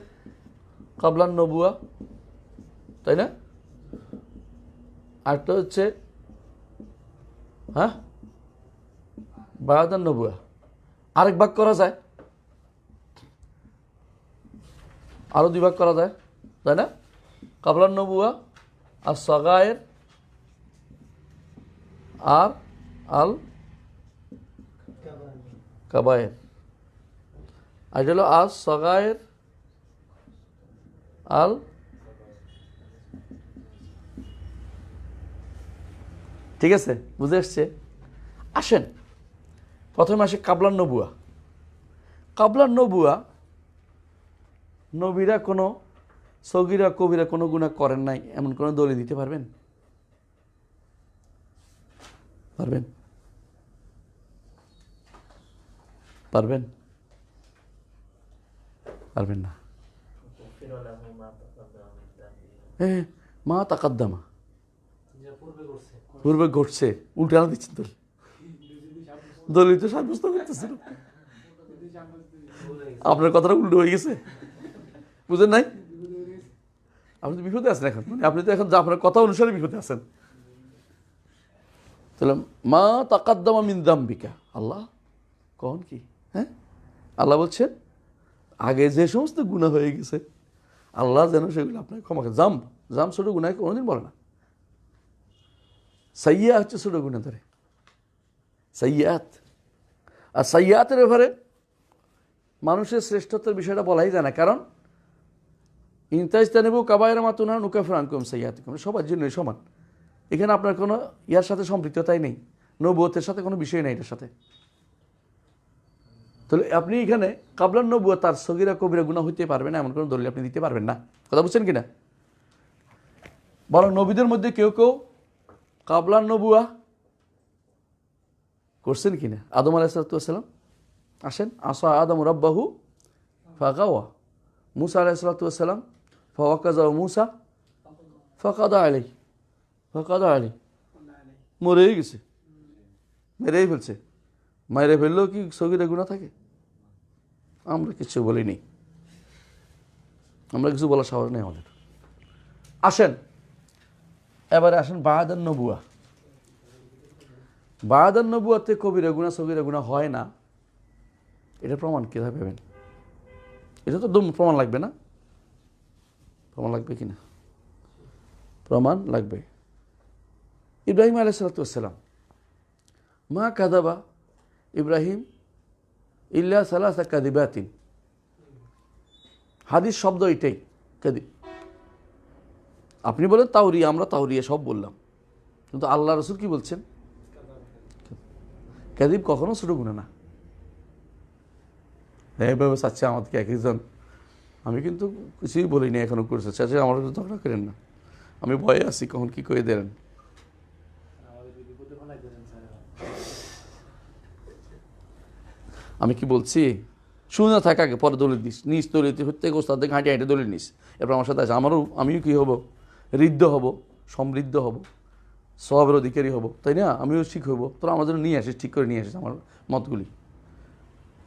কাবলান নবুয়া, তাই না, আরেকটা হচ্ছে বায়াদান নবুয়া। আরেক ভাগ করা যায়, আরো 2 ভাগ করা যায়, তাই না? কাবলান নবুয়া আর সগায়ের আর আল কাবায়ের। আর এটা হলো আস সগায়ের আল ঠিক আছে, বুঝে এসছে। আসেন প্রথমে আসে কাবলান নবুয়া। কাবলান নবুয়া, নবীরা কোনো সগীরা কবিরা কোনো গুনাহ করেন নাই এমন কোনো দলিল দিতে পারবেন? পারবেন? পারবেন? পারবেন না। হ্যাঁ, মা তাকাদ্দামা, পূর্বে ঘটছে, উল্টানো দিচ্ছেন তো, দলিল তো সাব্যস্ত করতেছিল। আপনার কথাটা উল্টো হয়ে গেছে, বুঝেন নাই? আপনি তো বিপদে আছেন এখন, মানে আপনি তো এখন আপনার কথা অনুসারে বিপদে আছেন। তাহলে মা তাকাদ্দামা মিন দাম্বিকা, আল্লাহ কখন কি? হ্যাঁ, আল্লাহ বলছেন আগে যে সমস্ত গুনাহ হয়ে গেছে আল্লাহ যেন সেগুলো আপনাকে ক্ষমা করে। জাম ছোট গুনাহকে কোনোদিন বলে না। সাইয়্যা হচ্ছে ছোট গুনাহ ধরে, সাইয়্যাত। আর সাইয়্যাতের ব্যাপারে মানুষের শ্রেষ্ঠত্বের বিষয়টা বলাই যায় না, কারণ ইনতাজতানিবু কাবায়রা মা তুনহাউনা নুকাফির আনকুম সাইয়্যাতিকুম, সবার জন্যই সমান। এখানে আপনার কোনো ইয়ার সাথে সম্পৃক্ততাই নেই, নবুয়তের সাথে কোনো বিষয় নেই এটার সাথে। তাহলে আপনি এখানে কাবলান নবুয়া তার সগীরা কবিরা গুনাহ হইতে পারবে না এমন কোনো দলিল আপনি দিতে পারবেন না। কথা বুঝছেন কিনা? বরং নবীদের মধ্যে কেউ কেউ কাবলান নবুয়া করছেন কিনা। আদম আলাইহিস সালাম, আসেন, আসা আদম রাব্বাহু ফাগাওয়া, মুসা আলাইহিস সালাম ফাওয়াকাযা মুসা ফাকাদা আলাইহি, ফাকাদা আলাইহি, মরেই গেছে, মেরেই ফেলছে। মায়েরে ফেললেও কি সগীরা গুনাহ থাকে? আমরা কিছু বলিনি, আমরা কিছু বলার সাহস নেই আমাদের। আসেন এবারে আসেন বায়াদান নবুয়া। বায়াদান নবুয়াতে কবিরা গুনাহ সগীরা গুনাহ হয় না, এটা প্রমাণ কীভাবে পাবেন? এটা তো প্রমাণ লাগবে না? প্রমাণ লাগবে কিনা? প্রমাণ লাগবে। ইব্রাহিম আলাইহিস সালাম, মা কাযাবা ইব্রাহিম ইল্লা সালাসা কাযিবাতিন, হাদিস শব্দ এটাই কাযিব। আপনি বলেন তাওরিয়া, আমরা তাওরিয়া সব বললাম, কিন্তু আল্লাহ রাসূল কি বলছেন? কাযিব কখনো ছোট গুনাহ না। এইভাবে চাচ্ছে আমাদেরকে এক একজন, আমি কিন্তু কিছুই বলিনি এখনো করেছে, চাচ্ছে আমার ঝগড়া করেন না, আমি ভয়ে আছি কখন কি করে দেন। আমি কি বলছি শুনে থাক, আগে পরে দলিল দিস, নিস দলিল প্রত্যেক ওস্তাদ থেকে হাঁটি হাঁটে দলিল নিস, এরপর আমার সাথে আছে, আমিও কি হব? ঋদ্ধ হব, সমৃদ্ধ হব, সবের অধিকারী হব, তাই না? আমিও ঠিক হব, তোরা আমার জন্য নিয়ে আসিস, ঠিক করে নিয়ে আসিস আমার মতগুলি।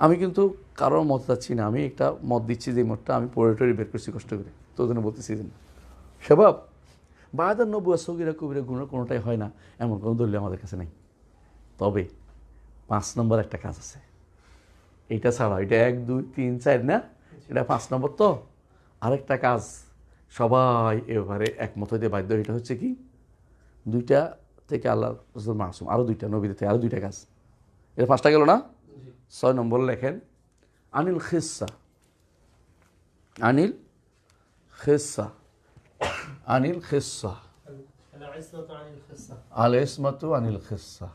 আমি কিন্তু কারোর মত চাচ্ছি না, আমি একটা মত দিচ্ছি যে মতটা আমি পড়ে বের করছি কষ্ট করে, তোর জন্য বলতেছি যে সেবাব বায়াদান নবুয়া সগীরা কবিরা গুনাহ কোনোটাই হয় না এমন কোনো দলিল আমাদের কাছে নেই। তবে 5 নম্বর একটা কাজ আছে, এইটা ছাড়া, এটা 1 2 3 4 না, এটা 5 নম্বর। তো আরেকটা কাজ সবাই এবারে একমত হইতে বাধ্য, এটা হচ্ছে কি, 2টা থেকে আল্লাহ রাসূল মাসুম, আরও 2টা নবীদের থেকে আরও 2টা কাজ। এটা 5টা গেল না? 6 নম্বর লেখেন, আনিল খিসা, আনিল খিসা, আনিল খিসা, আল ইসমাতু আনিল খিসা।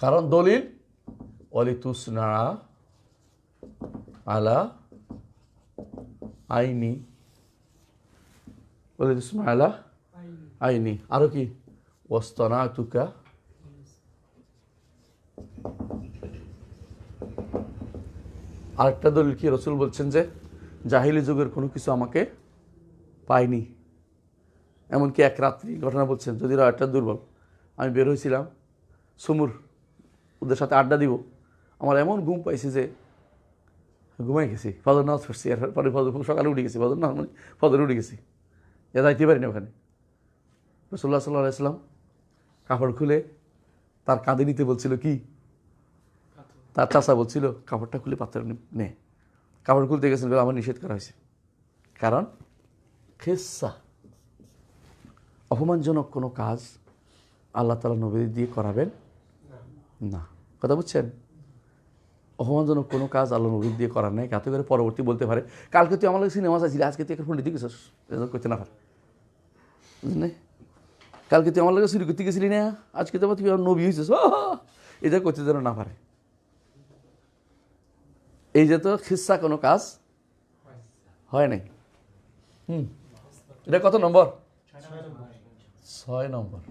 কারণ দলিল ওয়ালিতুসনা আলা আইনি, ওয়ালিতুসনা আলা আইনি, আরো কি ওয়াসতানাতুকা, আরেকটা দলিল কি, রাসূল বলছেন যে জাহিলি যুগের কোনো কিছু আমাকে পাইনি। এমনকি এক রাত্রি ঘটনা বলছেন, যদি রাতটা দুর্বল, আমি বের হয়েছিলাম সুমুর ওদের সাথে আড্ডা দিব, আমার এমন ঘুম পাইছি যে ঘুমাই গেছি, ফজর নামাজ পড়ছি, এরপরে সকালে উঠে গেছি, ফজর না মানে ফজরে উঠে গেছি, এ যাইতে পারি না ওখানে। রাসূলুল্লাহ সাল্লাল্লাহু আলাইহি ওয়াসাল্লাম কাপড় খুলে তার কাঁধে নিতে বলছিল, কি তার চাচা বলছিল কাপড়টা খুলে পাত্র নে, কাপড় খুলতে গেছেন বলে আমার নিষেধ করা হয়েছে। কারণ খিস্সা, অপমানজনক কোনো কাজ আল্লাহ তাআলা নবী দিয়ে করাবেন না। কথা বুঝছেন? অপমানজনক কোনো কাজ আল্লাহ নবী দিয়ে করার নাই, যাতে করে পরবর্তী বলতে পারে কালকে তুই আমার সিনেমা চাইছিলি, আজকে তুই একটা ফোন দিতে গেছিস, এরকম করতে না পারে। বুঝলেন? কালকে তুই আমার লাগে চুরি করতে গেছিলি না, আজকে তো তুই নবী হয়েছিস, এটা করতে যেন না পারে। এই যে তো খিস্সা কোনো কাজ হয় নাই। এটা কত নম্বর? 6 নম্বর।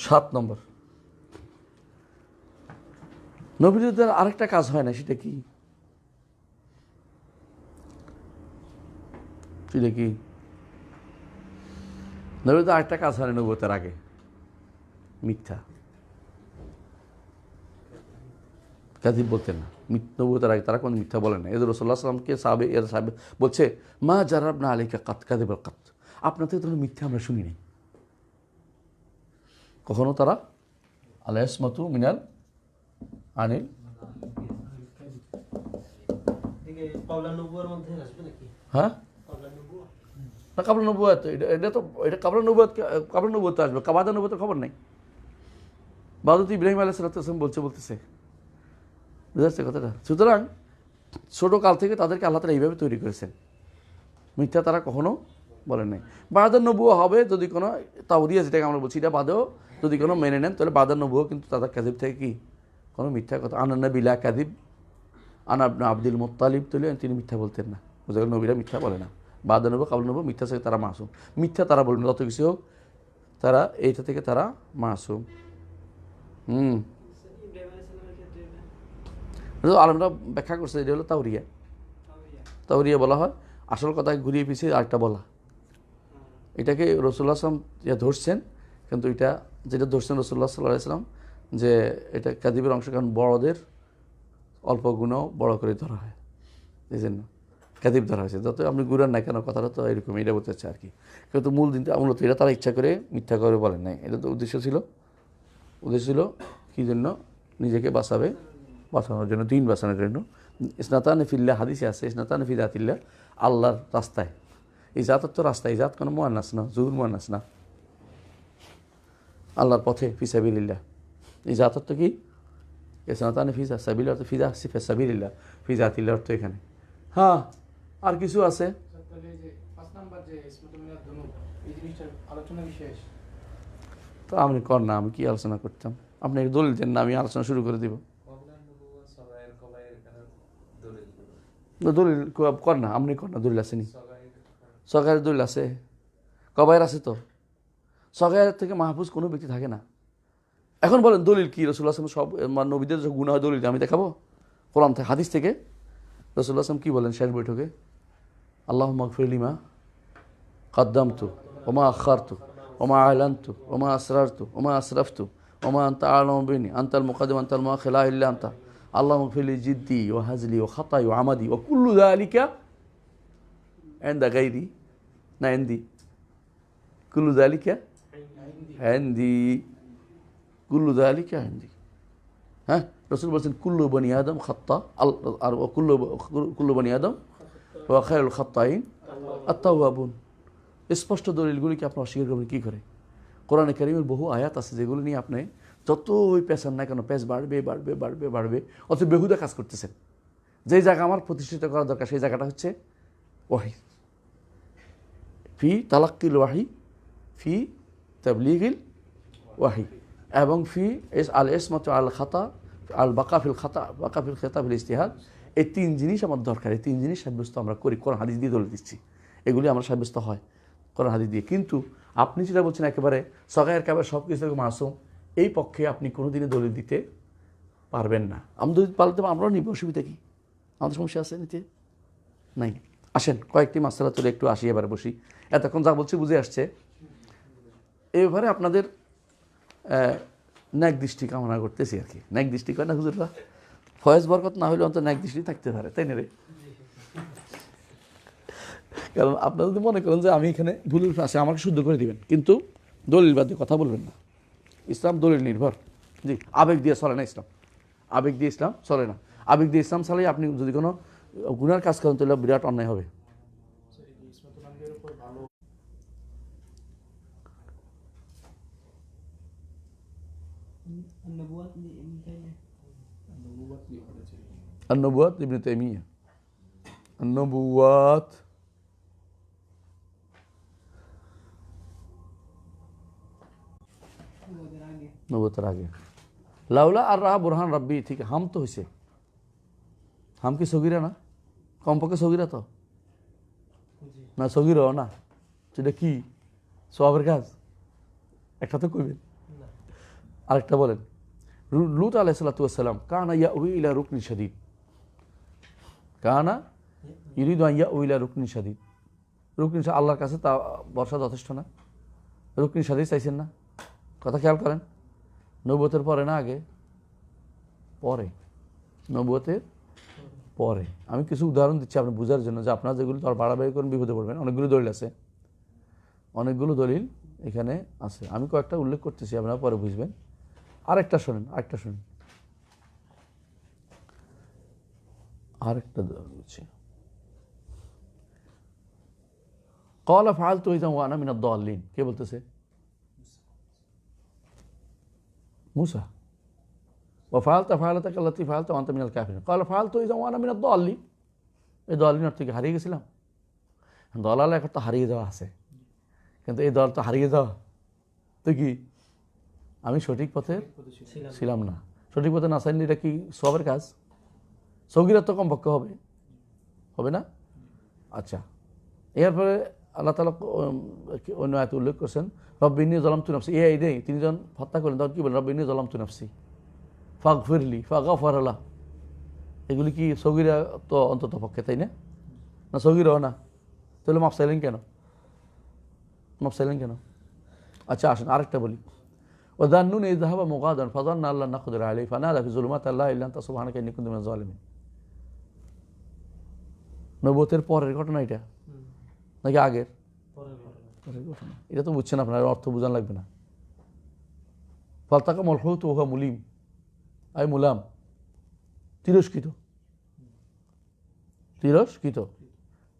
সাত নম্বর, নবীদের আরেকটা কাজ হয় না, সেটা কি? সেটা কি? নবীদের আরেকটা কাজ হয় না নবুয়তের আগে, মিথ্যা। কাযিব বলতেন না নবুয়তের আগে, তারা কোনো মিথ্যা বলেন না। এদের রাসূলুল্লাহ সাল্লাল্লাহু আলাইহি ওয়াসাল্লামকে এর সাহাবে বলছে মা জারাবনা আলাইকা কাযিবাল কাত, আপনার থেকে কোনো মিথ্যা আমরা শুনি নাই কখনো। তারা আল ইসমাতু মিনাল আনিল, হ্যাঁ না কাবলা নবুয়ত, এটা তো এটা কাবলা নবুয়ত আসবে, কাবাদা নবুয়তের খবর নাই। বাদত ইব্রাহিম আলাইহিস সালাম বলতেছে, বুঝা যাচ্ছে কথাটা? সুতরাং ছোট কাল থেকে তাদেরকে আল্লাহ তাআলা এইভাবে তৈরি করেছেন, মিথ্যা তারা কখনো বলেন নাই। বাদার নবুয়া হবে যদি কোনো তাওরিয়া, যেটাকে আমরা বলছি, এটা বাদেও যদি কোনো মেনে নেন, তাহলে বাদার নবুয়া কিন্তু তাদের কাযিব থেকে কি কোনো মিথ্যা কথা, আনান্না বিলা কাযিব আনা ইবনে আব্দুল মুত্তালিব, তাহলে তিনি মিথ্যা বলতেন না। বুঝা গেল? নবীরা মিথ্যা বলে না। বাদার নবুয়া কাবলা নবুয়া মিথ্যা থেকে তারা মাসুম, মিথ্যা তারা বলবেন যত কিছু হোক, তারা এইটা থেকে তারা মাসুম। আলমরা ব্যাখ্যা করছে, এটা হলো তাওরিয়া। তাওরিয়া বলা হয়, আসল কথাকে ঘুরিয়ে পিছিয়ে আরেকটা বলা। এটাকে রাসূলুল্লাহ সাল্লাল্লাহু আলাইহি ওয়াসাল্লাম ধরছেন, কিন্তু এটা যেটা ধরছেন রাসূলুল্লাহ সাল্লাল্লাহু আলাইহি ওয়াসাল্লাম, যে এটা কাযিবের অংশ, কারণ বড়দের অল্প গুণও বড় করে ধরা হয়, এই জন্য কাযিব ধরা হয়েছে। যত আপনি ঘুরান না কেন, কথাটা তো এরকম, এটা বলতে চাচ্ছে আর কি। কিন্তু মূল দিনটা মূলত এটা তারা ইচ্ছা করে মিথ্যা করে বলেন নাই। এটা তো উদ্দেশ্য ছিল কী জন্য? নিজেকে বাঁচানোর জন্য, দিন বাঁচানোর জন্য। ইসনাতান ফিল্লাহ, হাদিসে আছে ইসনাতান ফি যাতিল্লাহ, আল্লাহর রাস্তায়। এই জাতের তো রাস্তায়, এই জাত কোনো মুয়ান্নাস না, জুহুর মুয়ান্নাস না, আল্লাহর পথে ফি সাবিলিল্লাহ। এই জাতের তো কি ইসনাতান ফি সাবিলিল্লাহ, তো ফিজা সিফা সাবিলিল্লাহ, ফি যাতিল্লাহ অর্থ এখানে। হ্যাঁ, আর কিছু আছে। তো আপনি কর না, আমি কি আলোচনা করতাম? আপনি দলিল দেন না, আমি আলোচনা শুরু করে দিব। দলিল কর না, আপনি কর না, দলিল আসেনি। সগায়ের দলিল আছে, কবায়ের আছে। তো সগায়ের থেকে মাহফুজ কোনো ব্যক্তি থাকে না। এখন বলেন দলিল কি? রাসূলুল্লাহ সাল্লাল্লাহু আলাইহি ওয়াসাল্লাম সব নবীদের যে গুনাহ দলিল আমি দেখাবো কোরআন থেকে, হাদিস থেকে। রাসূলুল্লাহ সাল্লাল্লাহু আলাইহি ওয়াসাল্লাম কি বলেন শেষ বৈঠকে? আল্লাহুম্মা গফির লিমা কদ্দামতু ওয়া মা আখারতু ওয়া মা আ'লানতু ওয়া মা আসরারতু ওয়া মা আসরাফতু ওয়া মা আনতা আ'লামু বিনি আনতাল মুকাদ্দিম আনতাল মুআখির লা ইলাহা ইল্লা আনতা আল্লাহুম্মা গফির লি জিদ্দি ওয়া হাজলি ওয়া খাতাই ওয়া আমাদি ওয়া কুল্লু যালিকা ইনদা গায়রি, না ইনদি, কুল্লু যালিকা ইনদি, কুল্লু যালিকা ইনদি। হ্যাঁ, রাসূল বলেছেন কুল্লু বনি আদম খাত্তা, আর কুল্লু বনি আদম ওয়া খায়রুল খাত্তাইন আত-তাওয়াবুন। স্পষ্ট দলিলগুলিকে আপনি অস্বীকার করবেন কী করে? কোরআনে কারীমের বহু আয়াত আছে যেগুলো নিয়ে আপনি যতই পেছান না কেন, পেছ বাড়বে বাড়বে বাড়বে বাড়বে, অত বেহুদা কাজ করতেছেন। যেই জায়গা আমার প্রতিষ্ঠিত করা দরকার, সেই জায়গাটা হচ্ছে ওয়াহি, ফি তালাক্কিল ওয়াহি, ফি তাবলীগিল ওয়াহি, এবং ফি আল ইসমাতু আল খাতা, আল বাকাফিল খাতা, বাকাফিল খেতাবিল ইজতিহাদ। এই তিন জিনিস আমার দরকার, এই তিন জিনিস সাব্যস্ত আমরা করি, কোরআন হাদিস দিয়ে দলিল দিচ্ছি, এগুলি আমার সাব্যস্ত হয় কোরআন হাদিস দিয়ে। কিন্তু আপনি যেটা বলছেন একেবারে সগায়ের কাবার সব কিছু থেকে মাসুম, এই পক্ষে আপনি কোনো দিনে দলিল দিতে পারবেন না। আমি দলিল পাল্টে আমরাও নিব, অসুবিধা কি? আমাদের সমস্যা আছে নিতে নাই। আসেন কয়েকটি মাসলা তুলে একটু আসি, এবারে বসি। এতক্ষণ যা বলছি বুঝে আসছে। এবারে আপনাদের ন্যাক দৃষ্টি কামনা করতেছি আর কি। ন্যাক দৃষ্টি কয় না হুজুররা? ফয়েজ বরকত না হলে অন্তত ন্যাক দৃষ্টি থাকতে পারে, তাই না রে? কারণ আপনারা যদি মনে করেন যে আমি এখানে ভুলের আছে আমাকে শুদ্ধ করে দিবেন, কিন্তু দলিল বাদে কথা বলবেন না। ইসলাম দলিল নির্ভর। জি, আবেগ দিয়ে চলে না ইসলাম, আবেগ দিয়ে ইসলাম চলে না। আবেগ দিয়ে ইসলাম চালাই আপনি যদি কোনো গুনার কাজ করেন তাহলে বিরাট অন্যায় হবে। النبوات ابن تيمية النبوات নবুয়তের আগে লাউলা আর রাহা বুরহান রব্বি, ঠিক হাম তো হয়েছে, হাম কি সগিরা না, কমপক্ষে সগিরা তো না, সগির না, সেটা কি সওয়াবের কাজ, একটা তো কইবেন। আরেকটা বলেন, লূত আলাইহিস সালাতু ওয়াস সালাম কানা ইয়াউই ইলা রুকনিন শাদীদ, কানা ইরিদু আন ইয়াউই ইলা রুকনিন শাদীদ। রুকনিন আল্লাহর কাছে তা বর্ষা যথেষ্ট না, রুকনিন শাদীদ চাইছেন না। কথা খেয়াল করেন, নবুয়তের পরে না আগে? পরে, নবুয়তের পরে। আমি কিছু উদাহরণ দিচ্ছি আপনি বোঝার জন্য, যে আপনারা যেগুলো তার বাড়াবাড়ি করেন বিপদে পড়বেন। অনেকগুলো দলিল আছে, অনেকগুলো দলিল এখানে আছে, আমি কয়েকটা উল্লেখ করতেছি, আপনারা পরে বুঝবেন। আরেকটা শোনেন, আরেকটা শোনেন, আরেকটা বলছি, ক্বালা ফাআলতু ইযা ওয়া আনা মিনাদ দাল্লিন। কে বলতেছে? মুসা। ওয়া ফাআলতা ফাআলাতাকা আল্লাতী ফাআলতা ওয়া আনতা মিনাল কাফিরিন। ক্বালা ফাআলতু ইযা ওয়া আনা মিনাদ দাল্লিন। এই দাল্লিন অর্থ কি? হারিয়ে গেছিলাম। দলাল এখন তো হারিয়ে যাওয়া আছে, কিন্তু এই দল তো হারিয়ে যাওয়া তো কি আমি সঠিক পথে ছিলাম না। সঠিক পথে না চাইলে এটা কি সবের কাজ? সগীরা তো কমপক্ষে হবে, হবে না? আচ্ছা, এরপরে আল্লাহ তাআলা অন্য আয়াতে উল্লেখ করছেন, রব্বি ইন্নী যালামতু নাফসি। এই নেই, তিনি যখন হত্যা করলেন তখন কি বলেন? রব্বি ইন্নী যালামতু নাফসি ফাগফিরলি ফাগফারা লাহু। এগুলি কি সগীরা তো অন্তত পক্ষে, তাই না? না সগীরাও না, তাহলে মাফ চাইলেন কেন? মাফ চাইলেন কেন? আচ্ছা আসেন আরেকটা বলি, ওয়াযান্নুনি ইয যাহাবা মুগাদান ফাযান্না আল্লা নাকদির আলাইহি ফানাদা ফি যুলুমাতি লা ইলাহা ইল্লা আনতা সুবহানাকা ইন্নী কুনতু মিনাজ জালিমিন। নবুয়তের পরের ঘটনা এটা নাকি আগের? পরের ঘটনা। এটা তো বুঝছেন আপনার, অর্থ বোঝান লাগবে না। ফালতাকামাল হুত ওয়া হুয়া মুলিম, আই মুলাম, তিরস্কৃত, তিরস্কৃত।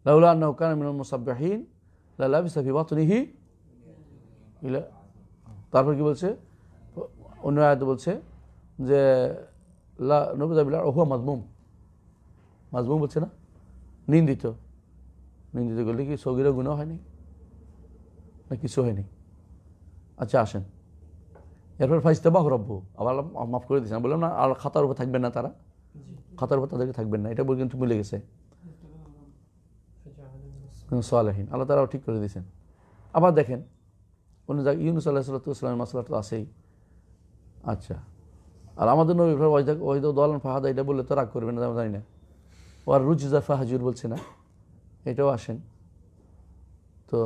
লাউলা আন্নাহু কানা মিনাল মুসাব্বিহিন লালাবিসা ফি বাতনিহি ইলা। তারপর কি বলছে? অন্য আয়াতে বলছে যে লা নবুযা বিল্লাহ ওয়া হুয়া মাযমুম, মাযমুম বলছে না, নিন্দিত। নিন্দিত করলে কি সগীরা গুনাহ হয়নি না কিছু হয়নি? আচ্ছা আসেন, এরপর ফাইজতাবাহু রাব্বুহু, আবার মাফ করে দিয়েছেন। বললাম না আর খাতার উপর থাকবেন না, তারা খাতার উপর তাদেরকে থাকবেন না, এটা বলে কিন্তু মিলে গেছে সালেহীন। আল্লাহ তারাও ঠিক করে দিয়েছেন। আবার দেখেন অন্য জায়গায় ইউনূস আলাইহিস সালামের মাসলা তো আছেই। আচ্ছা, আর আমাদের নবী ওয়াইদা দালান ফাহাদা, এটা বললে তো রাগ করবেন না, জানি না। ওয়ার রুজজা ফাহাজুর বলছে না, এটাও আসেন। তো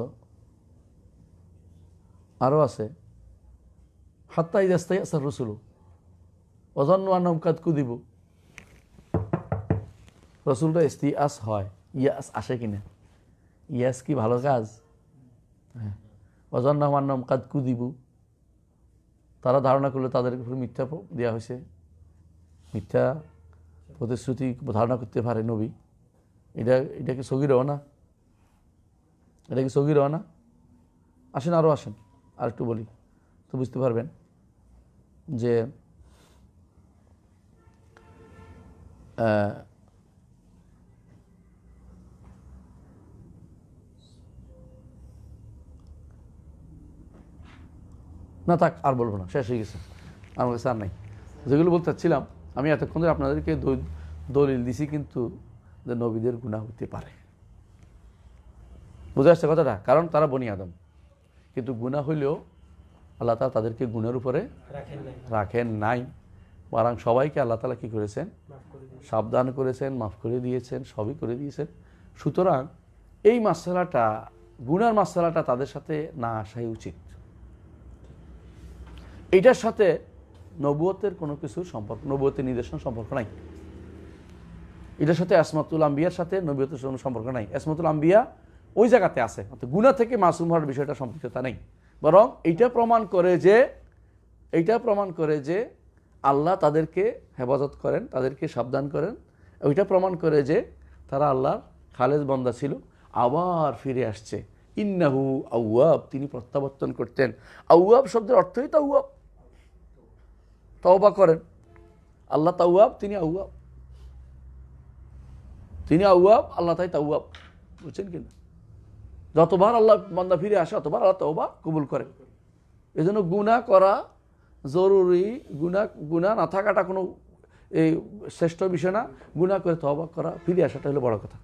আরও আছে, হাত্তা ইযা ইসতাইআসার রুসুলু ওয়া যান্নু আন্নাহুম কাদ কুযিবু। রসুলটা ইস্তিআস হয়, ইয়াস আসে কিনা? ইয়াস কি ভালো কাজ? হ্যাঁ। ওয়া যান্নু আন্নাহুম কাদ কুযিবু, তারা ধারণা করলে তাদের উপর মিথ্যা দেওয়া হয়েছে, মিথ্যা প্রতিশ্রুতি ধারণা করতে পারে নবী। এটা কি সগীরাও না? এটা কি সগীরাও না? আসেন আরও আসেন, আর একটু বলি তো বুঝতে পারবেন যে না থাক, আর বলবো না, শেষ হয়ে গেছে, আমার কাছে আর নাই। যেগুলো বলতে চাচ্ছিলাম আমি এতক্ষণ ধরে আপনাদেরকে দলিল দিছি, কিন্তু যে নবীদের গুনাহ হতে পারে, বুঝে আসছে কথাটা? কারণ তারা বনি আদম, কিন্তু গুনাহ হইলেও আল্লাহ তাআলা তাদেরকে গুনাহের উপরে রাখেন নাই, বরং সবাইকে আল্লাহ তাআলা কী করেছেন? সাবধান করেছেন, মাফ করে দিয়েছেন, সবই করে দিয়েছেন। সুতরাং এই মাসআলাটা, গুনার মাসআলাটা তাদের সাথে না আসাই উচিত। এইটার সাথে নবুয়তের কোনো কিছুর সম্পর্ক, নবুয়তের নির্দেশন সম্পর্ক নাই। এটার সাথে আসমাতুল আম্বিয়ার সাথে নবুয়তের কোনো সম্পর্ক নাই। আসমাতুল আম্বিয়া ওই জায়গাতে আছে, অর্থাৎ গুনাহ থেকে মাসুম হওয়ার বিষয়টা সম্পৃক্ততা নেই। বরং এইটা প্রমাণ করে যে আল্লাহ তাদেরকে হেফাজত করেন, তাদেরকে সাবধান করেন। ওইটা প্রমাণ করে যে তারা আল্লাহর খালেজ বান্দা ছিল, আবার ফিরে আসছে। ইন্নাহু আউয়াব, তিনি প্রত্যাবর্তন করতেন। আউয়াব শব্দের অর্থই তাওয়াব, তওবা করেন। আল্লাহ তাওয়াব, তিনি আউয়াব। তিনি আউয়াব, আল্লাহ তাই তাওয়াব। বুঝছেন কিনা? যতবার আল্লাহ বান্দা ফিরে আসে অতবার আল্লাহ তওবা কবুল করেন। এই জন্য গুনাহ করা জরুরি, গুনাহ না থাকাটা কোনো এই শ্রেষ্ঠ বিষয় না। গুনাহ করে তওবা করা, ফিরে আসাটা হলো বড় কথা।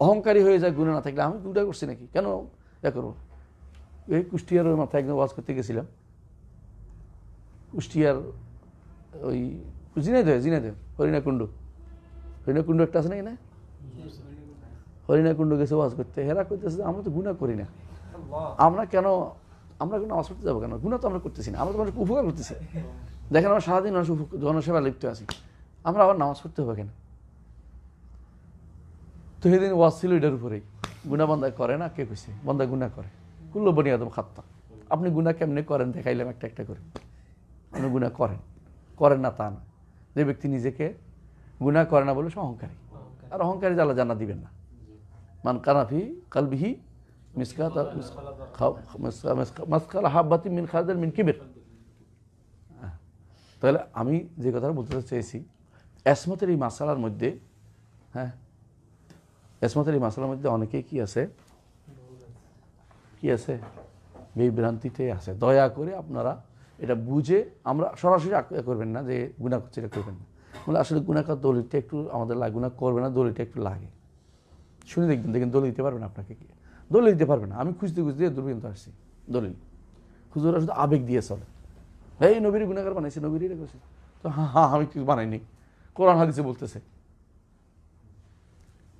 অহংকারী হয়ে যায় গুনাহ না থাকলে, আমি গুনাহ করছি নাকি, কেন এ করবো। এই কুষ্টিয়ার ওই মাথায় একদম ওয়াজ করতে গেছিলাম, কুষ্টিয়ার ওই জিনাইদহ হরিণাকুণ্ড একটা আছে নাকি না, হরিণাকুণ্ড গেছে ওয়াজ করতে। হেরা করতেছে আমরা তো গুনাহ করি না, আমরা কেন নামাজ পড়তে যাবো কেন? গুনাহ তো আমরা করতেছি না, আমরা তো মানুষকে উপকার করতেছি। দেখেন আমরা সারাদিন মানুষ জনসেবা লিপ্ত আছি, আমরা আবার নামাজ পড়তে হবে কেন? তো সেদিন ওয়াজ ছিল এটার উপরেই, গুনাহ বান্দা করে না, কে কইছে বান্দা গুনাহ করে? কুল্লু বনি আদম খাত্তা। আপনি গুনাহ কেমনে করেন দেখাইলাম একটা একটা করে। আপনি গুনাহ করেন না তা না। যে ব্যক্তি নিজেকে গুনাহ করে না বলে সে অহংকারী, আর অহংকারী আল্লাহ জান্নাত দিবেন না। মান কানাফি কালবিহি মাসকাল হাব্বাতিন মিন খারদাল মিন কিবর। তাহলে আমি যে কথাটা বলতে চেয়েছি, এসমতের এই মাসালার মধ্যে, হ্যাঁ, এসমতের এই মাসালার মধ্যে অনেকেই কি আছে বিভ্রান্তিতে আছে। দয়া করে আপনারা এটা বুঝে, আমরা সরাসরি করবেন না যে গুনাহ করছে, এটা করবেন না। বলে আসলে গুনাহ করার দলিলটা একটু আমাদের লাগে, গুনাহ করবে না দলিলটা একটু লাগে, শুনে দেখবেন দলিল দিতে পারবেন, আপনাকে কি দলিল দিতে পারবে না। আমি খুঁজতে দূরবীন আসছি দলিল, হুজুরা শুধু আবেগ দিয়ে চলে। এই নবীর গুনাহগার বানাইছে, নবীর এটা করছে, তো হ্যাঁ আমি কিছু বানাইনি, কোরআন হাদিসে বলতেছে।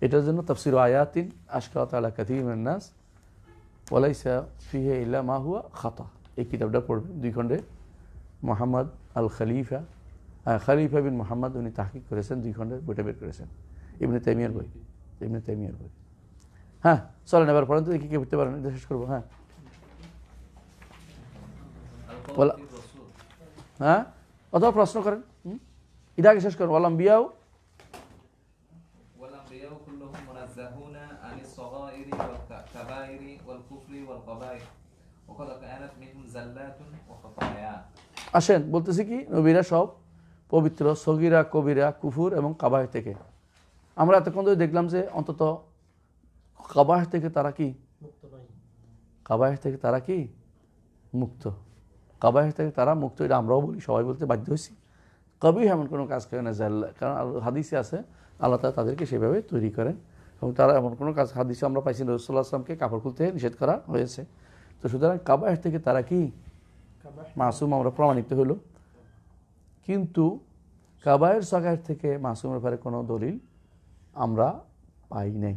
এটার জন্য তাফসির আয়াতিন আশকাত আলা কাসীরিন মিনান নাস ওয়ালাইসা ফিহি ইল্লা মা হুয়া খাতা, এই কিতাবটা পড়বেন 2 খণ্ডে। মোহাম্মদ আল খলিফা বিন মোহাম্মদ, উনি তাহকিক করেছেন, 2 খণ্ডের বইটা বের করেছেন। ইবনে তাইমিয়ার বই। হ্যাঁ চলেন এবার পড়েন তো, দেখি কে বুঝতে পারেন, এটা শেষ করবো। হ্যাঁ হ্যাঁ, অথবা প্রশ্ন করেন, এটা আগে শেষ করেন। ওয়াল আম্বিয়াউ كلهم منزهون عن الصغائر والكبائر والكفر والقبائح وقد كانت منهم زلات وخطايا। আসেন বলতেছি কি, নবীরা সব পবিত্র, সগীরা, কবিরা, কুফুর এবং কাবায়ের থেকে। আমরা এতক্ষণ ধরে দেখলাম যে অন্তত কাবায়ের থেকে তারা কি মুক্ত, কাবায়ের থেকে তারা মুক্ত। এটা আমরাও বলি, সবাই বলতে বাধ্য হয়েছি। কবি এমন কোনো কাজ করে না জাল্লা, কারণ হাদিসে আছে আল্লাহ তাআলা তাদেরকে সেভাবে তৈরি করেন, এবং তারা এমন কোনো কাজ, হাদিসে আমরা পাইছি রাসূলুল্লাহ সাল্লাল্লাহু আলাইহি ওয়াসাল্লামকে কাপড় খুলতে নিষেধ করা হয়েছে। তো সুতরাং কাবায়ের থেকে তারা কি মাসুম, আমরা প্রমাণিত হলো। কিন্তু কাবায়ের সাগায়ের থেকে মাসুমের ব্যাপারে কোনো দলিল আমরা পাই নাই।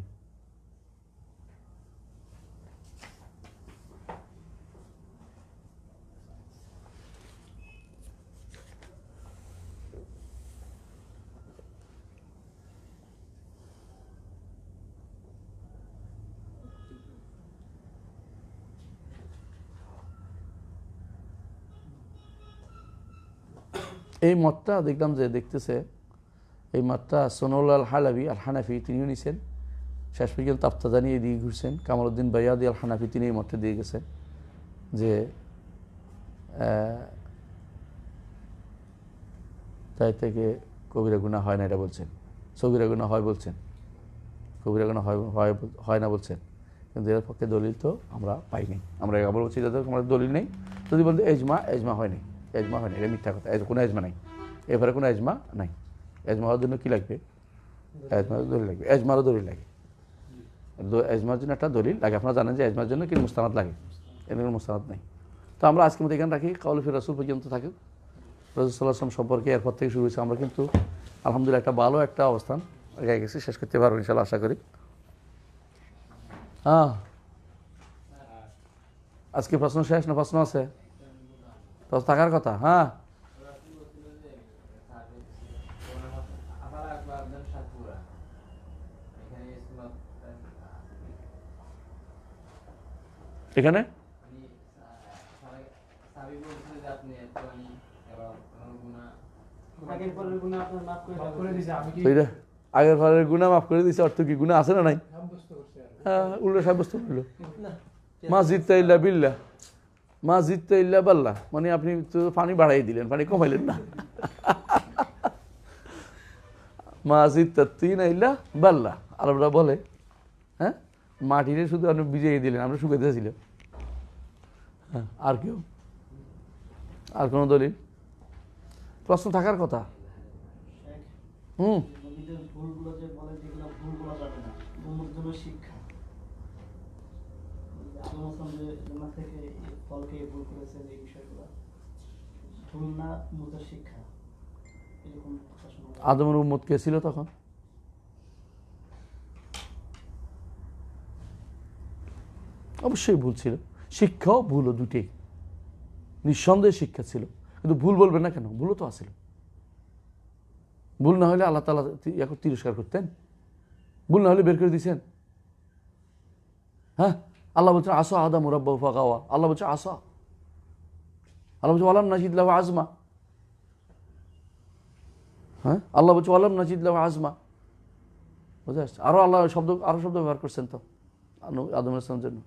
এই মতটা দেখলাম যে দেখতেছে, এই মতটা সোনুল আল হালাবি আল হানাফি তিনিও নিছেন, শেষ পর্যন্ত তাফতাজানি এদিকে ঘুরছেন, কামালউদ্দিন বাইয়াদি আল হানাফি তিনি এই মতটা দিয়ে গেছেন যে তাই থেকে কবিরা গুনাহ হয় না এটা বলছেন, সগীরা গুনাহ হয় বলছেন, কবিরা গুনাহ হয় না বলছেন। কিন্তু এর পক্ষে দলিল তো আমরা পাইনি। আমরা আবার বলছি যাদের আমাদের দলিল নেই, যদি বলতে এজমা হয়নি, এটা মিথ্যা কথা, কোনো এজমা নাই, এবারে কোনো এজমা নাই। এজমা হওয়ার জন্য কী লাগবে? দলিল লাগবে, এজমারও দলিল লাগে, এজমার জন্য একটা দলিল লাগে। আপনারা জানেন যে এজমার জন্য কি মুস্তানাদ লাগে, এর কোনো মুস্তানাদ নেই। তো আমরা আজকে মতো এখানে রাখি, কাউলে ফির রাসূল পর্যন্ত থাকে, রাসূল সাল্লাল্লাহু আলাইহি ওয়াসাল্লাম সম্পর্কে এরপর থেকে শুরু হয়েছে। আমরা কিন্তু আলহামদুলিল্লাহ একটা ভালো একটা অবস্থান এগিয়ে গেছি, শেষ করতে পারবো ইনশাআল্লাহ আশা করি। হ্যাঁ, আজকে প্রশ্ন শেষ না প্রশ্ন আছে? প্রশ্ন থাকার কথা। হ্যাঁ এখানে মাফ করে দিছে, আমি কি ওইটা আগের ফালের গুনাহ মাফ করে দিছে, অর্থ কি গুনাহ আছে না নাই? সাব্যস্ত করছি আর হ্যাঁ, উল্টো সাব্যস্ত হইল। মা জিততা ইল্লা বিল্লাহ, মা জিততা ইল্লা বাল্লাহ, মানে আপনি তো পানি বাড়াই দিলেন, পানি কমাইলেন না। মা জিততা তিনা ইল্লা বাল্লাহ, আরবরা বলে, হ্যাঁ, মাটিরে শুধু আপনি ভিজিয়ে দিলেন, আমরা শুকাইতেছিল। হ্যাঁ, আর কেউ, আর কোনো দলিল? প্রশ্ন থাকার কথা। নবীদের ভুলগুলো যে বলে, যেগুলো ভুল বলা যাবে না, উম্মতের জন্য শিক্ষা। আদম হাসান যে জান্নাত থেকে এই ফল খেয়ে ভুল করেছেন, এই বিষয়গুলো ভুল না, উম্মতের শিক্ষা, এরকম কথা শোনা যায়। আদমের উম্মত কে ছিল তখন? অবশ্যই ভুল ছিল, শিক্ষাও ভুলও, দুটেই নিঃসন্দেহে শিক্ষা ছিল, কিন্তু ভুল বলবেন না কেন? ভুলও তো আসছিল। ভুল না হলে আল্লাহ তাআলা এখন তিরস্কার করতেন? ভুল না হলে বের করে দিয়েছেন? হ্যাঁ, আল্লাহ বলছেন আসা আদম রাব্বাহু ফাগাওয়া, আল্লাহ বলছে আসা, আল্লাহ বলছে ওয়ালাম নাজিদ লাহু আজমা। হ্যাঁ, আল্লাহ বলছে ওয়ালাম নাজিদ লাহু আজমা। বুঝতে পারছেন? আরো শব্দ ব্যবহার করছেন তো আদম আলাইহিস সালামের জন্য,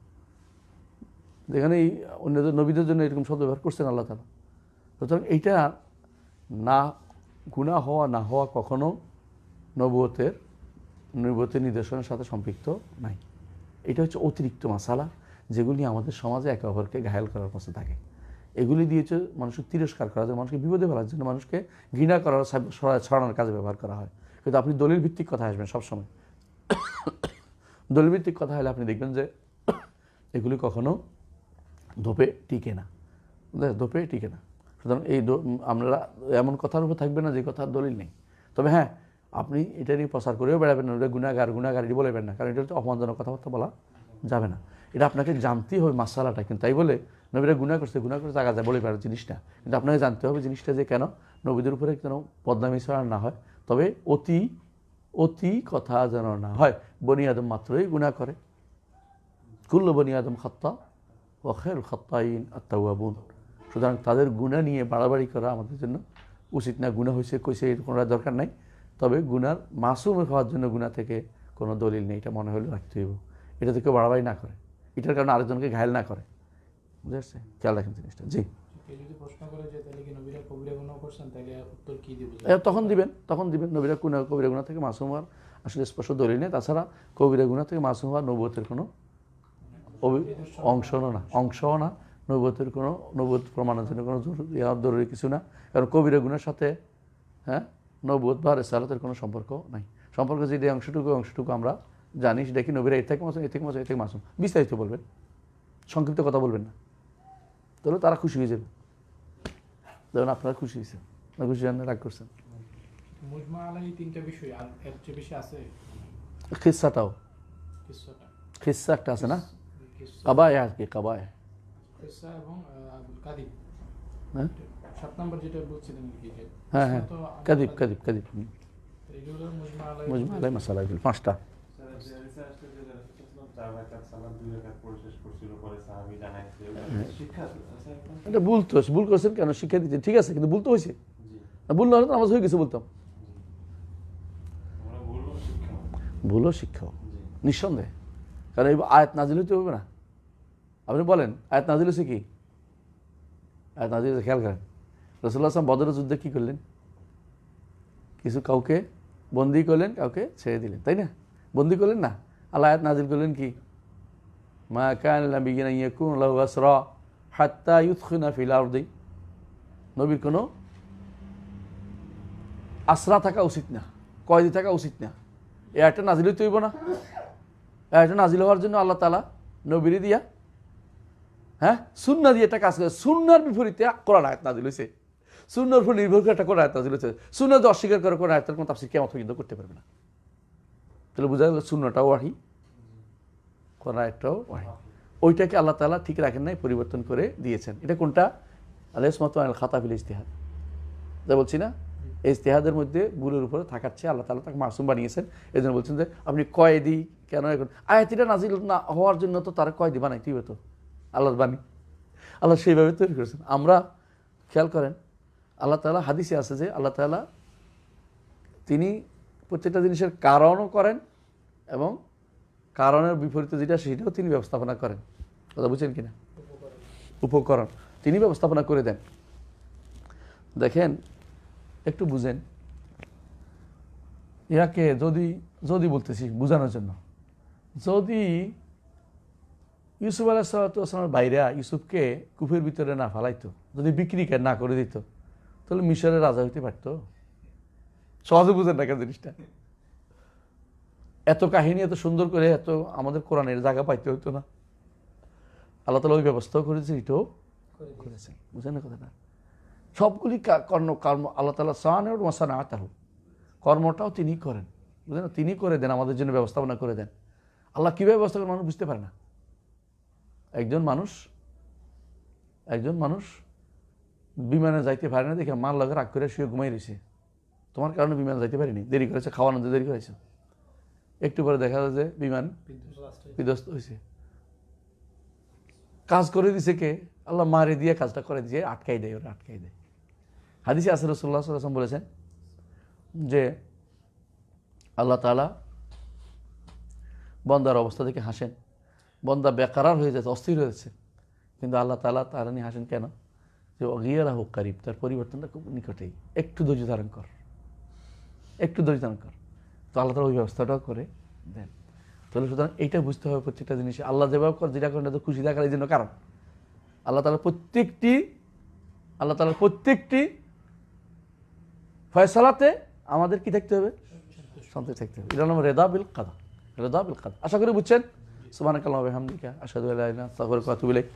যেখানে অন্যদের নবীদের জন্য এরকম শব্দ ব্যবহার করছেন আল্লাহ তাআলা। সুতরাং এইটা না, গুনাহ হওয়া না হওয়া কখনো নবুয়তের নিদর্শনের সাথে সম্পৃক্ত নাই। এটা হচ্ছে অতিরিক্ত মাসালা, যেগুলি আমাদের সমাজে একে অপরকে ঘায়েল করার পথে থাকে। এগুলি দিয়েছে মানুষকে তিরস্কার করা যায়, মানুষকে বিপদে ফেলার জন্য, মানুষকে ঘৃণা করার, ছড়ানোর কাজে ব্যবহার করা হয়। কিন্তু আপনি দলিল ভিত্তিক কথা আসবেন সবসময়। দলিল ভিত্তিক কথা হলে আপনি দেখবেন যে এগুলি কখনো ধোপে টিকে না, ধোপে টিকে না। সুতরাং আমরা এমন কথার উপর থাকবে না যে কথার দলিল নেই। তবে হ্যাঁ, আপনি এটা নিয়ে প্রচার করেও বেড়াবেন না, ওটা গুনাহগার এটি বলবেন না, কারণ এটা হচ্ছে অপমানজনক কথাবার্তা বলা যাবে না। এটা আপনাকে জানতেই হবে মাসালাটা, কিন্তু তাই বলে নবীরা গুনাহ করছে আগা যায় বলে বেড়ার জিনিসটা, কিন্তু আপনাকে জানতে হবে জিনিসটা যে কেন নবীদের উপরে কেন বদনামি ছড়া না হয়, তবে অতি কথা যেন না হয়। বনি আদম মাত্রই গুনাহ করে, কুল্লু বনি আদম খাত্তা ওয়া খায়রুল খাত্তাইন আত-তাওয়াবুন। সুতরাং তাদের গুনাহ নিয়ে বাড়াবাড়ি করা আমাদের জন্য উচিত না। গুনাহ হয়েছে কইছে এর কোনো দরকার নাই, তবে গুনার মাসুম হওয়ার জন্য গুনাহ থেকে কোনো দলিল নেই, এটা মনে হলে রাখতে হইব। এটা থেকে বাড়াবাড়ি না করে, এটার কারণে আরেকজনকে ঘায়েল না করে। বুঝতে পারছে? খেয়াল রাখেন জিনিসটা। জি, কেউ যদি প্রশ্ন করে যে তাহলে কি নবীরা কবিরা গুনাহ করছেন, তাহলে উত্তর কি দিব? তখন দিবেন নবীরা কবিরা গুনাহ থেকে মাসুম হওয়ার আসলে স্পষ্ট দলিল নেই। তাছাড়া কবিরা গুনাহ থেকে মাসুম হওয়ার নবুয়তের কোনো অংশও না, নবুয়তের কোনো নবুয়ত প্রমাণের জন্য কোনো জরুরি কিছু না। কারণ কবিরা গুনার সাথে নবুয়ত বা রিসালাতের কোনো সম্পর্ক নাই। সম্পর্ক যে অংশটুকু আমরা জানি, সেটা কি নবীরা এর থেকে মাসুম, বিস্তারিত বলবেন, সংক্ষিপ্ত কথা বলবেন না, তাহলে তারা খুশি হয়ে যাবে। ধরুন আপনারা খুশি হয়েছেন, খুশি হন, রাগ করছেন। মুজমা আলাইহি তিনটা বিষয়, আর এর চেয়ে বেশি আছে? খিসাটাও, খিসা একটা আছে না, কাবায় আর কি, কাবায় কিসসা এবং আবুল কাদিব। হ্যাঁ 7 নম্বর যেটা বলছিলেন কি, যে হ্যাঁ কাদিব এগুলো মুজমা আলাইহি মাসালা, এগুলো 5টা। এটা ভুল করছেন কেন? শিক্ষা দিচ্ছে, ঠিক আছে, কিন্তু ভুল তো হয়েছে। ভুল না হলে তো নামাজ হয়ে গেছে বলতাম। ভুলও শিক্ষা নিঃসন্দেহে, কারণ এই আয়াত নাজিল হইতে হবে না। আপনি বলেন আয়াত নাজিল হয়েছে কি? আয়াত নাজিল হয়েছে, খেয়াল করেন। রাসূলুল্লাহ সাল্লাল্লাহু আলাইহি ওয়াসাল্লাম বদরের যুদ্ধে কি করলেন? কাউকে বন্দী করলেন, কাউকে ছেড়ে দিলেন, তাই না? বন্দী করলেন না, আল্লাহ আয়াত নাজিল করলেন কি? মা কানা লিনাবিয়্যিন আন ইয়াকুনা লাহু আসরা হাত্তা ইউদখিনা ফিল আরদি। নবীর কোনো আসরা থাকা উচিত না, কয়েদি থাকা উচিত না। এই আয়াতটা নাজিল হইতে হইব না? এই আয়াতটা নাজিল হওয়ার জন্য আল্লাহ তাআলা নবীরে দিয়া সুন্নাহ দিয়ে একটা কাজ করে। সুন্নাহর বিপরীতে কোরআন আয়াত নাজিল হয়েছে, সুন্নাহর উপর নির্ভর করে একটা কোরআন আয়াত নাজিল হয়েছে। সুন্নাহ যদি অস্বীকার করে কোরআন আয়াতের কোনো তাফসীর কিয়ামত পর্যন্ত করতে পারবে না। তাহলে বোঝা গেল সুন্নাহটাও ওয়াহী, কোরআন আয়াতটাও ওয়াহী। ওইটাকে আল্লাহ তাআলা ঠিক রাখেন নাই, পরিবর্তন করে দিয়েছেন। এটা কোনটা? আল-ইসমাতু আনিল খাতা ফিল ইজতিহাদ, যা বলছি না, এই ইজতিহাদের মধ্যে ভুলের উপরে থাকার চেয়ে আল্লাহ তাআলা তাকে মাসুম বানিয়েছেন। এই জন্য বলছেন যে আপনি কয়েদি কেন এখন? আয়াতটা নাজিল না হওয়ার জন্য তো তারা কয়েদি বানাইতেই হতো, আল্লাহর বাণী, আল্লাহ সেইভাবে তৈরি করেছেন। আমরা খেয়াল করেন, আল্লাহ তাআলা হাদিসে আছে যে আল্লাহ তাআলা তিনি প্রত্যেকটা জিনিসের কারণও করেন এবং কারণের বিপরীতে যেটা সেটাও তিনি ব্যবস্থাপনা করেন। কথা বুঝছেন কিনা? উপকরণ তিনি ব্যবস্থাপনা করে দেন। দেখেন একটু বুঝেন, ইয়াকে যদি বলতেছি বোঝানোর জন্য, যদি ইউসুফ আলাইহিসসালামের বাইরা ইউসুফকে কূপের ভিতরে না ফালাইতো, যদি বিক্রি না করে দিত, তাহলে মিশরের রাজা হইতে পারতো? সহজে বুঝেন না কেন জিনিসটা? এত কাহিনী এত সুন্দর করে এত আমাদের কোরআনের জায়গা পাইতে হতো না? আল্লাহ তাআলা ওই ব্যবস্থাও করেছে, এটাও করেছেন। বুঝেন না কথাটা? সবগুলি কর্ম আল্লাহ তাআলা সানাউল ওয়াসানাতাহু, কর্মটাও তিনি করেন। বুঝলেন না? তিনি করে দেন, আমাদের জন্য ব্যবস্থাপনা করে দেন। আল্লাহ কীভাবে ব্যবস্থা করেন মানুষ বুঝতে পারে না। একজন মানুষ বিমানে যাইতে পারে না দেখে মার লাগে রাগ করে শুয়ে ঘুমাই রয়েছে, তোমার কারণে বিমান যাইতে পারিনি, দেরি করেছে, খাওয়ানো দেরি করেছে। একটু পরে দেখা যায় যে বিমান বিধ্বস্ত হয়েছে। কাজ করে দিছে কে? আল্লাহ মারে দিয়ে কাজটা করে দিয়ে আটকাই দেয়, ওরা আটকাই দেয়। হাদিসে আছে রাসূলুল্লাহ সাল্লাল্লাহু আলাইহি ওয়াসাল্লাম বলেছেন যে আল্লাহ তাআলা বন্দার অবস্থা থেকে হাসেন, বন্দা বেকারার হয়ে যাচ্ছে, অস্থির হয়ে যাচ্ছে, কিন্তু আল্লাহ তাআলা তার নিয়ে হাসেন কেন? যে অগিয়ারাহু কারিব, তার পরিবর্তনটা খুব নিকটেই, একটু ধৈর্য ধারণ কর, একটু ধৈর্য ধারণ কর। তো আল্লাহ তাআলা ওই ব্যবস্থাটাও করে দেন। তাহলে সুতরাং এইটা বুঝতে হবে প্রত্যেকটা জিনিসে আল্লাহ যেভাবে করে যেটা করেন তো খুশি থাকার এই জন্য কারণ আল্লাহ তাআলার প্রত্যেকটি ফয়সালাতে আমাদের কি থাকতে হবে? সন্তুষ্ট থাকতে হবে। এটা নাম রেদা বিল কাদা। আশা করি বুঝছেন। সুবহানাকাল্লাহু ওয়া বিহামদিকা আশহাদু আল্লা ইলাহা ইল্লা আনতা আস্তাগফিরুকা ওয়া আতুবু ইলাইক।